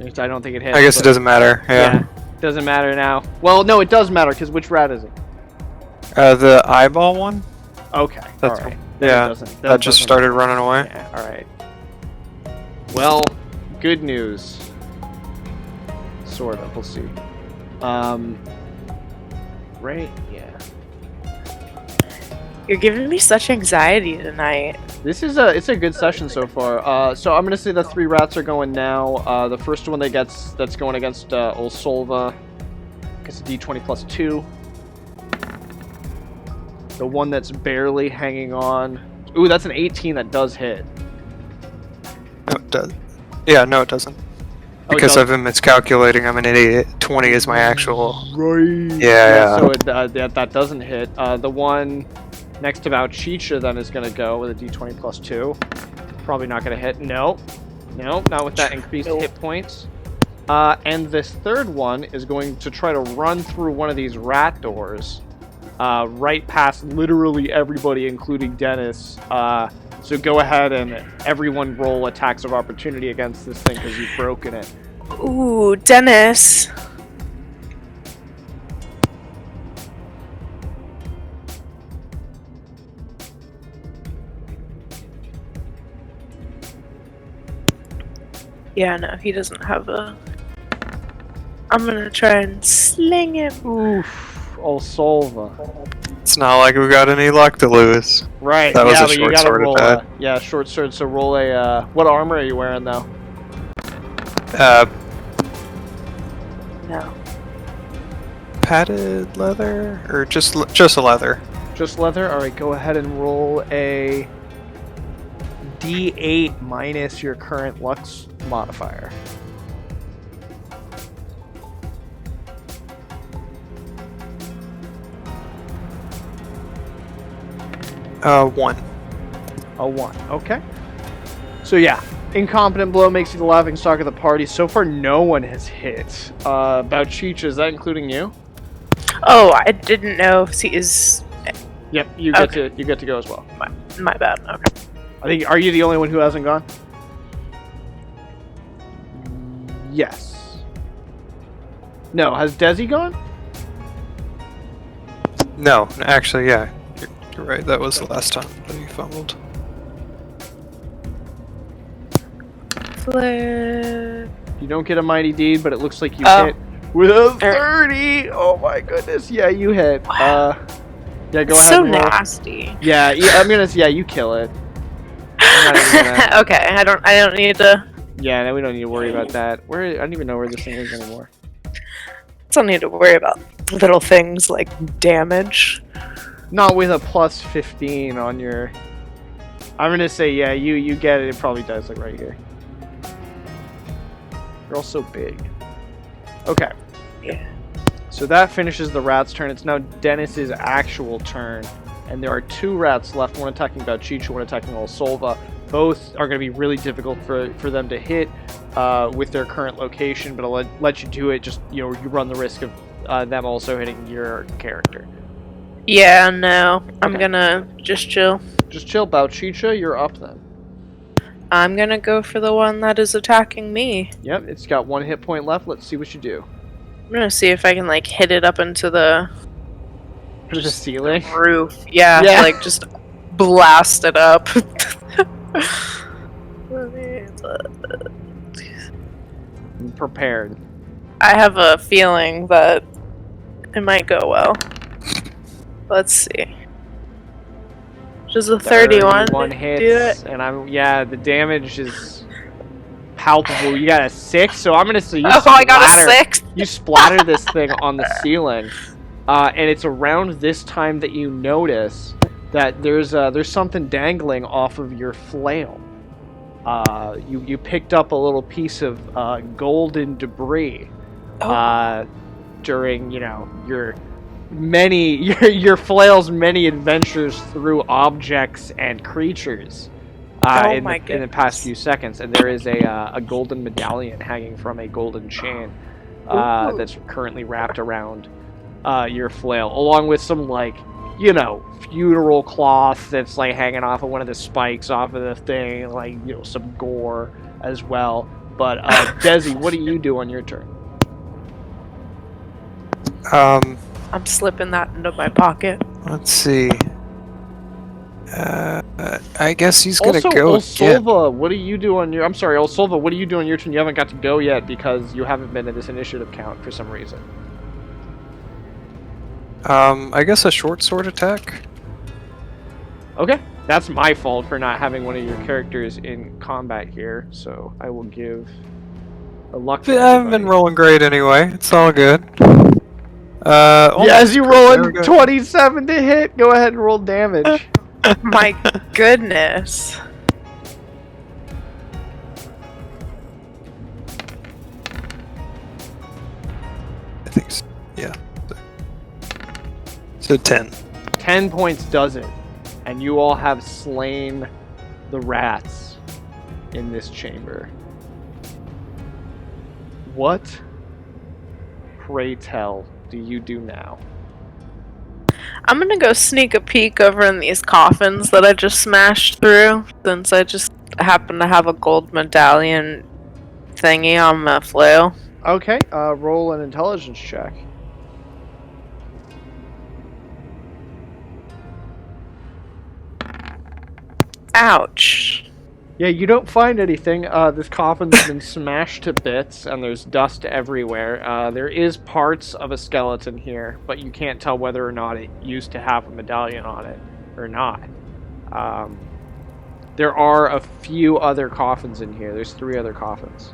I don't think it hits. I guess it doesn't matter. Yeah. Doesn't matter now. Well, no, it does matter because which rat is it? The eyeball one. Okay. That's all right. yeah. That That just doesn't started matter. running away. Yeah. All right. Well, good news. Sort of. We'll see. Right. Yeah. You're giving me such anxiety tonight. It's a good session so far. So I'm gonna say the 3 rats are going now. The first one that's going against Olsolva gets a D20 plus 2. The one that's barely hanging on. Ooh, that's an 18 that does hit. No, it does. Yeah, no, it doesn't. Because does? of him, it's calculating. I'm an idiot. 20 is my actual. Right. Yeah. So that doesn't hit. The one next to Chicha then is gonna go with a D20 plus 2. Probably not gonna hit. No, not with that increased hit points. And this third one is going to try to run through one of these rat doors, right past literally everybody, including Dennis. So go ahead and everyone roll attacks of opportunity against this thing because you've broken it. Ooh, Dennis. Yeah, no, he doesn't have a... I'm gonna try and sling him. Oof, Olsolva. It's not like we got any luck to lose. Right. That was yeah, a but you short gotta sword roll. attack. Yeah, short sword. So roll a. What armor are you wearing though? No. Padded leather or just a leather. Just leather. All right. Go ahead and roll a D8 minus your current Lux modifier. One. A 1. Okay. So yeah, incompetent blow makes you the laughing stock of the party. So far, no one has hit. Bauchicha, is that including you? Oh, I didn't know if he is. Yep, you get to go as well. My bad. Okay. I think. Are you the only one who hasn't gone? Yes. No, has Desi gone? No, actually, yeah. You're right. That was the last time that you fumbled. Flip. You don't get a mighty deed, but it looks like you Oh. hit with a 30. Oh my goodness! Yeah, you hit. Yeah, go ahead. So and roll. nasty. Yeah, I'm gonna. Yeah, you kill it. I'm not even gonna- Okay, I don't need to. Yeah, no, we don't need to worry about that. I don't even know where this thing is anymore. Don't need to worry about little things like damage. Not with a plus 15 on your. I'm gonna say yeah. You get it. It probably does like right here. You're all so big. Okay. Yeah. So that finishes the rat's turn. It's now Dennis's actual turn. And there are 2 rats left, one attacking Bauchicha, one attacking Olsolva. Both are going to be really difficult for them to hit with their current location, but I'll let you do it. Just, you run the risk of them also hitting your character. Yeah, no. I'm Okay. gonna just chill. Just chill, Bauchicha, you're up then. I'm gonna go for the one that is attacking me. Yep, it's got 1 hit point left. Let's see what you do. I'm gonna see if I can like hit it up into the To the ceiling. roof. Yeah, Yeah. like just blast it up. I'm prepared. I have a feeling that it might go well. Let's see. Just a 31. 31 Do hits, it. and the damage is palpable. You got a 6, so I'm gonna say you Oh, I got a splatter- 6. You splatter this thing on the ceiling, and it's around this time that you notice that there's something dangling off of your flail. You picked up a little piece of golden debris during your your flail's many adventures through objects and creatures in the past few seconds, and there is a golden medallion hanging from a golden chain that's currently wrapped around your flail, along with some funeral cloth that's hanging off of one of the spikes off of the thing, some gore as well. But Desi, what do you do on your turn? I'm slipping that into my pocket. Let's see. I guess he's gonna Also, go again. Olsolva, what do you do on your? I'm sorry, Olsolva, what do you do on your turn? You haven't got to go yet because you haven't been in this initiative count for some reason. I guess a short sword attack. Okay, that's my fault for not having one of your characters in combat here, so I will give a luck. I haven't been rolling great anyway. It's all good. As you roll There we a go. 27 to hit, go ahead and roll damage. My goodness. I think so. Yeah. So 10. 10 points does it, and you all have slain the rats in this chamber. What, pray tell, do you do now? I'm gonna go sneak a peek over in these coffins that I just smashed through, since I just happen to have a gold medallion thingy on my flail. Okay, roll an intelligence check. Ouch. Yeah, you don't find anything. This coffin's been smashed to bits, and there's dust everywhere. There is parts of a skeleton here, but you can't tell whether or not it used to have a medallion on it or not. There are a few other coffins in here. There's 3 other coffins.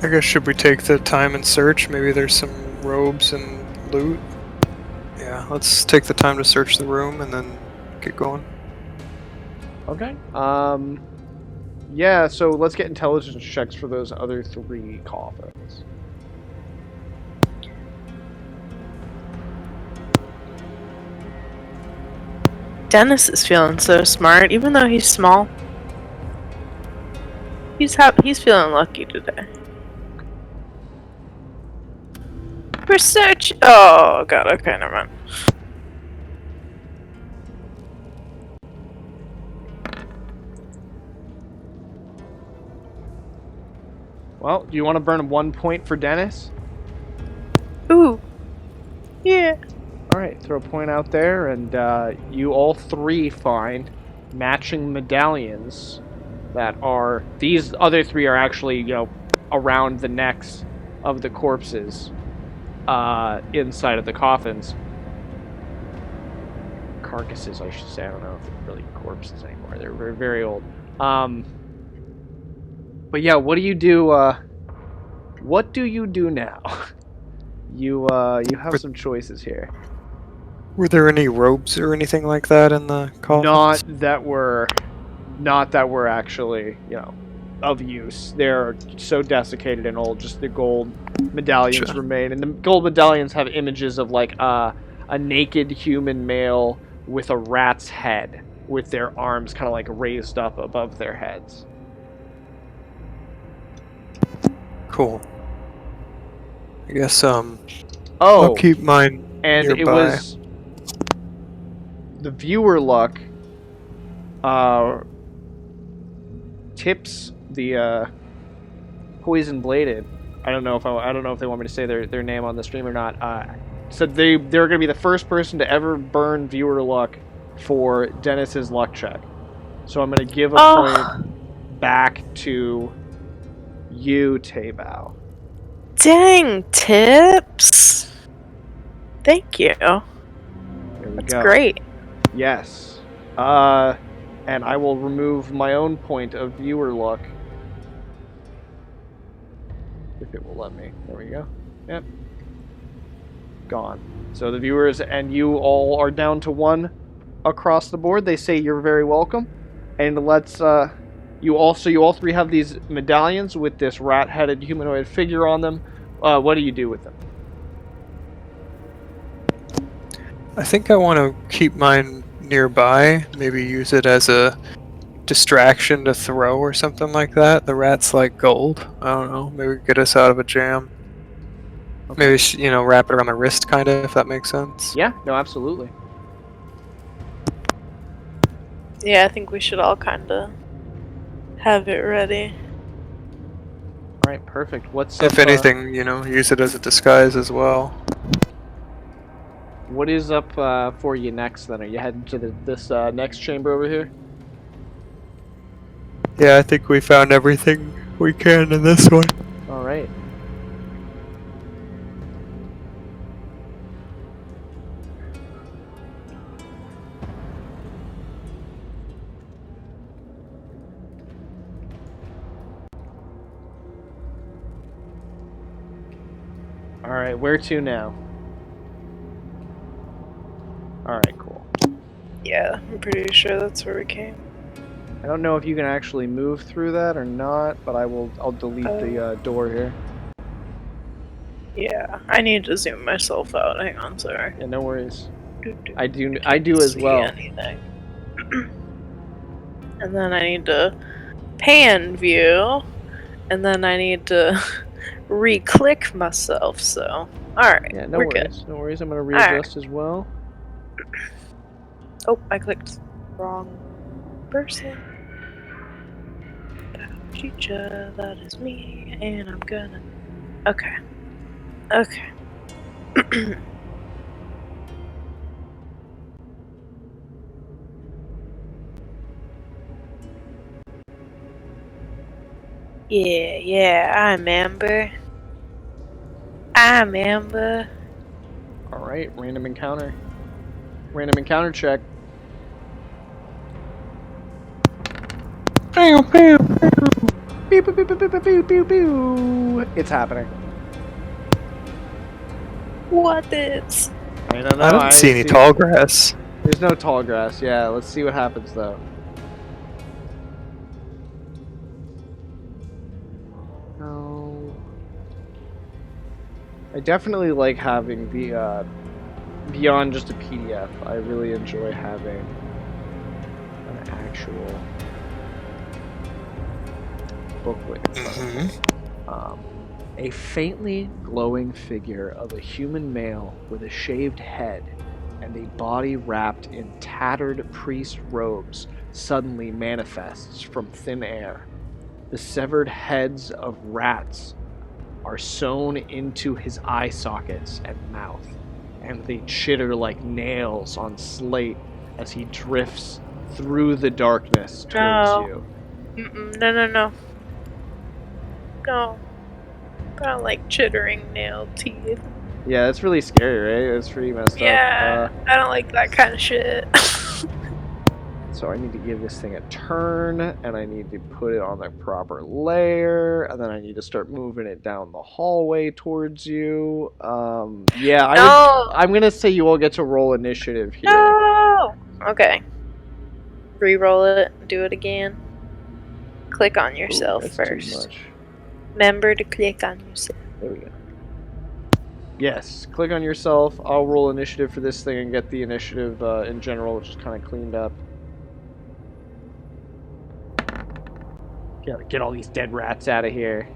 I guess should we take the time and search? Maybe there's some robes and loot. Yeah, let's take the time to search the room and then get going. Okay. Yeah, so let's get intelligence checks for those other 3 coffins. Dennis is feeling so smart, even though he's small. He's feeling lucky today. Research. Oh god. Okay, never mind. Well, do you want to burn 1 point for Dennis? Ooh. Yeah. All right, throw a point out there, and you all three find matching medallions that are. These other three are actually, around the necks of the corpses, inside of the coffins. Carcasses, I should say. I don't know if they're really corpses anymore. They're very, very old. But yeah, what do you do? What do you do now? You have some choices here. Were there any robes or anything like that in the coffins? Not that were actually, of use. They're so desiccated and old. Just the gold medallions remain, and the gold medallions have images of like a naked human male with a rat's head, with their arms kind of like raised up above their heads. Cool. I guess Oh, I'll keep mine and nearby. it was the viewer luck. Tips the poison bladed. I don't know if they want me to say their name on the stream or not. Said they're going to be the first person to ever burn viewer luck for Dennis's luck check. So I'm going to give a point back to you, Taybao. Dang, Tips. Thank you. There we That's go. great. Yes. And I will remove my own point of viewer luck. If it will let me. There we go. Yep. Gone. So the viewers and you all are down to 1 across the board. They say you're very welcome. And let's you all three have these medallions with this rat-headed humanoid figure on them. What do you do with them? I think I want to keep mine nearby. Maybe use it as a distraction to throw or something like that. The rat's like gold. I don't know. Maybe get us out of a jam. Okay. Maybe, wrap it around my wrist, kind of, if that makes sense. Yeah, no, absolutely. Yeah, I think we should all kind of have it ready. All right, perfect. What's If up, anything, use it as a disguise as well. what is up for you next? Then are you heading to this next chamber over here? Yeah, I think we found everything we can in this one. All right. All right, where to now? All right, cool. Yeah, I'm pretty sure that's where we came. I don't know if you can actually move through that or not, but I'll delete the door here. Yeah, I need to zoom myself out. Hang on, sorry. Yeah, no worries. I do as well. Anything. And then I need to pan view, and then I need to re-click myself. So, all right, Yeah, no we're worries. good. No worries. I'm gonna readjust as well. Oh, I clicked wrong person. Teacher, that is me, and I'm gonna. Okay. Okay. Yeah, I remember. All right, random encounter. Random encounter check. Pew, pew, pew. Pew, pew, pew, pew, pew, pew, pew, pew. It's happening. What is? I don't know. I don't see any tall grass. There's no tall grass. Yeah, let's see what happens though. No. I definitely like having the beyond just a PDF. I really enjoy having an actual booklet in front of me. A faintly glowing figure of a human male with a shaved head and a body wrapped in tattered priest robes suddenly manifests from thin air. The severed heads of rats are sewn into his eye sockets and mouth, and they chitter like nails on slate as he drifts through the darkness towards No. you. No, no, no. No. I don't like chittering nail teeth. Yeah, that's really scary, right? That's pretty messed Yeah, up. I don't like that kind of shit. So I need to give this thing a turn, and I need to put it on the proper layer, and then I need to start moving it down the hallway towards you. Yeah, No. I'm gonna say you all get to roll initiative here. No! Okay. Re-roll it. Do it again. Click on Ooh, yourself that's first. too much. Remember to click on yourself. There we go. Yes, click on yourself. I'll roll initiative for this thing and get the initiative in general, which is kind of cleaned up. Gotta get all these dead rats out of here.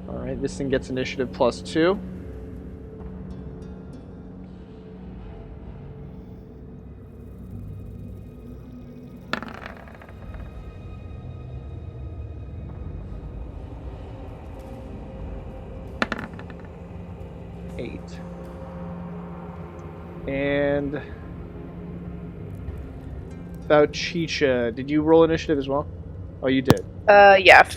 Alright, this thing gets initiative +2. Eight. And about Chicha, did you roll initiative as well? Oh, you did. Yeah.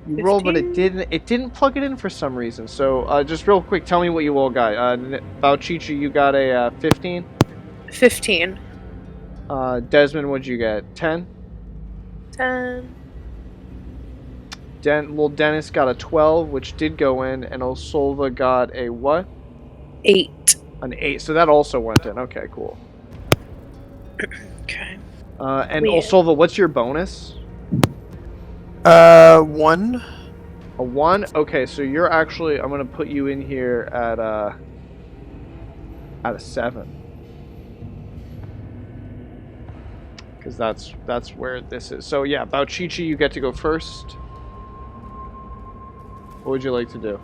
You rolled, but 15? it didn't plug it in for some reason. So, just real quick, tell me what you all got. About Chicha, you got a 15. 15. Desmond, what'd you get? 10. 10. Well, Dennis got a 12, which did go in, and Osolva got a what? 8. An 8. So that also went in. Okay, cool. Okay. And Weird. Osolva, what's your bonus? 1. A 1? Okay, so you're actually... I'm going to put you in here at a 7. Because that's where this is. So yeah, Bauchichi, you get to go first. What would you like to do?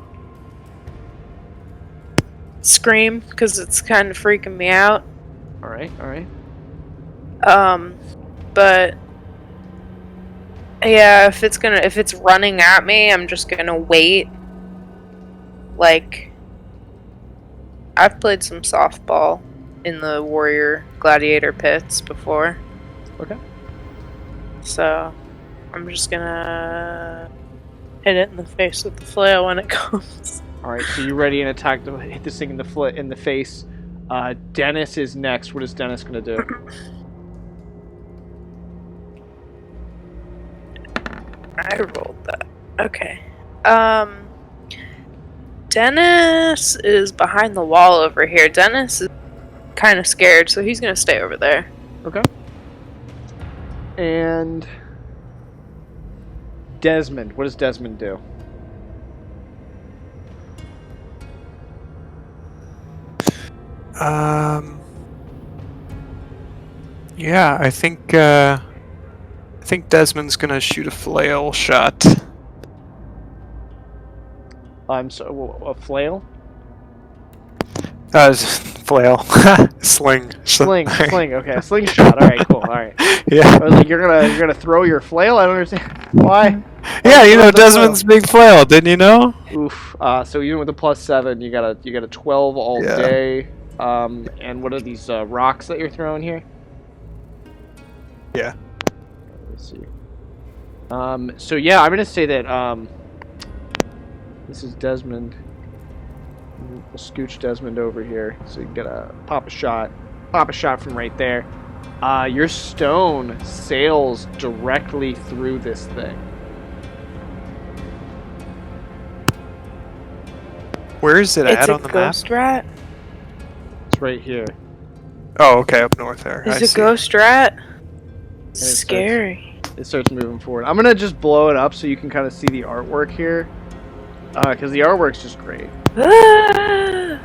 Scream, because it's kind of freaking me out. Alright, alright. But yeah, if it's running at me, I'm just gonna wait. Like, I've played some softball in the Warrior Gladiator pits before. Okay. So I'm just gonna hit it in the face with the flail when it comes. Alright, so you ready and attack to hit this thing in the face. Dennis is next. What is Dennis gonna do? I rolled that. Okay. Dennis is behind the wall over here. Dennis is kind of scared, so he's gonna stay over there. Okay. And Desmond. What does Desmond do? Yeah, I think Desmond's gonna shoot a flail shot. A flail? Flail. Sling. Sling. Okay, a slingshot. All right, cool. All right. Yeah. I was like, you're gonna throw your flail? I don't understand why. Yeah, you know What's the Desmond's big flail, didn't you know? Oof. So even with the +7, you got a 12 all Yeah. day. And what are these rocks that you're throwing here? Yeah. Let's see. So yeah, I'm gonna say that this is Desmond. We'll scooch Desmond over here so you can get a pop a shot from right there. Your stone sails directly through this thing. Where is it It's at a on the map? ghost rat. It's right here. Oh, okay, up north there. It's I a see. ghost rat. it starts- Scary. It starts moving forward. I'm gonna just blow it up so you can kind of see the artwork here, because the artwork's just great. Ah!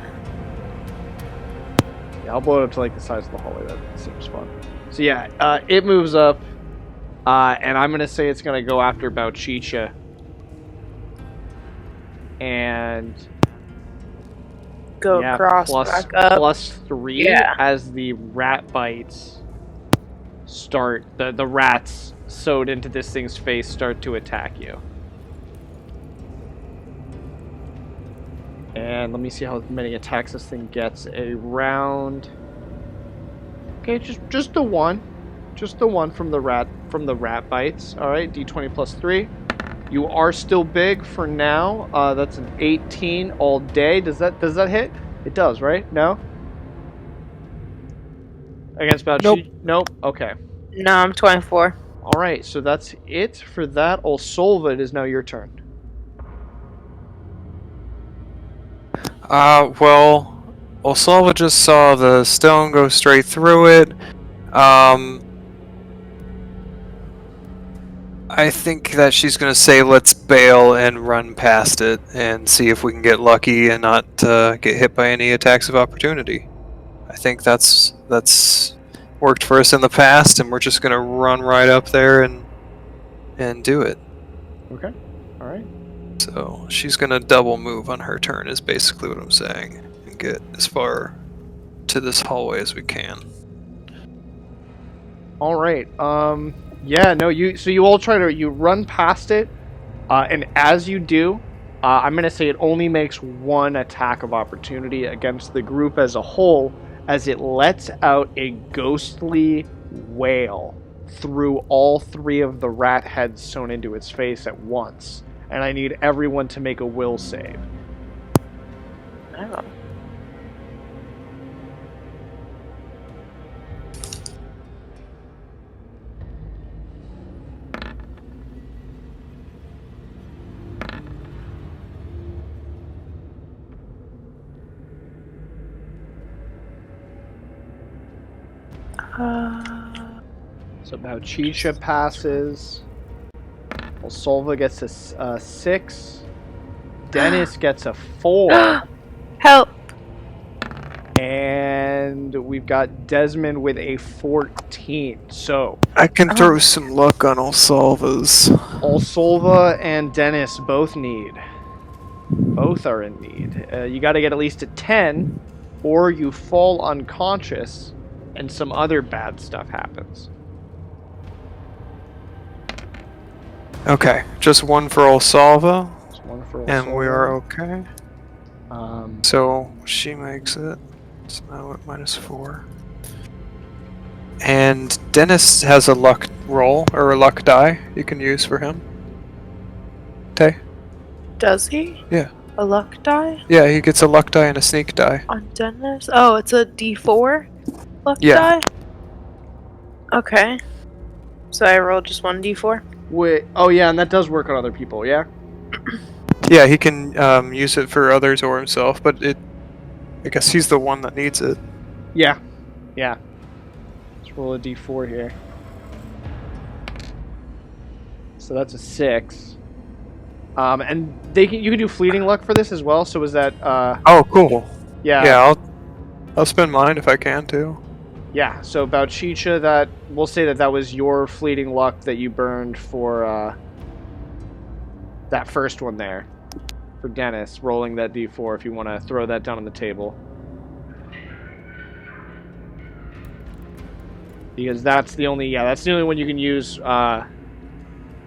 Yeah, I'll blow it up to like the size of the hallway. That seems fun. So yeah, it moves up, and I'm gonna say it's gonna go after Bauchicha. And Go yeah, across back up. +3 Yeah. as the rat bites start. The rats sewed into this thing's face start to attack you. And let me see how many attacks this thing gets. A round. Okay, just the one. Just the one from the rat bites. Alright, D20 +3. You are still big for now. That's an 18 all day. Does that hit? It does, right? No? Against Nope. Nope. Okay. No, I'm 24. Alright, so that's it for that. Olsolva, it is now your turn. Well, Olsolva just saw the stone go straight through it. I think that she's gonna say let's bail and run past it and see if we can get lucky and not get hit by any attacks of opportunity. I think that's worked for us in the past, and we're just gonna run right up there and do it. Okay. Alright. So she's gonna double move on her turn is basically what I'm saying, and get as far to this hallway as we can. Alright. Yeah, no, you all try to run past it, and as you do, I'm gonna say it only makes one attack of opportunity against the group as a whole, as it lets out a ghostly wail through all 3 of the rat heads sewn into its face at once. And I need everyone to make a will save. Oh. So Bauchicha passes. Olsolva gets a 6. Dennis gets a 4. Help! And we've got Desmond with a 14. So I can throw some luck on Olsolva's. Olsolva and Dennis both need. Both are in need. You got to get at least a 10, or you fall unconscious, and some other bad stuff happens. Okay, just one for Olsolva, Just one for and we are Olsolva. okay. So she makes it. So now at -4. And Dennis has a luck roll, or a luck die you can use for him. Tay? Does he? Yeah. A luck die? Yeah, he gets a luck die and a sneak die. On Dennis? Oh, it's a D4 luck Yeah. die? Okay. So I rolled just one D4? Wait, oh yeah, and that does work on other people, yeah? Yeah, he can use it for others or himself, but I guess he's the one that needs it. Yeah. Yeah. Let's roll a d4 here. So that's a 6. And you can do fleeting luck for this as well, so is that Oh, cool. yeah. Yeah, I'll spend mine if I can too. Yeah, so Bauchicha, that we'll say that was your fleeting luck that you burned for that first one there. For Dennis, rolling that d4 if you want to throw that down on the table. Because that's the only one you can use. It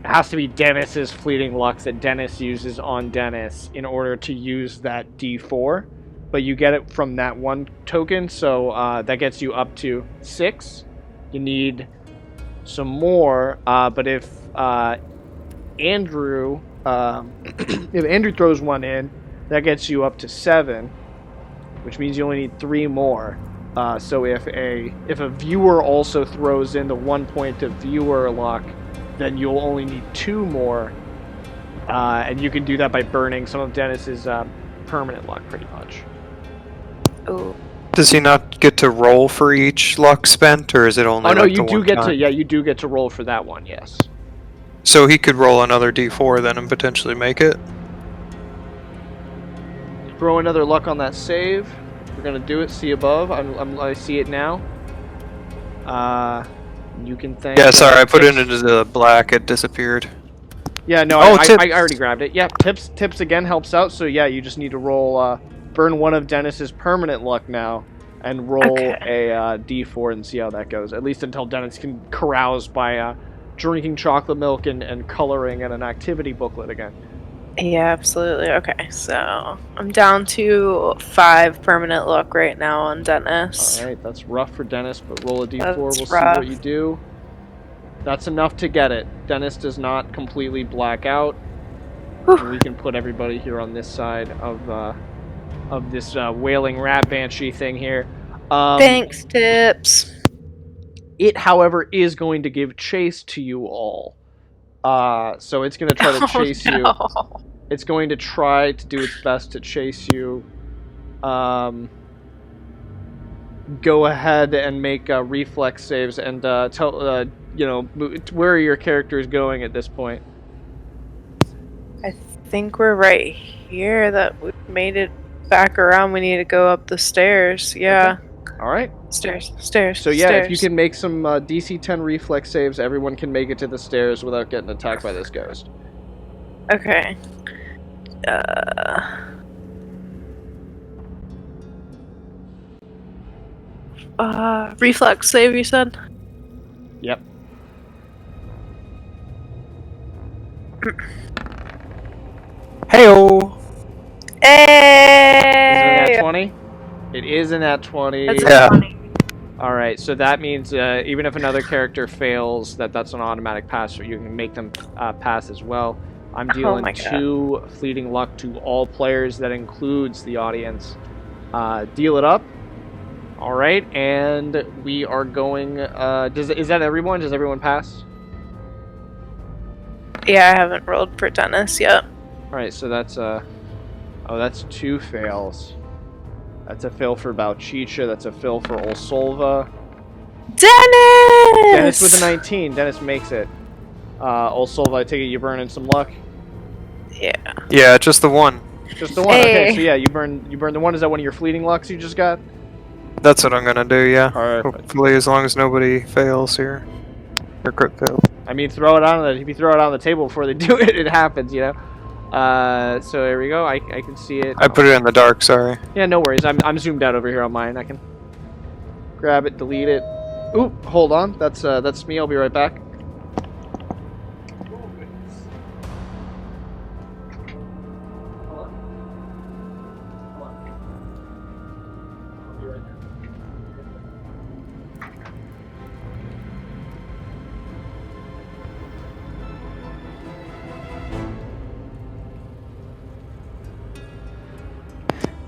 has to be Dennis's fleeting luck that Dennis uses on Dennis in order to use that d4. But you get it from that one token, so that gets you up to 6. You need some more, but if Andrew if Andrew throws one in, that gets you up to 7, which means you only need 3 more. So if a viewer also throws in the 1 point of viewer luck, then you'll only need 2 more, and you can do that by burning some of Dennis's permanent luck, pretty much. Oh. Does he not get to roll for each luck spent, or is it only? Oh no, like you the do one get time? to. Yeah, you do get to roll for that one. Yes. So he could roll another d4 then and potentially make it. Throw another luck on that save. We're gonna do it. See above. I see it now. You can thank. Yeah, sorry, I put it Tips. into the black. It disappeared. Yeah, no, Oh, I tips. already grabbed it. Yeah, tips again helps out. So yeah, you just need to roll. Burn one of Dennis's permanent luck now, and roll Okay. a d4 and see how that goes. At least until Dennis can carouse by drinking chocolate milk and coloring in an activity booklet again. Yeah, absolutely. Okay, so I'm down to 5 permanent luck right now on Dennis. All right, that's rough for Dennis, but roll a d4. That's We'll see rough. what you do. That's enough to get it. Dennis does not completely black out. Whew. We can put everybody here on this side of this wailing rat banshee thing here. Thanks, Tips. It, however, is going to give chase to you all. So it's going to try to chase you. It's going to try to do its best to chase you. Go ahead and make reflex saves and tell where are your characters going at this point? I think we're right here. That we made it back around. We need to go up the stairs. Yeah. Okay. All right. Stairs. So yeah, if you can make some DC 10 reflex saves, everyone can make it to the stairs without getting attacked by this ghost. Okay. Reflex save, you said? Yep. Heyo. Hey! Is it an at 20? It is an at 20. That's Yeah. funny. All right, so that means even if another character fails, that's an automatic pass, so you can make them pass as well. I'm dealing my God. 2 fleeting luck to all players. That includes the audience. Deal it up. All right, and we are going. Is that everyone? Does everyone pass? Yeah, I haven't rolled for Dennis yet. All right, so that's that's 2 fails. That's a fail for Balchicha. That's a fail for Olsolva. Dennis! Dennis with a 19. Dennis makes it. Olsolva, I take it you burning some luck. Yeah. Yeah, just the one. Just the one. Okay, Hey. so yeah, you burn the one. Is that one of your fleeting lucks you just got? That's what I'm gonna do, yeah. All right. Hopefully, as long as nobody fails here. Or crit fails. I mean, throw it on if you throw it on the table before they do it, it happens, you know. So there we go. I can see it. I put it in the dark, sorry. Yeah, no worries. I'm zoomed out over here on mine. I can grab it, delete it. Ooh, hold on. That's me. I'll be right back.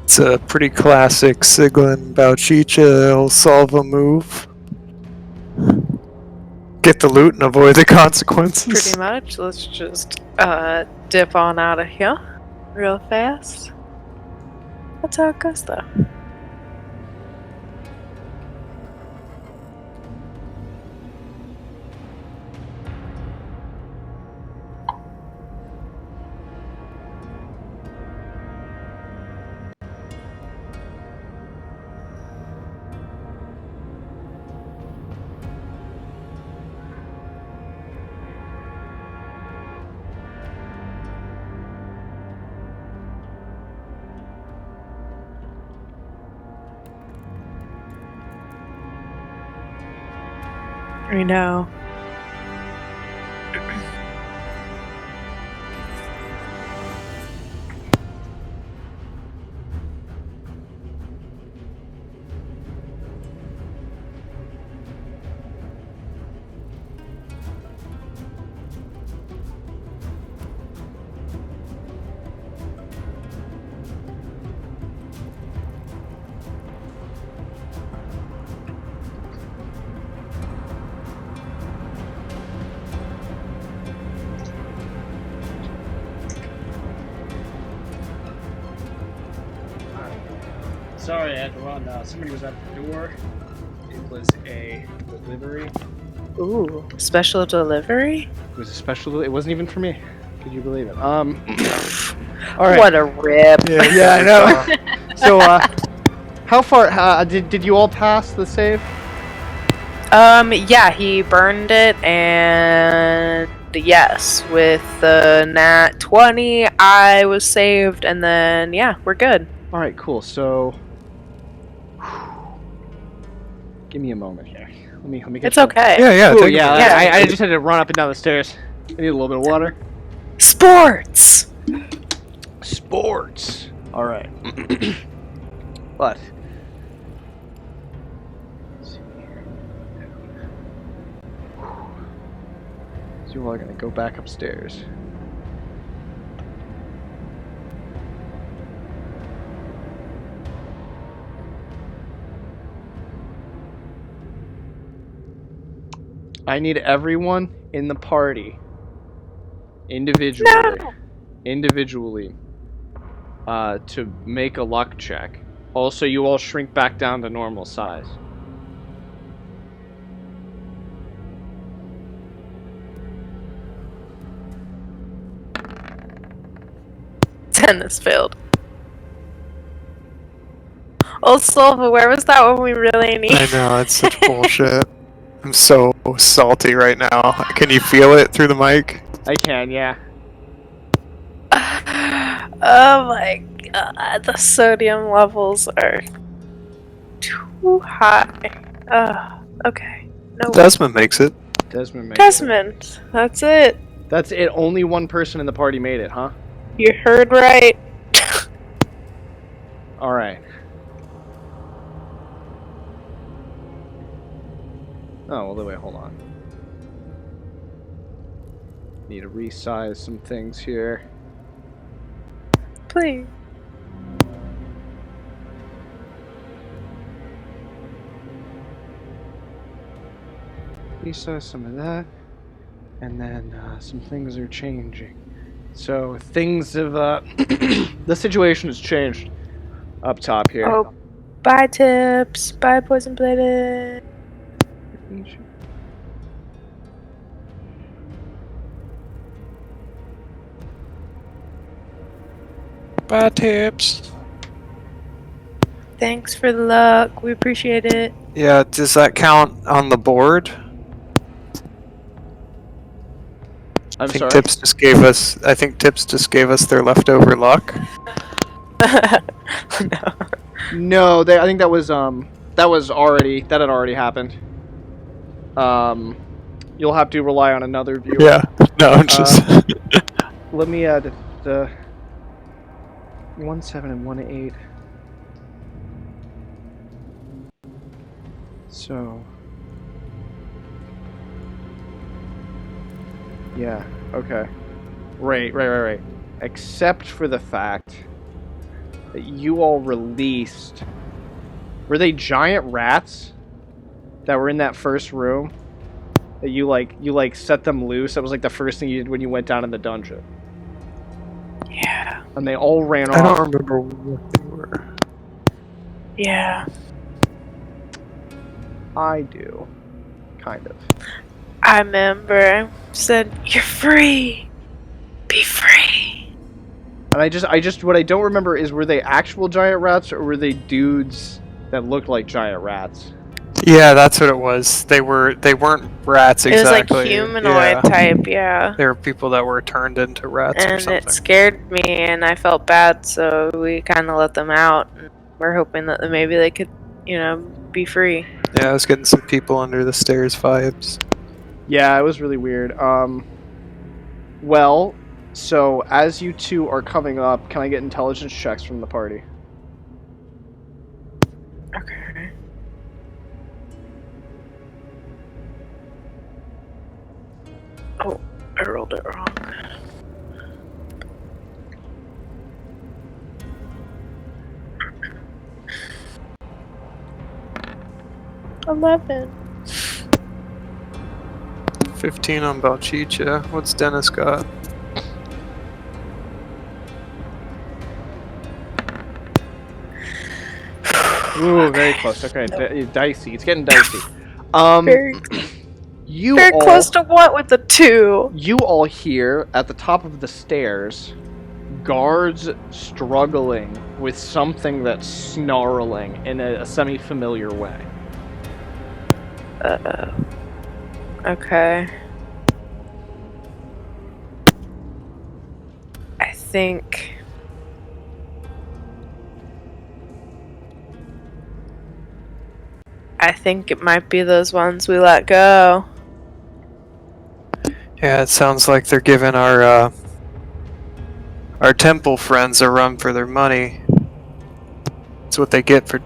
It's a pretty classic Siglin Bauchicha Olsolva move. Get the loot and avoid the consequences. Pretty much. Let's just dip on out of here real fast. That's how it goes, though. I know. Sorry, I had to run. Somebody was at the door. It was a delivery. Ooh, special delivery? It was a special. It wasn't even for me. Could you believe it? All right. What a rip. Yeah, I know. So, how far did you all pass the save? Yeah, he burned it, and yes, with the nat 20, I was saved, and then, yeah, we're good. All right, cool. So, give me a moment here. Let me get It's you. okay. Yeah, Ooh, take a yeah. minute. I just had to run up and down the stairs. I need a little bit of water. Sports! Sports. All right. But. Let's see here. So you all are gonna go back upstairs. I need everyone in the party individually to make a luck check. Also, you all shrink back down to normal size. Tennis failed. Oh, Silva, where was that when we really need? I know, it's such bullshit. I'm so salty right now. Can you feel it through the mic? I can, yeah. Oh my god, the sodium levels are too high. Okay. No. Desmond makes it. Desmond makes it. Desmond, that's it. That's it. Only one person in the party made it, huh? You heard right. All right. Oh, well, wait, hold on. Need to resize some things here. Please. Resize some of that. And then some things are changing. So things have, the situation has changed up top here. Oh, bye tips. Bye poison bladed. Bye tips. Thanks for the luck. We appreciate it. Yeah, does that count on the board? I'm I think sorry. Tips just gave us their leftover luck. No. No, I think that had already happened. You'll have to rely on another viewer. Yeah. No, I'm just Let me add the 1-7 and 1-8. So. Yeah, okay. Right. Except for the fact that you all released. Were they giant rats that were in that first room? That you set them loose? That was like the first thing you did when you went down in the dungeon. Yeah. And they all ran off. I don't remember what they were. Yeah. I do. Kind of. I remember. Said, you're free. Be free. And I just what I don't remember is, were they actual giant rats or were they dudes that looked like giant rats? Yeah, that's what it was. They weren't rats exactly. It was like humanoid type, yeah. They were people that were turned into rats or And something. it scared me, and I felt bad, so we kind of let them out. And we're hoping that maybe they could, be free. Yeah, I was getting some people under the stairs vibes. Yeah, it was really weird. Well, so as you two are coming up, can I get intelligence checks from the party? Okay. Oh, I rolled it wrong. $11. 15 on Balchicha. What's Dennis got? Ooh, very close. Okay, dicey. It's getting dicey. Very You Very all, close to what with the 2? You all hear at the top of the stairs guards struggling with something that's snarling in a semi-familiar way. Okay. I think it might be those ones we let go. Yeah, it sounds like they're giving our temple friends a run for their money. It's what they get for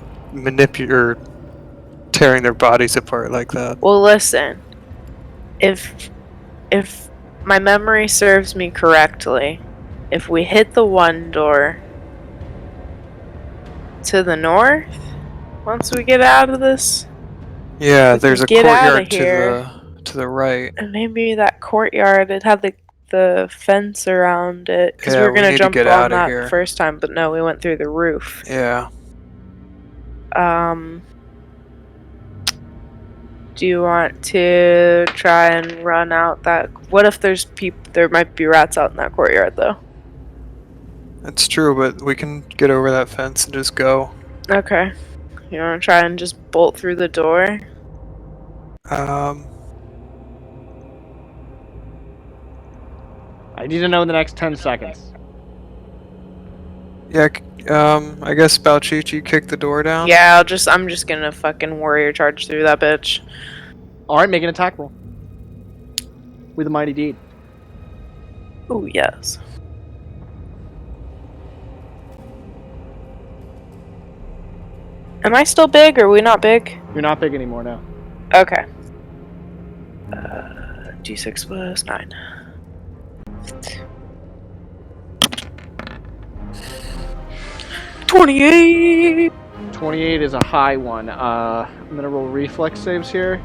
tearing their bodies apart like that. Well, listen. If my memory serves me correctly, if we hit the one door to the north, once we get out of this, Yeah, we there's can a get outta courtyard here. to the right. and maybe that courtyard, it had the fence around it, because we Yeah, were we gonna need to jump get on outta that here. the first time, but no, we went through the roof. Yeah. Do you want to try and run out that? What if there's there might be rats out in that courtyard, though. That's true, but we can get over that fence and just go. Okay. You want to try and just bolt through the door? I need to know in the next 10 seconds. Yeah, I guess Balchichi kick the door down? Yeah, I'm just gonna fucking warrior charge through that bitch. Alright, make an attack roll. With a mighty deed. Ooh, yes. Am I still big, or are we not big? You're not big anymore now. Okay. D6 plus 9. 28! 28 is a high one. I'm gonna roll reflex saves here.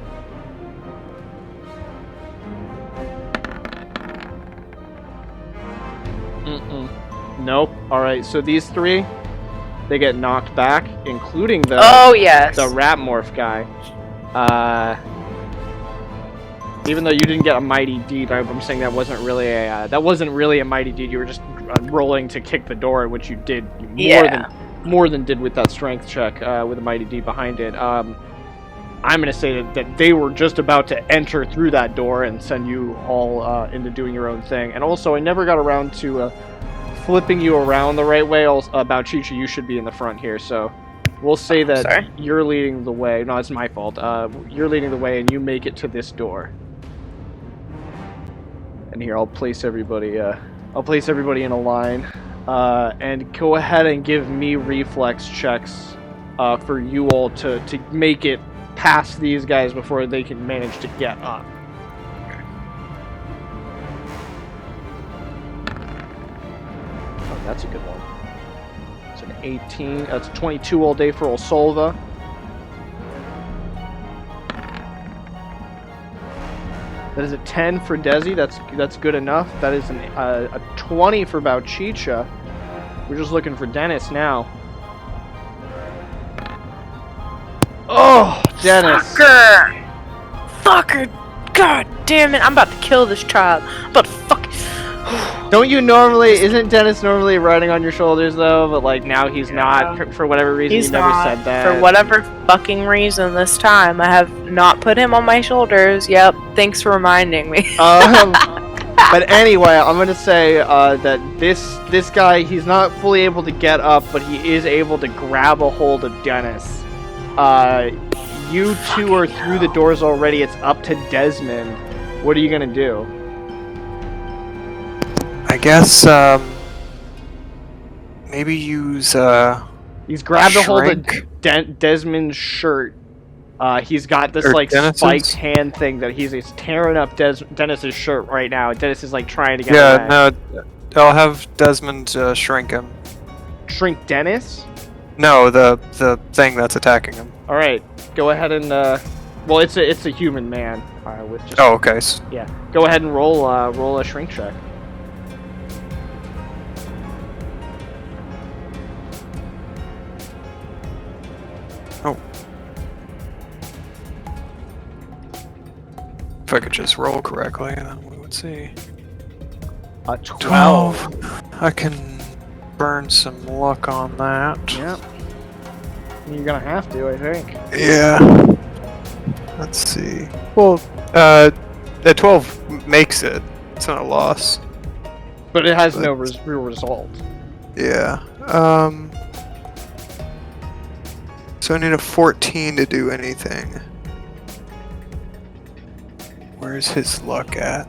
Nope. Alright, so these three, they get knocked back, including the Yes. the rat morph guy. Even though you didn't get a mighty deed, I'm saying that wasn't really a mighty deed. You were just rolling to kick the door, which you did more than did with that strength check with a mighty deed behind it. I'm gonna say that they were just about to enter through that door and send you all into doing your own thing. And also, I never got around to flipping you around the right way. About Chichi, you should be in the front here, so we'll say that you're leading the way. No, it's my fault. You're leading the way, and you make it to this door. And here, I'll place everybody. I'll place everybody in a line, and go ahead and give me reflex checks for you all to make it past these guys before they can manage to get up. Oh, that's a good one. It's an 18. That's 22 all day for Olsolva. That is a 10 for Desi. That's good enough. That is a 20 for Bauchicha. We're just looking for Dennis now. Oh, Dennis. Fucker! God damn it! I'm about to kill this child. I'm about to fuck. Don't you normally? Isn't Dennis normally riding on your shoulders though? But like now he's not for whatever reason. He's you never not. said that. For whatever fucking reason, this time I have not put him on my shoulders. Yep. Thanks for reminding me. But anyway, I'm gonna say that this guy, he's not fully able to get up, but he is able to grab a hold of Dennis. You two are through the doors already. It's up to Desmond. What are you gonna do? I guess maybe use He's grabbed a hold of shrink? Desmond's shirt. He's got this Or like Dennis's? spiked hand thing that he's tearing up Dennis's shirt right now. Dennis is like trying to get Yeah, away. no, I'll have Desmond shrink him. Shrink Dennis? No, the thing that's attacking him. All right, go ahead and well, it's a human man with just Oh, okay. yeah. Go ahead and roll a shrink check. Oh. If I could just roll correctly, then we would see. 12. I can burn some luck on that. Yep. You're gonna have to, I think. Yeah. Let's see. Well, the 12 makes it. It's not a loss. But it has But- no real result. Yeah. So I need a 14 to do anything. Where's his luck at?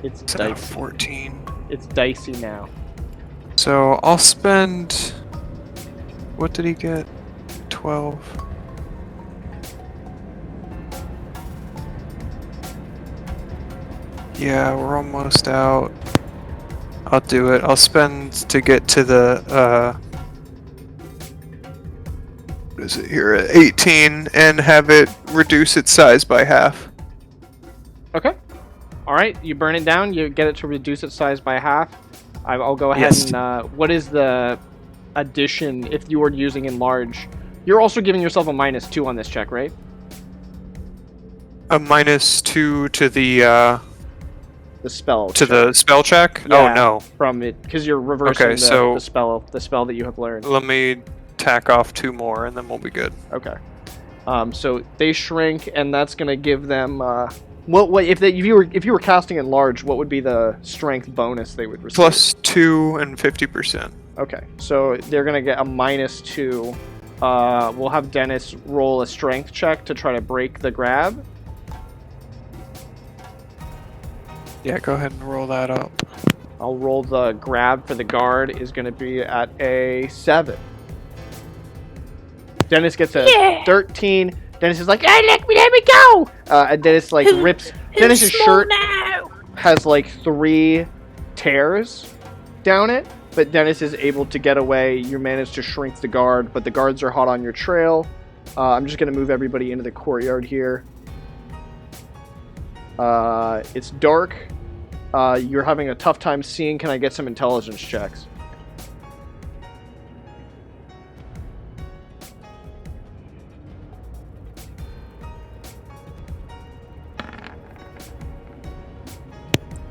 It's It's at a dicey. 14. It's dicey now. So I'll spend. What did he get? 12. Yeah, we're almost out. I'll do it. I'll spend to get to the what is it here at 18 and have it reduce its size by half. Okay. All right. You burn it down. You get it to reduce its size by half. I'll go ahead Yes. and. What is the addition if you were using enlarge? You're also giving yourself a -2 on this check, right? A -2 to the The spell. to check the spell check. Yeah. Oh no. from it because you're reversing Okay, so- the spell that you have learned. Let me tack off 2 more and then we'll be good. Okay. So they shrink, and that's gonna give them. What if you were casting enlarge? What would be the strength bonus they would receive? +2 and 50%. Okay, so they're gonna get a -2. We'll have Dennis roll a strength check to try to break the grab. Yeah, go ahead and roll that up. I'll roll the grab for the guard is gonna be at a 7. Dennis gets a 13. Dennis is like, "Hey, let me go!" And Dennis like rips. Dennis's shirt has like 3 tears down it, but Dennis is able to get away. You manage to shrink the guard, but the guards are hot on your trail. I'm just gonna move everybody into the courtyard here. It's dark. You're having a tough time seeing. Can I get some intelligence checks?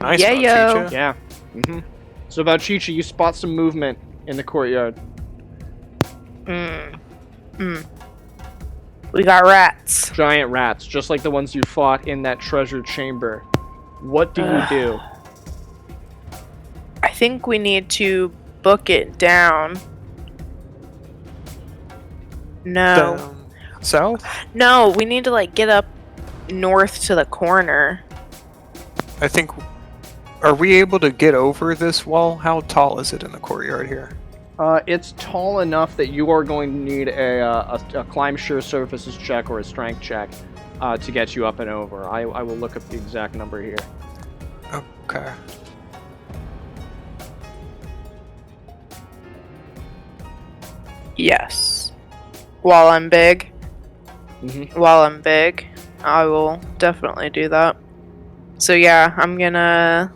Nice. Yeah, one, yo. Chicha. Yeah. So about Chicha, you spot some movement in the courtyard. We got rats. Giant rats, just like the ones you fought in that treasure chamber. What do you do? I think we need to book it down. No. Down south? No, we need to like get up north to the corner. I think. Are we able to get over this wall? How tall is it in the courtyard here? It's tall enough that you are going to need a climb sure surfaces check or a strength check to get you up and over. I will look up the exact number here. Okay. Yes. While I'm big. Mhm. While I'm big, I will definitely do that. So yeah, I'm gonna.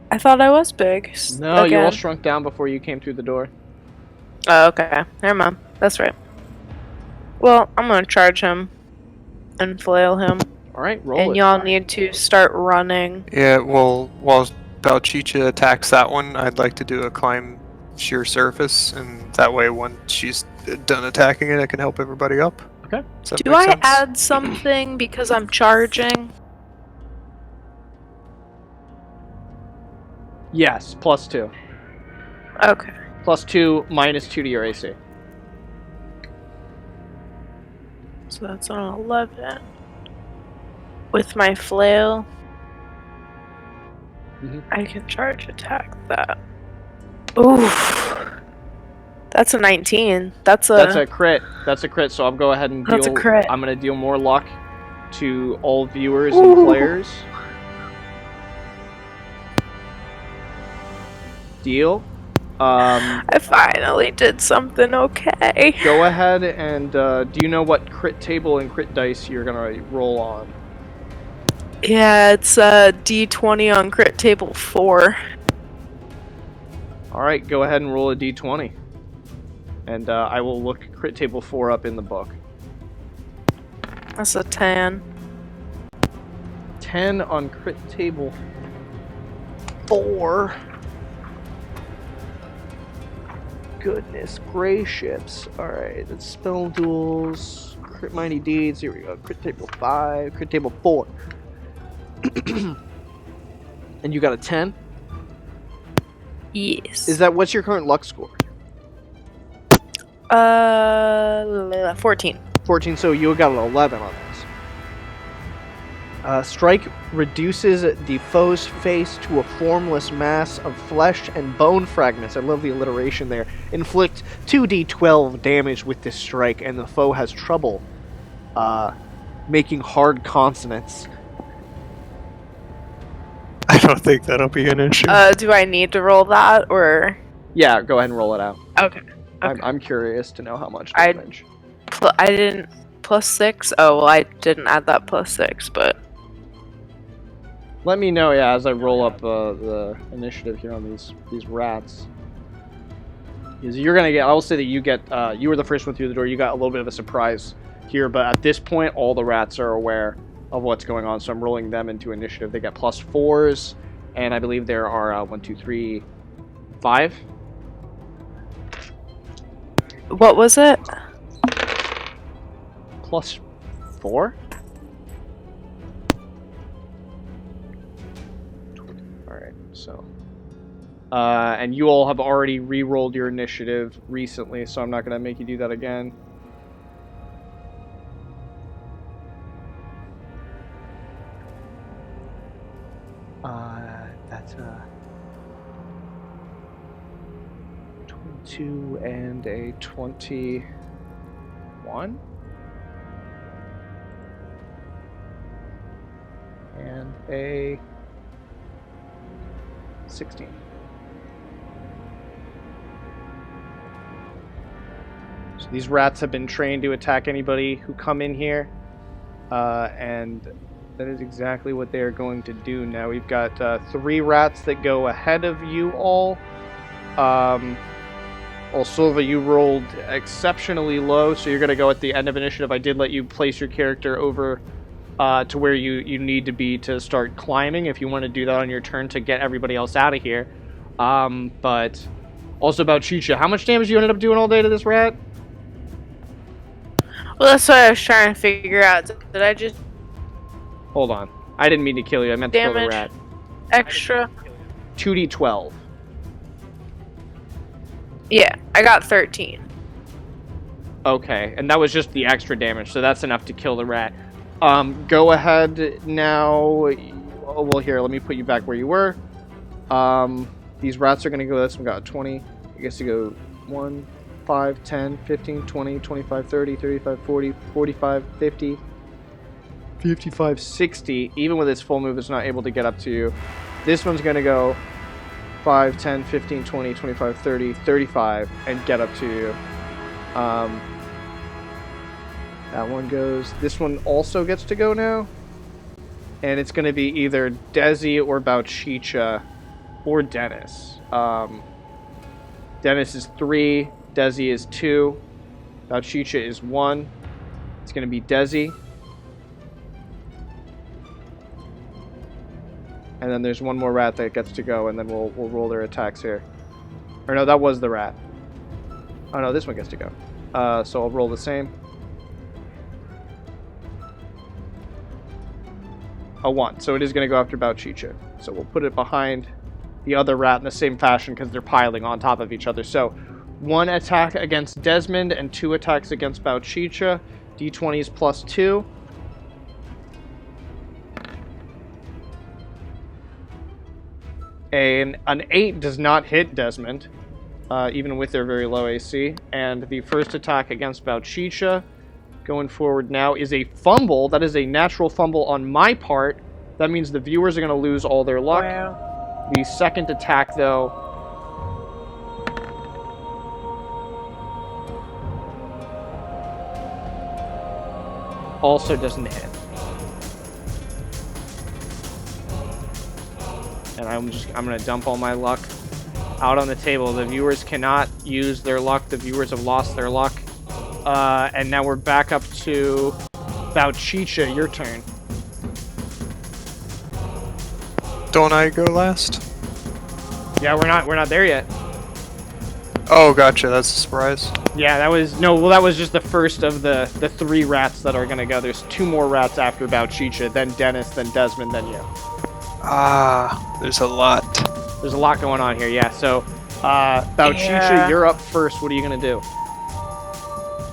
I thought I was big. No, you all again. shrunk down before you came through the door. Oh, okay. Never mind. That's right. Well, I'm gonna charge him and flail him, All right, roll and it. y'all need to start running. Yeah, well, while Balchicha attacks that one, I'd like to do a climb sheer surface, and that way, when she's done attacking it, I can help everybody up. Okay. Does that Do make I sense? add something because I'm charging? Yes, +2. Okay. +2, -2 to your AC. So that's on 11. With my flail, Mhm. I can charge attack that. Oof. That's a 19. That's That's a crit. That's a crit. So I'll go ahead and deal. That's a crit. I'm gonna deal more luck to all viewers Ooh. and players. Deal. I finally did something okay. Go ahead and do you know what crit table and crit dice you're gonna roll on? Yeah, it's a D20 on crit table 4. All right, go ahead and roll a d20, and I will look crit table 4 up in the book. That's a 10. 10 on crit table 4. Goodness gracious. Alright, that's spell duels, crit mighty deeds. Here we go. Crit table 5, crit table 4. And you got a 10? Yes. Is that what's your current luck score? 14. 14, so you got an 11 on this. Strike reduces the foe's face to a formless mass of flesh and bone fragments. I love the alliteration there. Inflict 2d12 damage with this strike, and the foe has trouble making hard consonants. I don't think that'll be an issue. Do I need to roll that, or? Yeah, go ahead and roll it out. Okay. I'm curious to know how much I- damage. I didn't... +6? Oh, well, I didn't add that +6, but... Let me know, yeah, as I roll up the initiative here on these rats. Because you're gonna get. I will say that you get. You were the first one through the door. You got a little bit of a surprise here, but at this point, all the rats are aware of what's going on. So I'm rolling them into initiative. They get +4s, and I believe there are 1, 2, 3, 5. What was it? +4. Alright, so. And you all have already re-rolled your initiative recently, so I'm not going to make you do that again. That's 22 and a 21. And a 16. So these rats have been trained to attack anybody who come in here, and that is exactly what they are going to do now. We've got 3 rats that go ahead of you all. Silva, you rolled exceptionally low, so you're going to go at the end of initiative. I did let you place your character over to where you need to be to start climbing if you want to do that on your turn to get everybody else out of here. But also about Chicha, how much damage you ended up doing all day to this rat? Well, that's what I was trying to figure out. Did I just Hold on. I didn't mean to kill you. I meant to kill the damage rat. extra? 2d12. Yeah, I got 13. Okay, and that was just the extra damage, so that's enough to kill the rat. Go ahead now. Well, here, let me put you back where you were. These rats are going to go, this one got 20. I guess you go 1, 5, 10, 15, 20, 25, 30, 35, 40, 45, 50, 55, 60. Even with its full move, it's not able to get up to you. This one's going to go 5, 10, 15, 20, 25, 30, 35, and get up to you. That one goes. This one also gets to go now. And it's going to be either Desi or Bauchicha or Dennis. Dennis is 3. Desi is 2. Bauchicha is 1. It's going to be Desi. And then there's one more rat that gets to go, and then we'll roll their attacks here. Or no, that was the rat. Oh no, this one gets to go. So I'll roll the same. A 1. So it is going to go after Bauchicha. So we'll put it behind the other rat in the same fashion because they're piling on top of each other. So 1 attack against Desmond and 2 attacks against Bauchicha. D20s +2. An 8 does not hit Desmond, even with their very low AC. And the first attack against Bauchicha, going forward now, is a fumble. That is a natural fumble on my part. That means the viewers are going to lose all their luck. Wow. The second attack, though, also doesn't hit. And I'm going to dump all my luck out on the table. The viewers cannot use their luck. The viewers have lost their luck. And now we're back up to Bauchicha, your turn. Don't I go last? Yeah, we're not there yet. Oh, gotcha. That's a surprise. Yeah, that was just the first of the 3 rats that are gonna go. There's 2 more rats after Bauchicha, then Dennis, then Desmond, then you. Ah, there's a lot. There's a lot going on here, yeah. So, Bauchicha, Yeah. you're up first. What are you gonna do?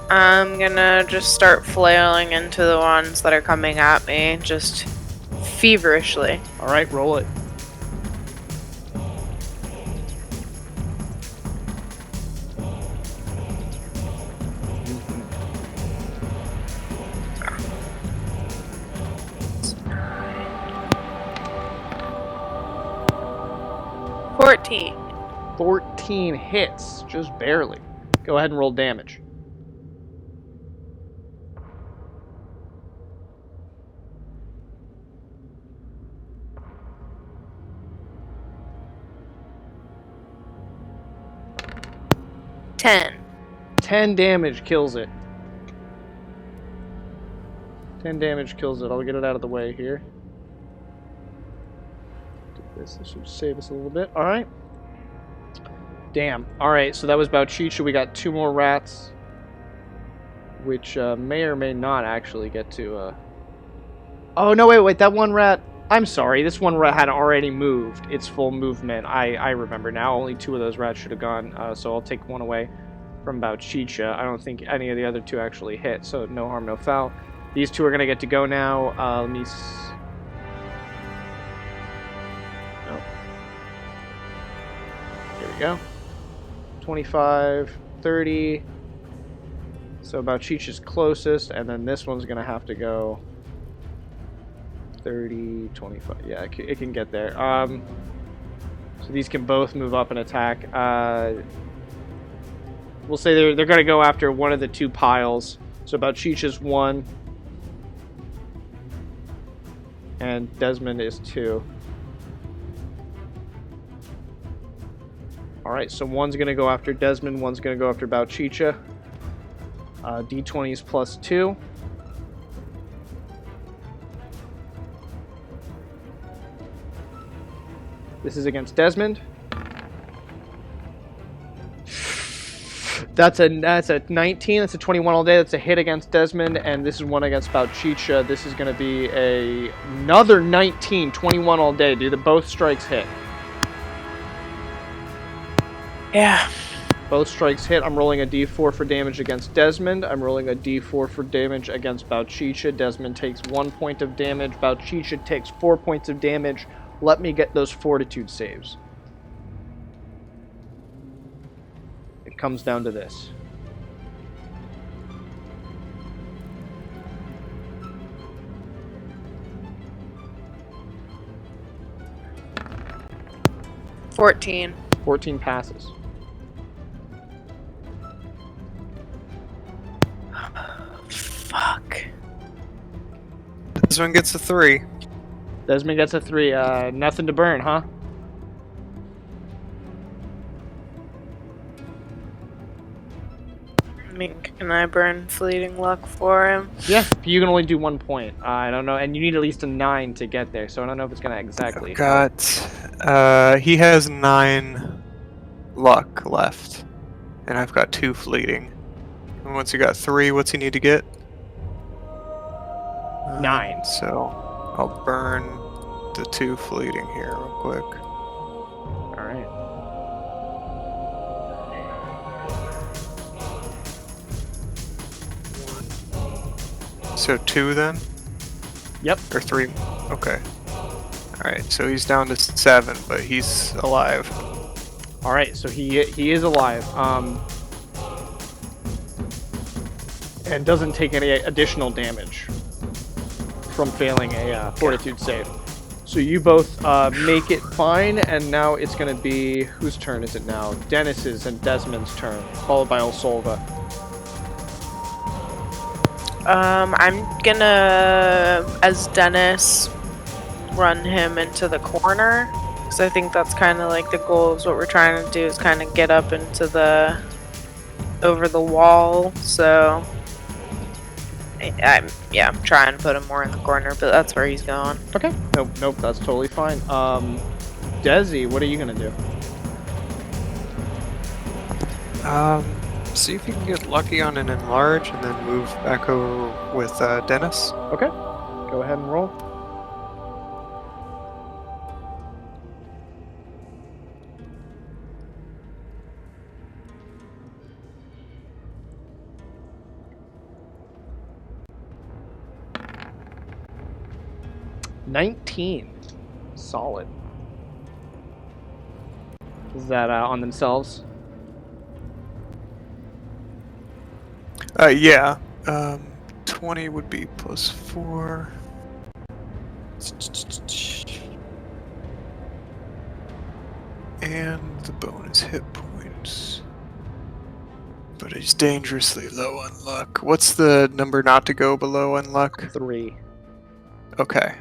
I'm gonna just start flailing into the ones that are coming at me, just feverishly. All right, roll it. Nine. 14. 14 hits, just barely. Go ahead and roll damage. Ten. 10 damage kills it. 10 damage kills it. I'll get it out of the way here. Do this. This should save us a little bit. All right. Damn. All right. So that was Bauchicha. We got 2 more rats, which may or may not actually get to. Oh no! Wait. That one rat. I'm sorry. This one rat had already moved its full movement. I remember now. Only 2 of those rats should have gone. So I'll take 1 away from Bauchicha. I don't think any of the other 2 actually hit. So no harm, no foul. These 2 are gonna get to go now. Let me. Oh. Here we go. 25, 30. So Bauchicha's closest, and then this one's gonna have to go 30, 25. Yeah, it can get there. So these can both move up and attack. We'll say they're gonna go after one of the 2 piles. So Bauchicha's 1, and Desmond is 2. All right, so one's gonna go after Desmond, one's gonna go after Bauchicha. D20s plus 2. This is against Desmond. That's a 19. That's a 21 all day. That's a hit against Desmond, and this is one against Bauchicha. This is going to be another 19, 21 all day. Dude, both strikes hit. Yeah. Both strikes hit. I'm rolling a d4 for damage against Desmond. I'm rolling a d4 for damage against Bauchicha. Desmond takes 1 point of damage. Bauchicha takes 4 points of damage. Let me get those fortitude saves. It comes down to this. $14. 14 passes. Fuck. This one gets a 3. Desmond gets a 3. Nothing to burn, huh? I mean, can I burn fleeting luck for him? Yeah, you can only do 1 point. I don't know, and you need at least a 9 to get there, so I don't know if it's gonna exactly. I've got. He has 9 luck left, and I've got 2 fleeting. And once you got 3, what's he need to get? 9. So I'll burn the 2 fleeting here real quick. All right. So 2 then? Yep. Or 3? Okay. Alright, so he's down to 7, but he's alive. All right, so he is alive. And doesn't take any additional damage from failing a fortitude save. So you both make it fine, and now it's going to be... Whose turn is it now? Dennis's and Desmond's turn, followed by Olsolva. I'm gonna, as Dennis, run him into the corner. Because I think that's kind of like the goal is what we're trying to do is kind of get up into over the wall. So, I'm trying to put him more in the corner, but that's where he's going. Okay. Nope, that's totally fine. Desi, what are you gonna do? See if you can get lucky on an enlarge and then move back over with Dennis. Okay. Go ahead and roll. $19. Solid. Is that on themselves? Yeah. 20 would be plus 4. And the bonus hit points. But he's dangerously low on luck. What's the number not to go below on luck? 3. Okay.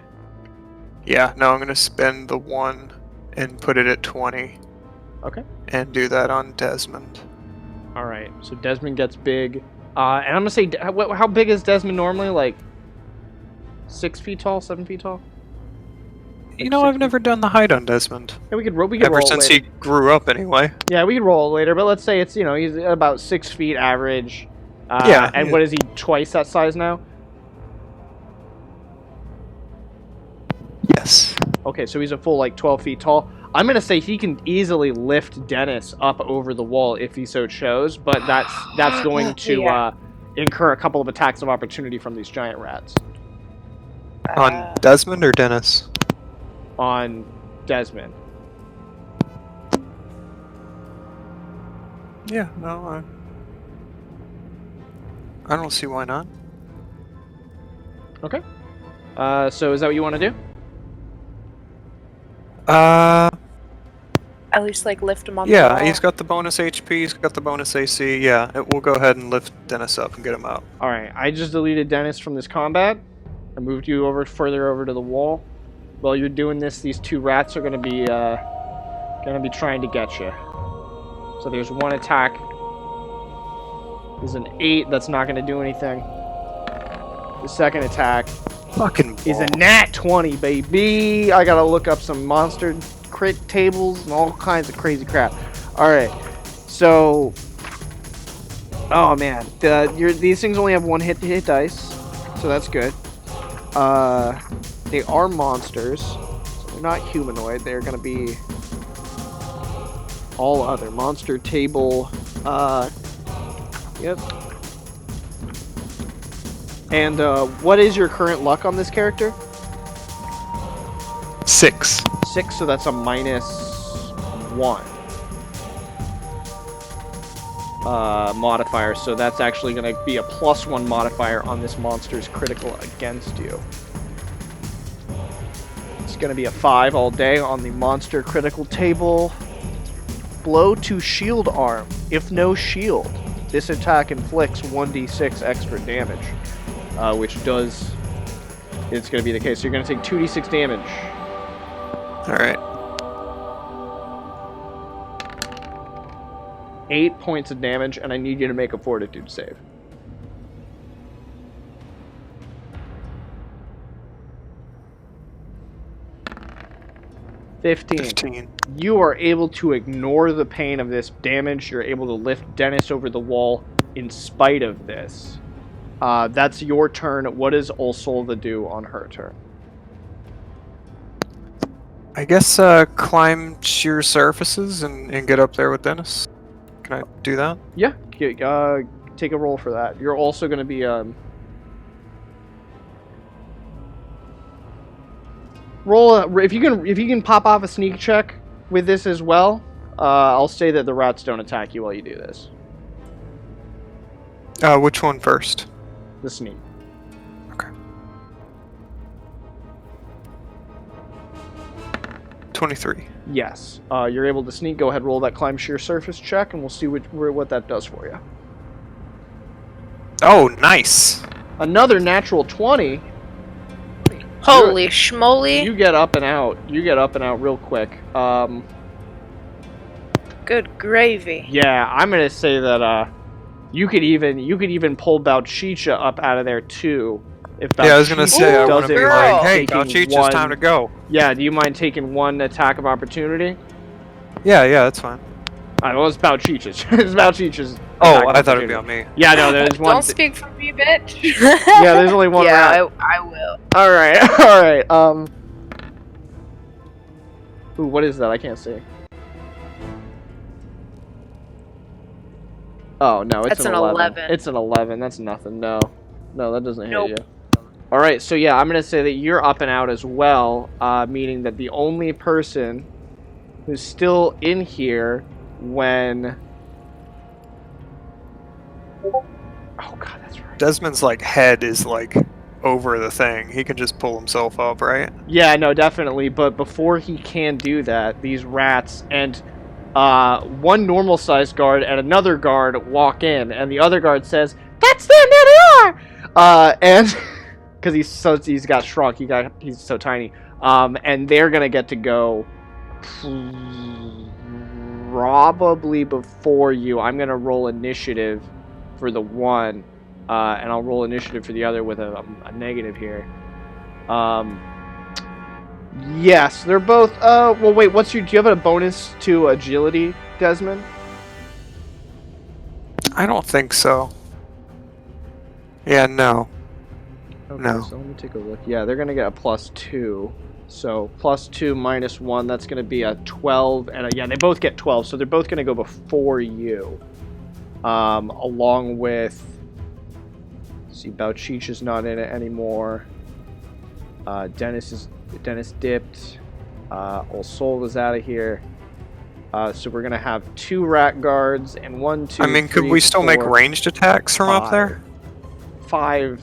Yeah, no, I'm gonna spend the 1 and put it at 20. Okay. And do that on Desmond. All right. So Desmond gets big. And I'm gonna say, how big is Desmond normally? Like 6 feet tall, 7 feet tall? You know, I've never done the height on Desmond. Yeah, we could roll Ever it since later. he grew up, anyway. Yeah, we could roll it later, but let's say it's, he's about 6 feet average. Yeah. And what is he, twice that size now? Yes. Okay, so he's a full, 12 feet tall. I'm going to say he can easily lift Dennis up over the wall if he so chose, but that's going to incur a couple of attacks of opportunity from these giant rats. On Desmond or Dennis? On Desmond. Yeah, no, I don't see why not. Okay. So is that what you want to do? At least lift him on the Yeah, wall. he's got the bonus HP, he's got the bonus AC, yeah. We'll go ahead and lift Dennis up and get him out. Alright, I just deleted Dennis from this combat. I moved you further over to the wall. While you're doing this, these 2 rats are gonna be trying to get you. So there's 1 attack. There's an 8 that's not gonna do anything. The second attack Fucking is a nat 20, baby. I gotta look up some monster crit tables and all kinds of crazy crap. Alright, so... Oh man, these things only have 1 hit dice, so that's good. They are monsters, so they're not humanoid. They're gonna be all other. Monster table, yep. And, what is your current luck on this character? 6. 6, so that's a -1. Modifier, so that's actually going to be a +1 modifier on this monster's critical against you. It's going to be a 5 all day on the monster critical table. Blow to shield arm. If no shield, this attack inflicts 1d6 extra damage, which does... It's going to be the case. So you're going to take 2d6 damage. Alright. 8 points of damage, and I need you to make a fortitude save. $15. You are able to ignore the pain of this damage. You're able to lift Dennis over the wall in spite of this. That's your turn. What does Olsolva do on her turn? I guess climb sheer surfaces and get up there with Dennis. Can I do that? Yeah, take a roll for that. You're also going to be roll if you can pop off a sneak check with this as well. I'll say that the rats don't attack you while you do this. Which one first? The sneak. Okay. 23. Yes. You're able to sneak. Go ahead, roll that climb sheer surface check, and we'll see what that does for you. Oh, nice. Another natural 20. Holy schmoly. You get up and out. You get up and out real quick. Good gravy. Yeah, I'm gonna say that You could even pull Bauchicha up out of there too. If Yeah, I was gonna say, I want to doesn't be mind like, hey, taking Balcheech, it's one. time to go. Yeah, do you mind taking one attack of opportunity? Yeah, that's fine. Alright, well, it's Bauchicha's. It's Bauchicha's. Oh, I thought it'd be on me. Yeah, no, there's one. Don't speak for me, bitch. Yeah, there's only one rat. Yeah, I will. Alright, alright, Ooh, what is that? I can't see. Oh, no, it's That's an an 11. 11. It's an 11. That's nothing. No, that doesn't Nope. hit you. Alright, so yeah, I'm going to say that you're up and out as well, meaning that the only person who's still in here when... Oh, God, that's right. Desmond's, like, head is, like, over the thing. He can just pull himself up, right? Yeah, no, definitely. But before he can do that, these rats and one normal-sized guard and another guard walk in, and the other guard says, "That's them, there they are!" And because he's got shrunk, he's so tiny. And they're gonna get to go probably before you. I'm gonna roll initiative for the one, and I'll roll initiative for the other with a negative here. Yes, they're both. Well, wait. Do you have a bonus to agility, Desmond? I don't think so. Yeah, no. Okay, No. so let me take a look. Yeah, they're gonna get a +2. So +2 -1. That's gonna be a 12, and yeah, they both get 12. So they're both gonna go before you. Along with. See, Baucheech is not in it anymore. Dennis dipped. Olsol is out of here. So we're gonna have 2 rat guards and 1, 2. I mean, could we still make ranged attacks from up there? 5.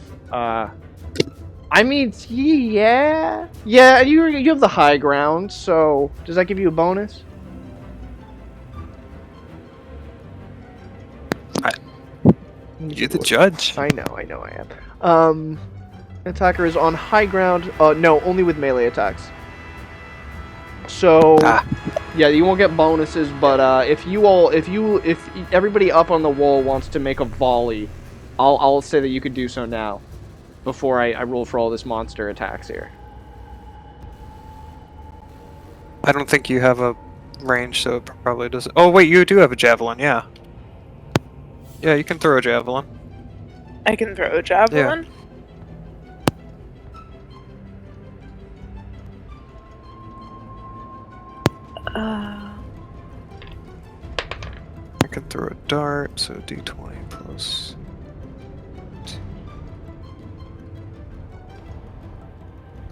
I mean, yeah. Yeah, you have the high ground. So does that give you a bonus? You're the judge. I know I am. Attacker is on high ground. No, only with melee attacks. So, yeah, you won't get bonuses. But if everybody up on the wall wants to make a volley, I'll say that you could do so now, before I roll for all this monster attacks here. I don't think you have a range, so it probably doesn't. Oh wait, you do have a javelin. Yeah. Yeah, you can throw a javelin. I can throw a javelin. I can throw a dart, so d20 plus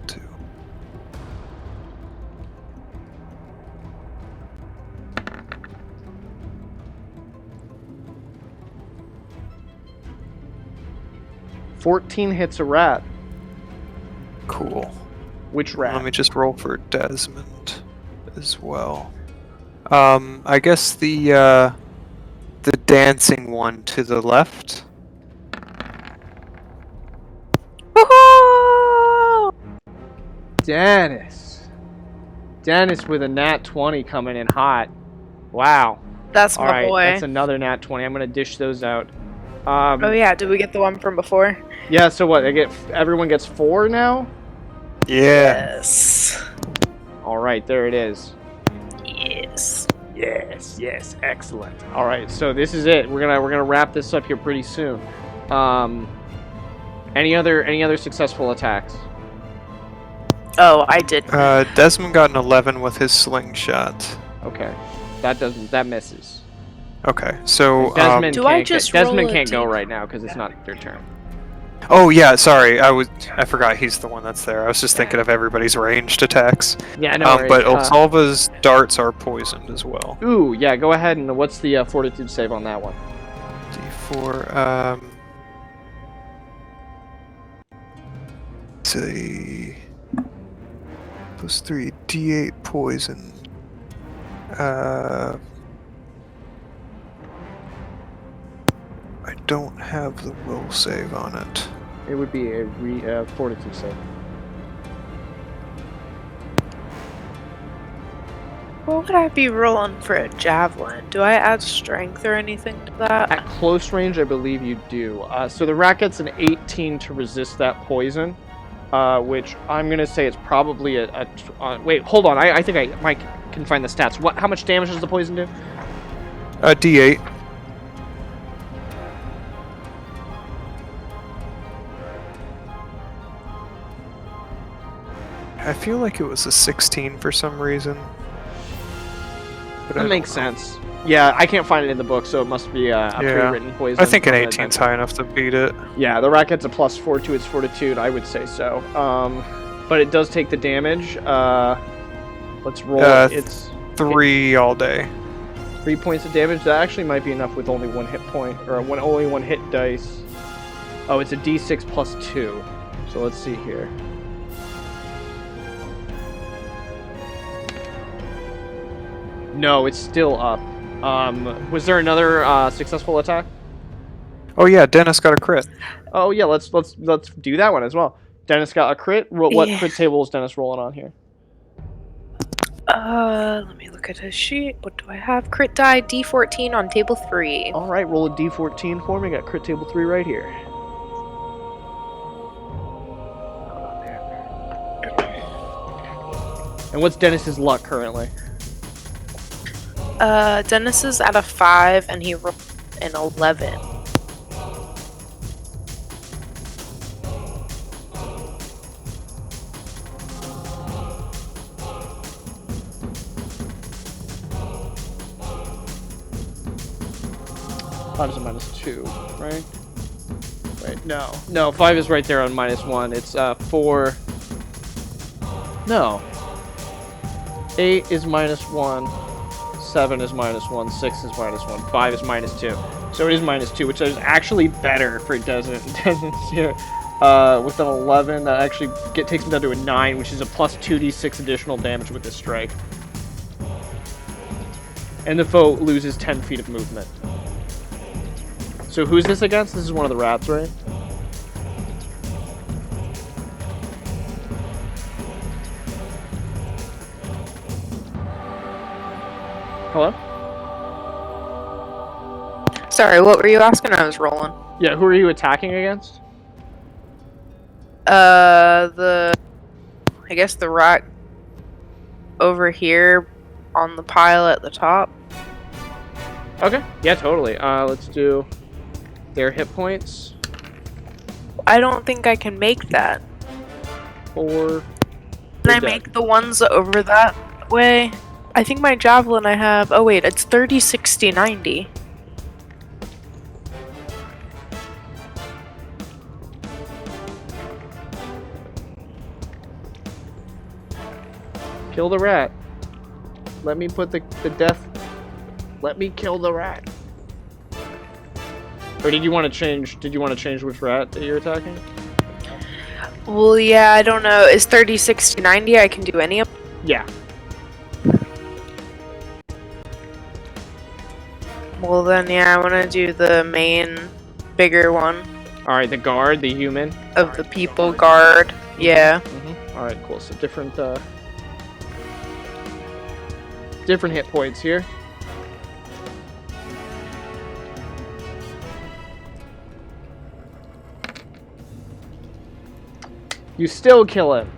2. $14 hits a rat. Cool. Which rat? Let me just roll for Desmond as well. I guess the dancing one to the left. Woohoo! Dennis with a nat 20 coming in hot. Wow. That's All my right, boy. that's another nat 20. I'm gonna dish those out. Oh yeah, did we get the one from before? Yeah. So what? Everyone gets 4 now. Yeah. Yes. All right, there it is. Yes. Yes, excellent. All right, so this is it. We're gonna wrap this up here pretty soon. Any other successful attacks? Oh, I did. Desmond got an 11 with his slingshot. Okay, that misses. Okay, so Desmond Do I can't just Desmond roll a can't go D- right now because it's not their turn. oh yeah, sorry, I forgot he's the one that's there. I was just thinking of everybody's ranged attacks. Yeah, no. But Olsalva's darts are poisoned as well. Ooh, yeah. Go ahead and what's the fortitude save on that one? D4. Say +3 D8 poison. I don't have the will save on it. It would be a fortitude save. What would I be rolling for a javelin? Do I add strength or anything to that? At close range, I believe you do. So the rat gets an 18 to resist that poison, which I'm gonna say it's probably wait, hold on. I think I Mike can find the stats. How much damage does the poison do? D8. I feel like it was a 16 for some reason. But That makes sense. Yeah, I can't find it in the book, so it must be a pre-written poison. I think an from 18's high enough to beat it. Yeah, the rat gets a +4 to its fortitude. I would say so. But it does take the damage. Let's roll. It's 3 all day. 3 points of damage. That actually might be enough with only 1 hit point, or only 1 hit dice. Oh, it's a D6 +2. So let's see here. No, it's still up. Was there another successful attack? Oh yeah, Dennis got a crit. Oh yeah, let's do that one as well. Dennis got a crit. What crit table is Dennis rolling on here? Let me look at his sheet. What do I have? Crit die D14 on table 3. All right, roll a D14 for me. Got crit table 3 right here. And what's Dennis's luck currently? Dennis is at a 5 and he rolled an 11. Five is a -2, right? Wait, no. No, 5 is right there on -1. It's 4. No. 8 is -1. 7 is -1. 6 is -1. 5 is -2. So it is -2, which is actually better for Desmond here. With an 11, that actually takes him down to a 9, which is a +2d6 additional damage with this strike. And the foe loses 10 feet of movement. So who's this against? This is one of the rats, right? Hello? Sorry, what were you asking? I was rolling. Yeah, who are you attacking against? I guess the rat over here on the pile at the top. Okay. Yeah, totally. Let's do their hit points. I don't think I can make that. 4. Can I make the ones over that way? I think my javelin I have... Oh wait, it's 30, 60, 90. Kill the rat. Let me put the death... Let me kill the rat. Or did you want to change... Did you want to change which rat that you're attacking? Well, yeah, I don't know. Is 30, 60, 90? I can do any of them? Yeah. Well, then, yeah, I want to do the main, bigger one. Alright, the guard, the human. Of the people guard. Yeah. Alright, cool. So different hit points here. You still kill him.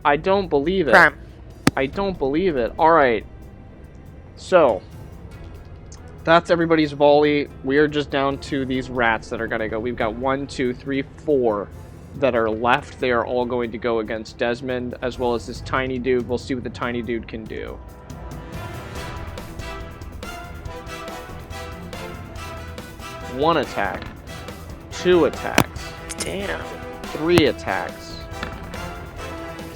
I don't believe it. Crime. I don't believe it. Alright. So, that's everybody's volley. We are just down to these rats that are going to go. We've got 1, 2, 3, 4 that are left. They are all going to go against Desmond, as well as this tiny dude. We'll see what the tiny dude can do. One attack. 2 attacks. Damn. 3 attacks.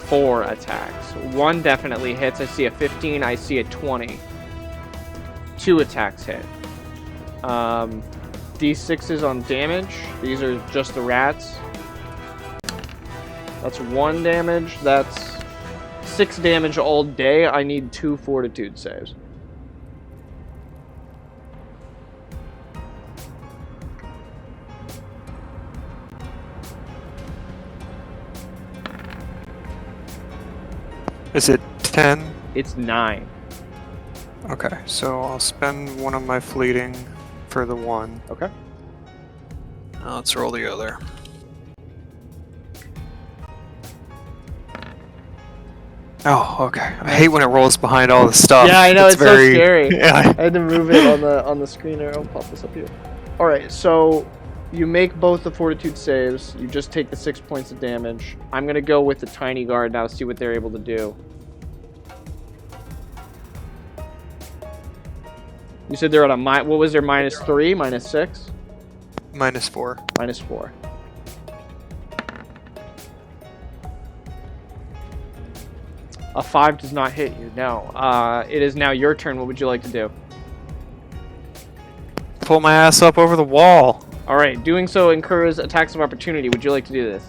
4 attacks. 1 definitely hits. I see a 15. I see a 20. 2 attacks hit. D6s on damage. These are just the rats. That's 1 damage. That's 6 damage all day. I need 2 fortitude saves. Is it 10? It's 9. Okay, so I'll spend one of my fleeting for the one. Okay. Now let's roll the other. Oh, okay. I hate when it rolls behind all the stuff. Yeah, I know, it's so very scary. Yeah. I had to move it on the screen here. I'll pop this up here. All right, so you make both the fortitude saves. You just take the 6 points of damage. I'm gonna go with the tiny guard now. See what they're able to do. You said they're at a what was their -3, -6, -4. -4. A 5 does not hit you. No. It is now your turn. What would you like to do? Pull my ass up over the wall. All right. Doing so incurs attacks of opportunity. Would you like to do this?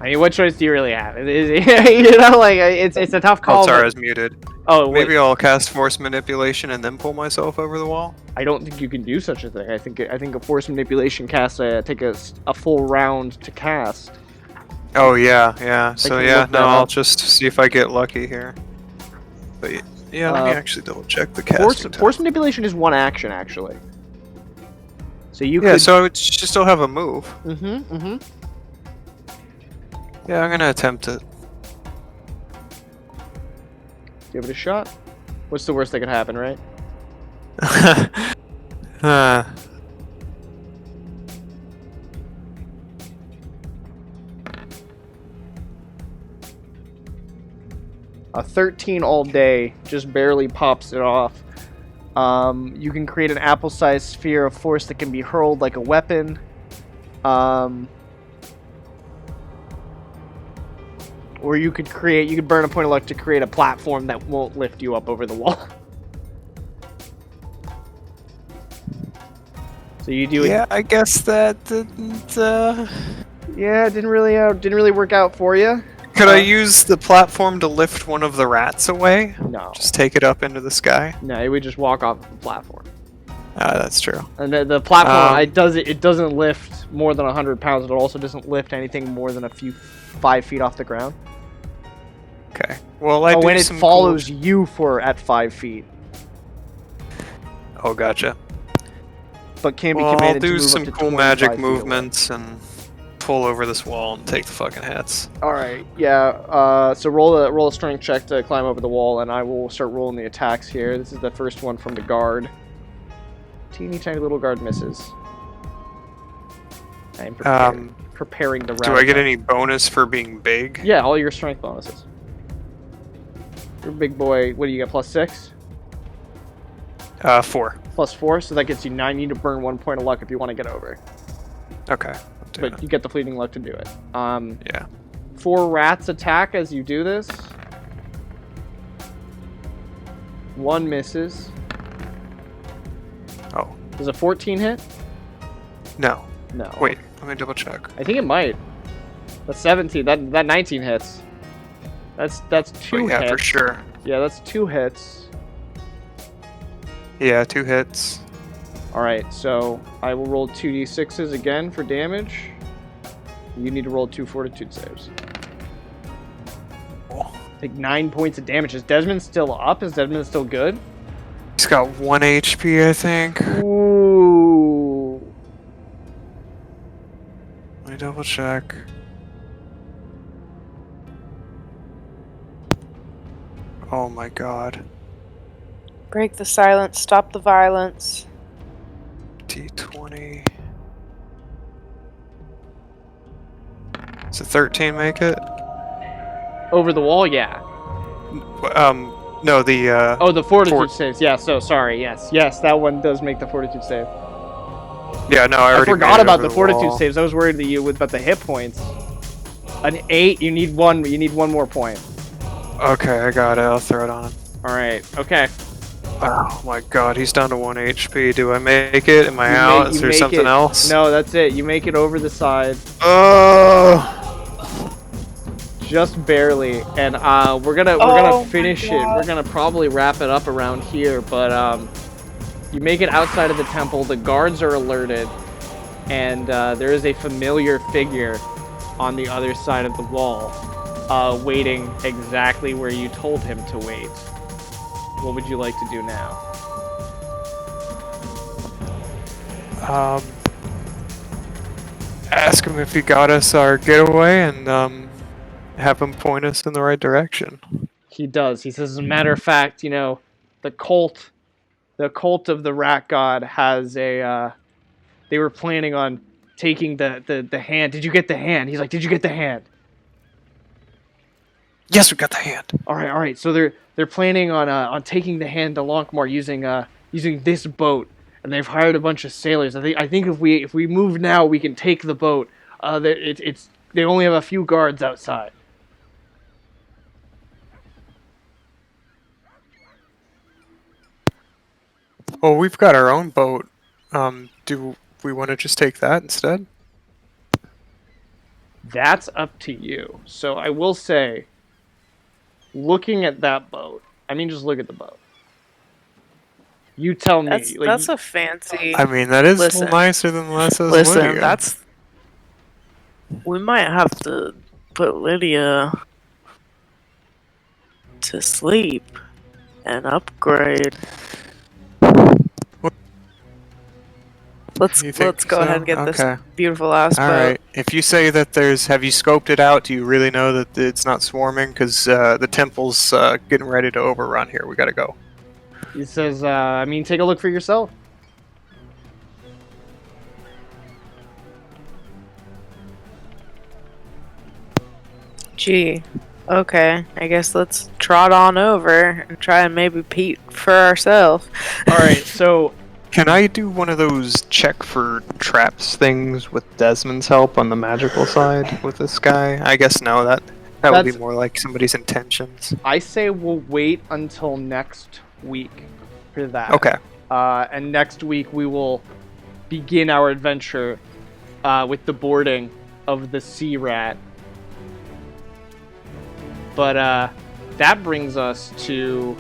I mean, what choice do you really have? You know, like it's a tough call. Altara's muted. Oh, wait. Maybe I'll cast force manipulation and then pull myself over the wall. I don't think you can do such a thing. I think a force manipulation cast take a full round to cast. Oh yeah. So can yeah, look no, that I'll up. just see if I get lucky here. But yeah, let me actually double check the casting time. Force manipulation is one action actually. So you Yeah, could. so it should still have a move. Mm-hmm. Yeah, I'm gonna attempt it. Give it a shot. What's the worst that could happen, right? A 13 all day just barely pops it off. You can create an apple-sized sphere of force that can be hurled like a weapon. Or you could burn a point of luck to create a platform that won't lift you up over the wall. So you do it. Yeah, I guess that didn't. Yeah, it didn't really work out for you. Could I use the platform to lift one of the rats away? No. Just take it up into the sky? No, it would just walk off the platform. Ah, that's true. And the platform, it doesn't lift more than 100 pounds. It also doesn't lift anything more than 5 feet off the ground. Okay. Well, I do and it some follows you at 5 feet. Oh, gotcha. But can be Well, I'll commanded to do move some up to cool 25 magic feet away. movements and pull over this wall and take the fucking hits. All right, yeah. So roll a strength check to climb over the wall, and I will start rolling the attacks here. This is the first one from the guard. Teeny tiny little guard misses. I am preparing the. Do I get any bonus for being big? Yeah, all your strength bonuses. You're a big boy. What do you get? +6. 4. +4, so that gets you 9. You need to burn 1 point of luck if you want to get over. Okay. I'll do But that. you get the fleeting luck to do it. Yeah. 4 rats attack as you do this. 1 misses. Oh. Does a 14 hit? No. No. Wait. Let me double check. I think it might. That's 17. That 19 hits. That's 2 Oh, yeah, hits. for sure. Yeah, that's 2 hits. Yeah, 2 hits. Alright, so I will roll 2d6s again for damage. You need to roll 2 fortitude saves. Take 9 points of damage. Is Desmond still up? Is Desmond still good? He's got 1 HP, I think. Ooh. Let me double check. Oh my god. Break the silence, stop the violence. D20. Does a 13 make it? Over the wall, yeah. No, the, Oh, the fortitude saves. Yeah, so sorry. Yes, that one does make the fortitude save. yeah, no, I I already forgot made it about over the fortitude wall. saves. I was worried about the hit points. An 8, you need one more point. Okay, I got it. I'll throw it on him. Alright, okay. Oh my god, he's down to 1 HP. Do I make it? Am I You out? make- Is you there make something it. else? No, that's it. You make it over the side. Oh! Just barely. And we're gonna Oh my finish it. We're gonna probably wrap it up around here, but You make it outside of the temple. The guards are alerted, and there is a familiar figure on the other side of the wall, waiting exactly where you told him to wait. What would you like to do now? Ask him if he got us our getaway and have him point us in the right direction. He does. He says, as a matter of fact, you know, the cult of the rat god has a, they were planning on taking the hand. Did you get the hand? He's like, did you get the hand? Yes, we got the hand. All right. So they're planning on taking the hand to Lankhmar using this boat, and they've hired a bunch of sailors. I think if we move now, we can take the boat. They only have a few guards outside. Well, we've got our own boat. Do we want to just take that instead? That's up to you. So I will say, looking at that boat, I mean, just look at the boat. You tell me. That's a fancy. I mean, that is Listen. nicer than Lesa's Listen, Lydia. that's. We might have to put Lydia to sleep and upgrade. Let's You think go so? ahead and get Okay. this beautiful ass All boat. right. If you say that have you scoped it out? Do you really know that it's not swarming? Because the temple's getting ready to overrun here. We gotta go. He says, I mean, take a look for yourself. Gee, okay. I guess let's trot on over and try and maybe peek for ourselves. All right, so Can I do one of those check for traps things with Desmond's help on the magical side with this guy? I guess no. That would That's- be more like somebody's intentions. I say we'll wait until next week for that. Okay. And next week we will begin our adventure with the boarding of the Sea Rat. But that brings us to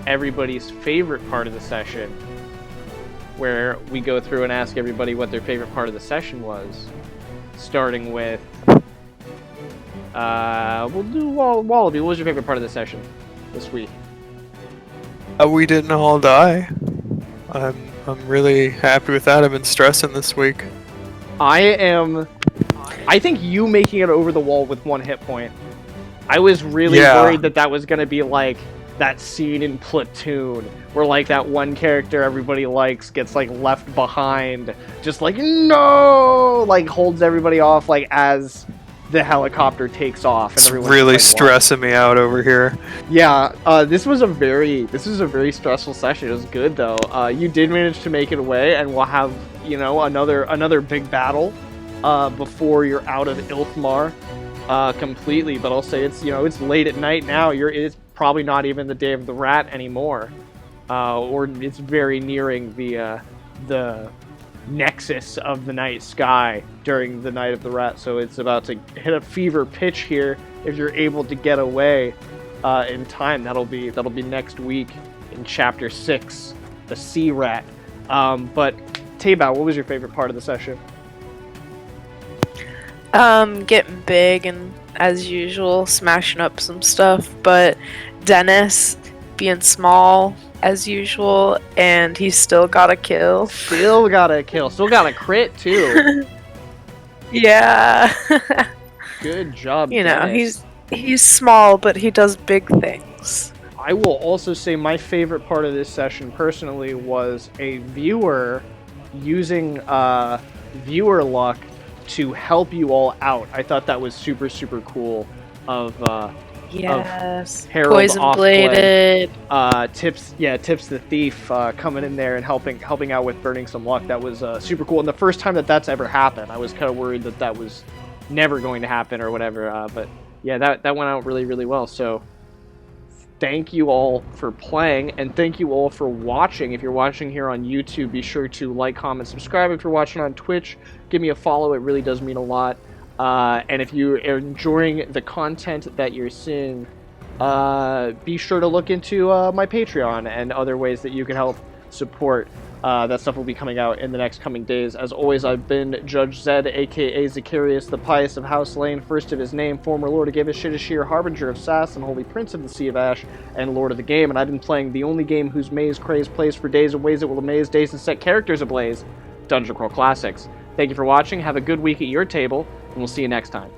everybody's favorite part of the session, where we go through and ask everybody what their favorite part of the session was, starting with we'll do Wallaby. What was your favorite part of the session this week? We didn't all die. I'm really happy with that. I've been stressing this week. I think you making it over the wall with 1 hit point. I was really Yeah. worried that was gonna be like that scene in Platoon where like that one character everybody likes gets like left behind, just like no, like holds everybody off like as the helicopter takes off. And It's everyone's really like, stressing me out over here. yeah, this was a very stressful session. It was good though. You did manage to make it away, and we'll have another big battle before you're out of Ilthmar completely. But I'll say it's late at night now. It's probably not even the day of the rat anymore, or it's very nearing the nexus of the night sky during the night of the rat. So it's about to hit a fever pitch here. If you're able to get away in time, that'll be next week in chapter 6, the Sea Rat. But Taybao, what was your favorite part of the session? Getting big and as usual, smashing up some stuff, but Dennis being small as usual, and he's still got a kill. Still got a kill. Still got a crit too. Yeah. Good job. You know, Dennis. he's small, but he does big things. I will also say my favorite part of this session personally was a viewer using viewer luck to help you all out. I thought that was super, super cool of Yes. Harold Poison bladed. Tips the thief coming in there and helping out with burning some luck. That was super cool. And the first time that's ever happened, I was kind of worried that was never going to happen or whatever. But yeah, that went out really, really well. So thank you all for playing, and thank you all for watching. If you're watching here on YouTube, be sure to like, comment, subscribe. If you're watching on Twitch, give me a follow. It really does mean a lot. And if you are enjoying the content that you're seeing, be sure to look into my Patreon and other ways that you can help support. That stuff will be coming out in the next coming days. As always, I've been Judge Zed, aka Zacharias the Pious of House Lane, first of his name, former Lord of Give a Shit Ashir, Harbinger of Sass, and Holy Prince of the Sea of Ash, and Lord of the Game. And I've been playing the only game whose maze craze plays for days and ways it will amaze, days and set characters ablaze, Dungeon Crawl Classics. Thank you for watching, have a good week at your table, and we'll see you next time.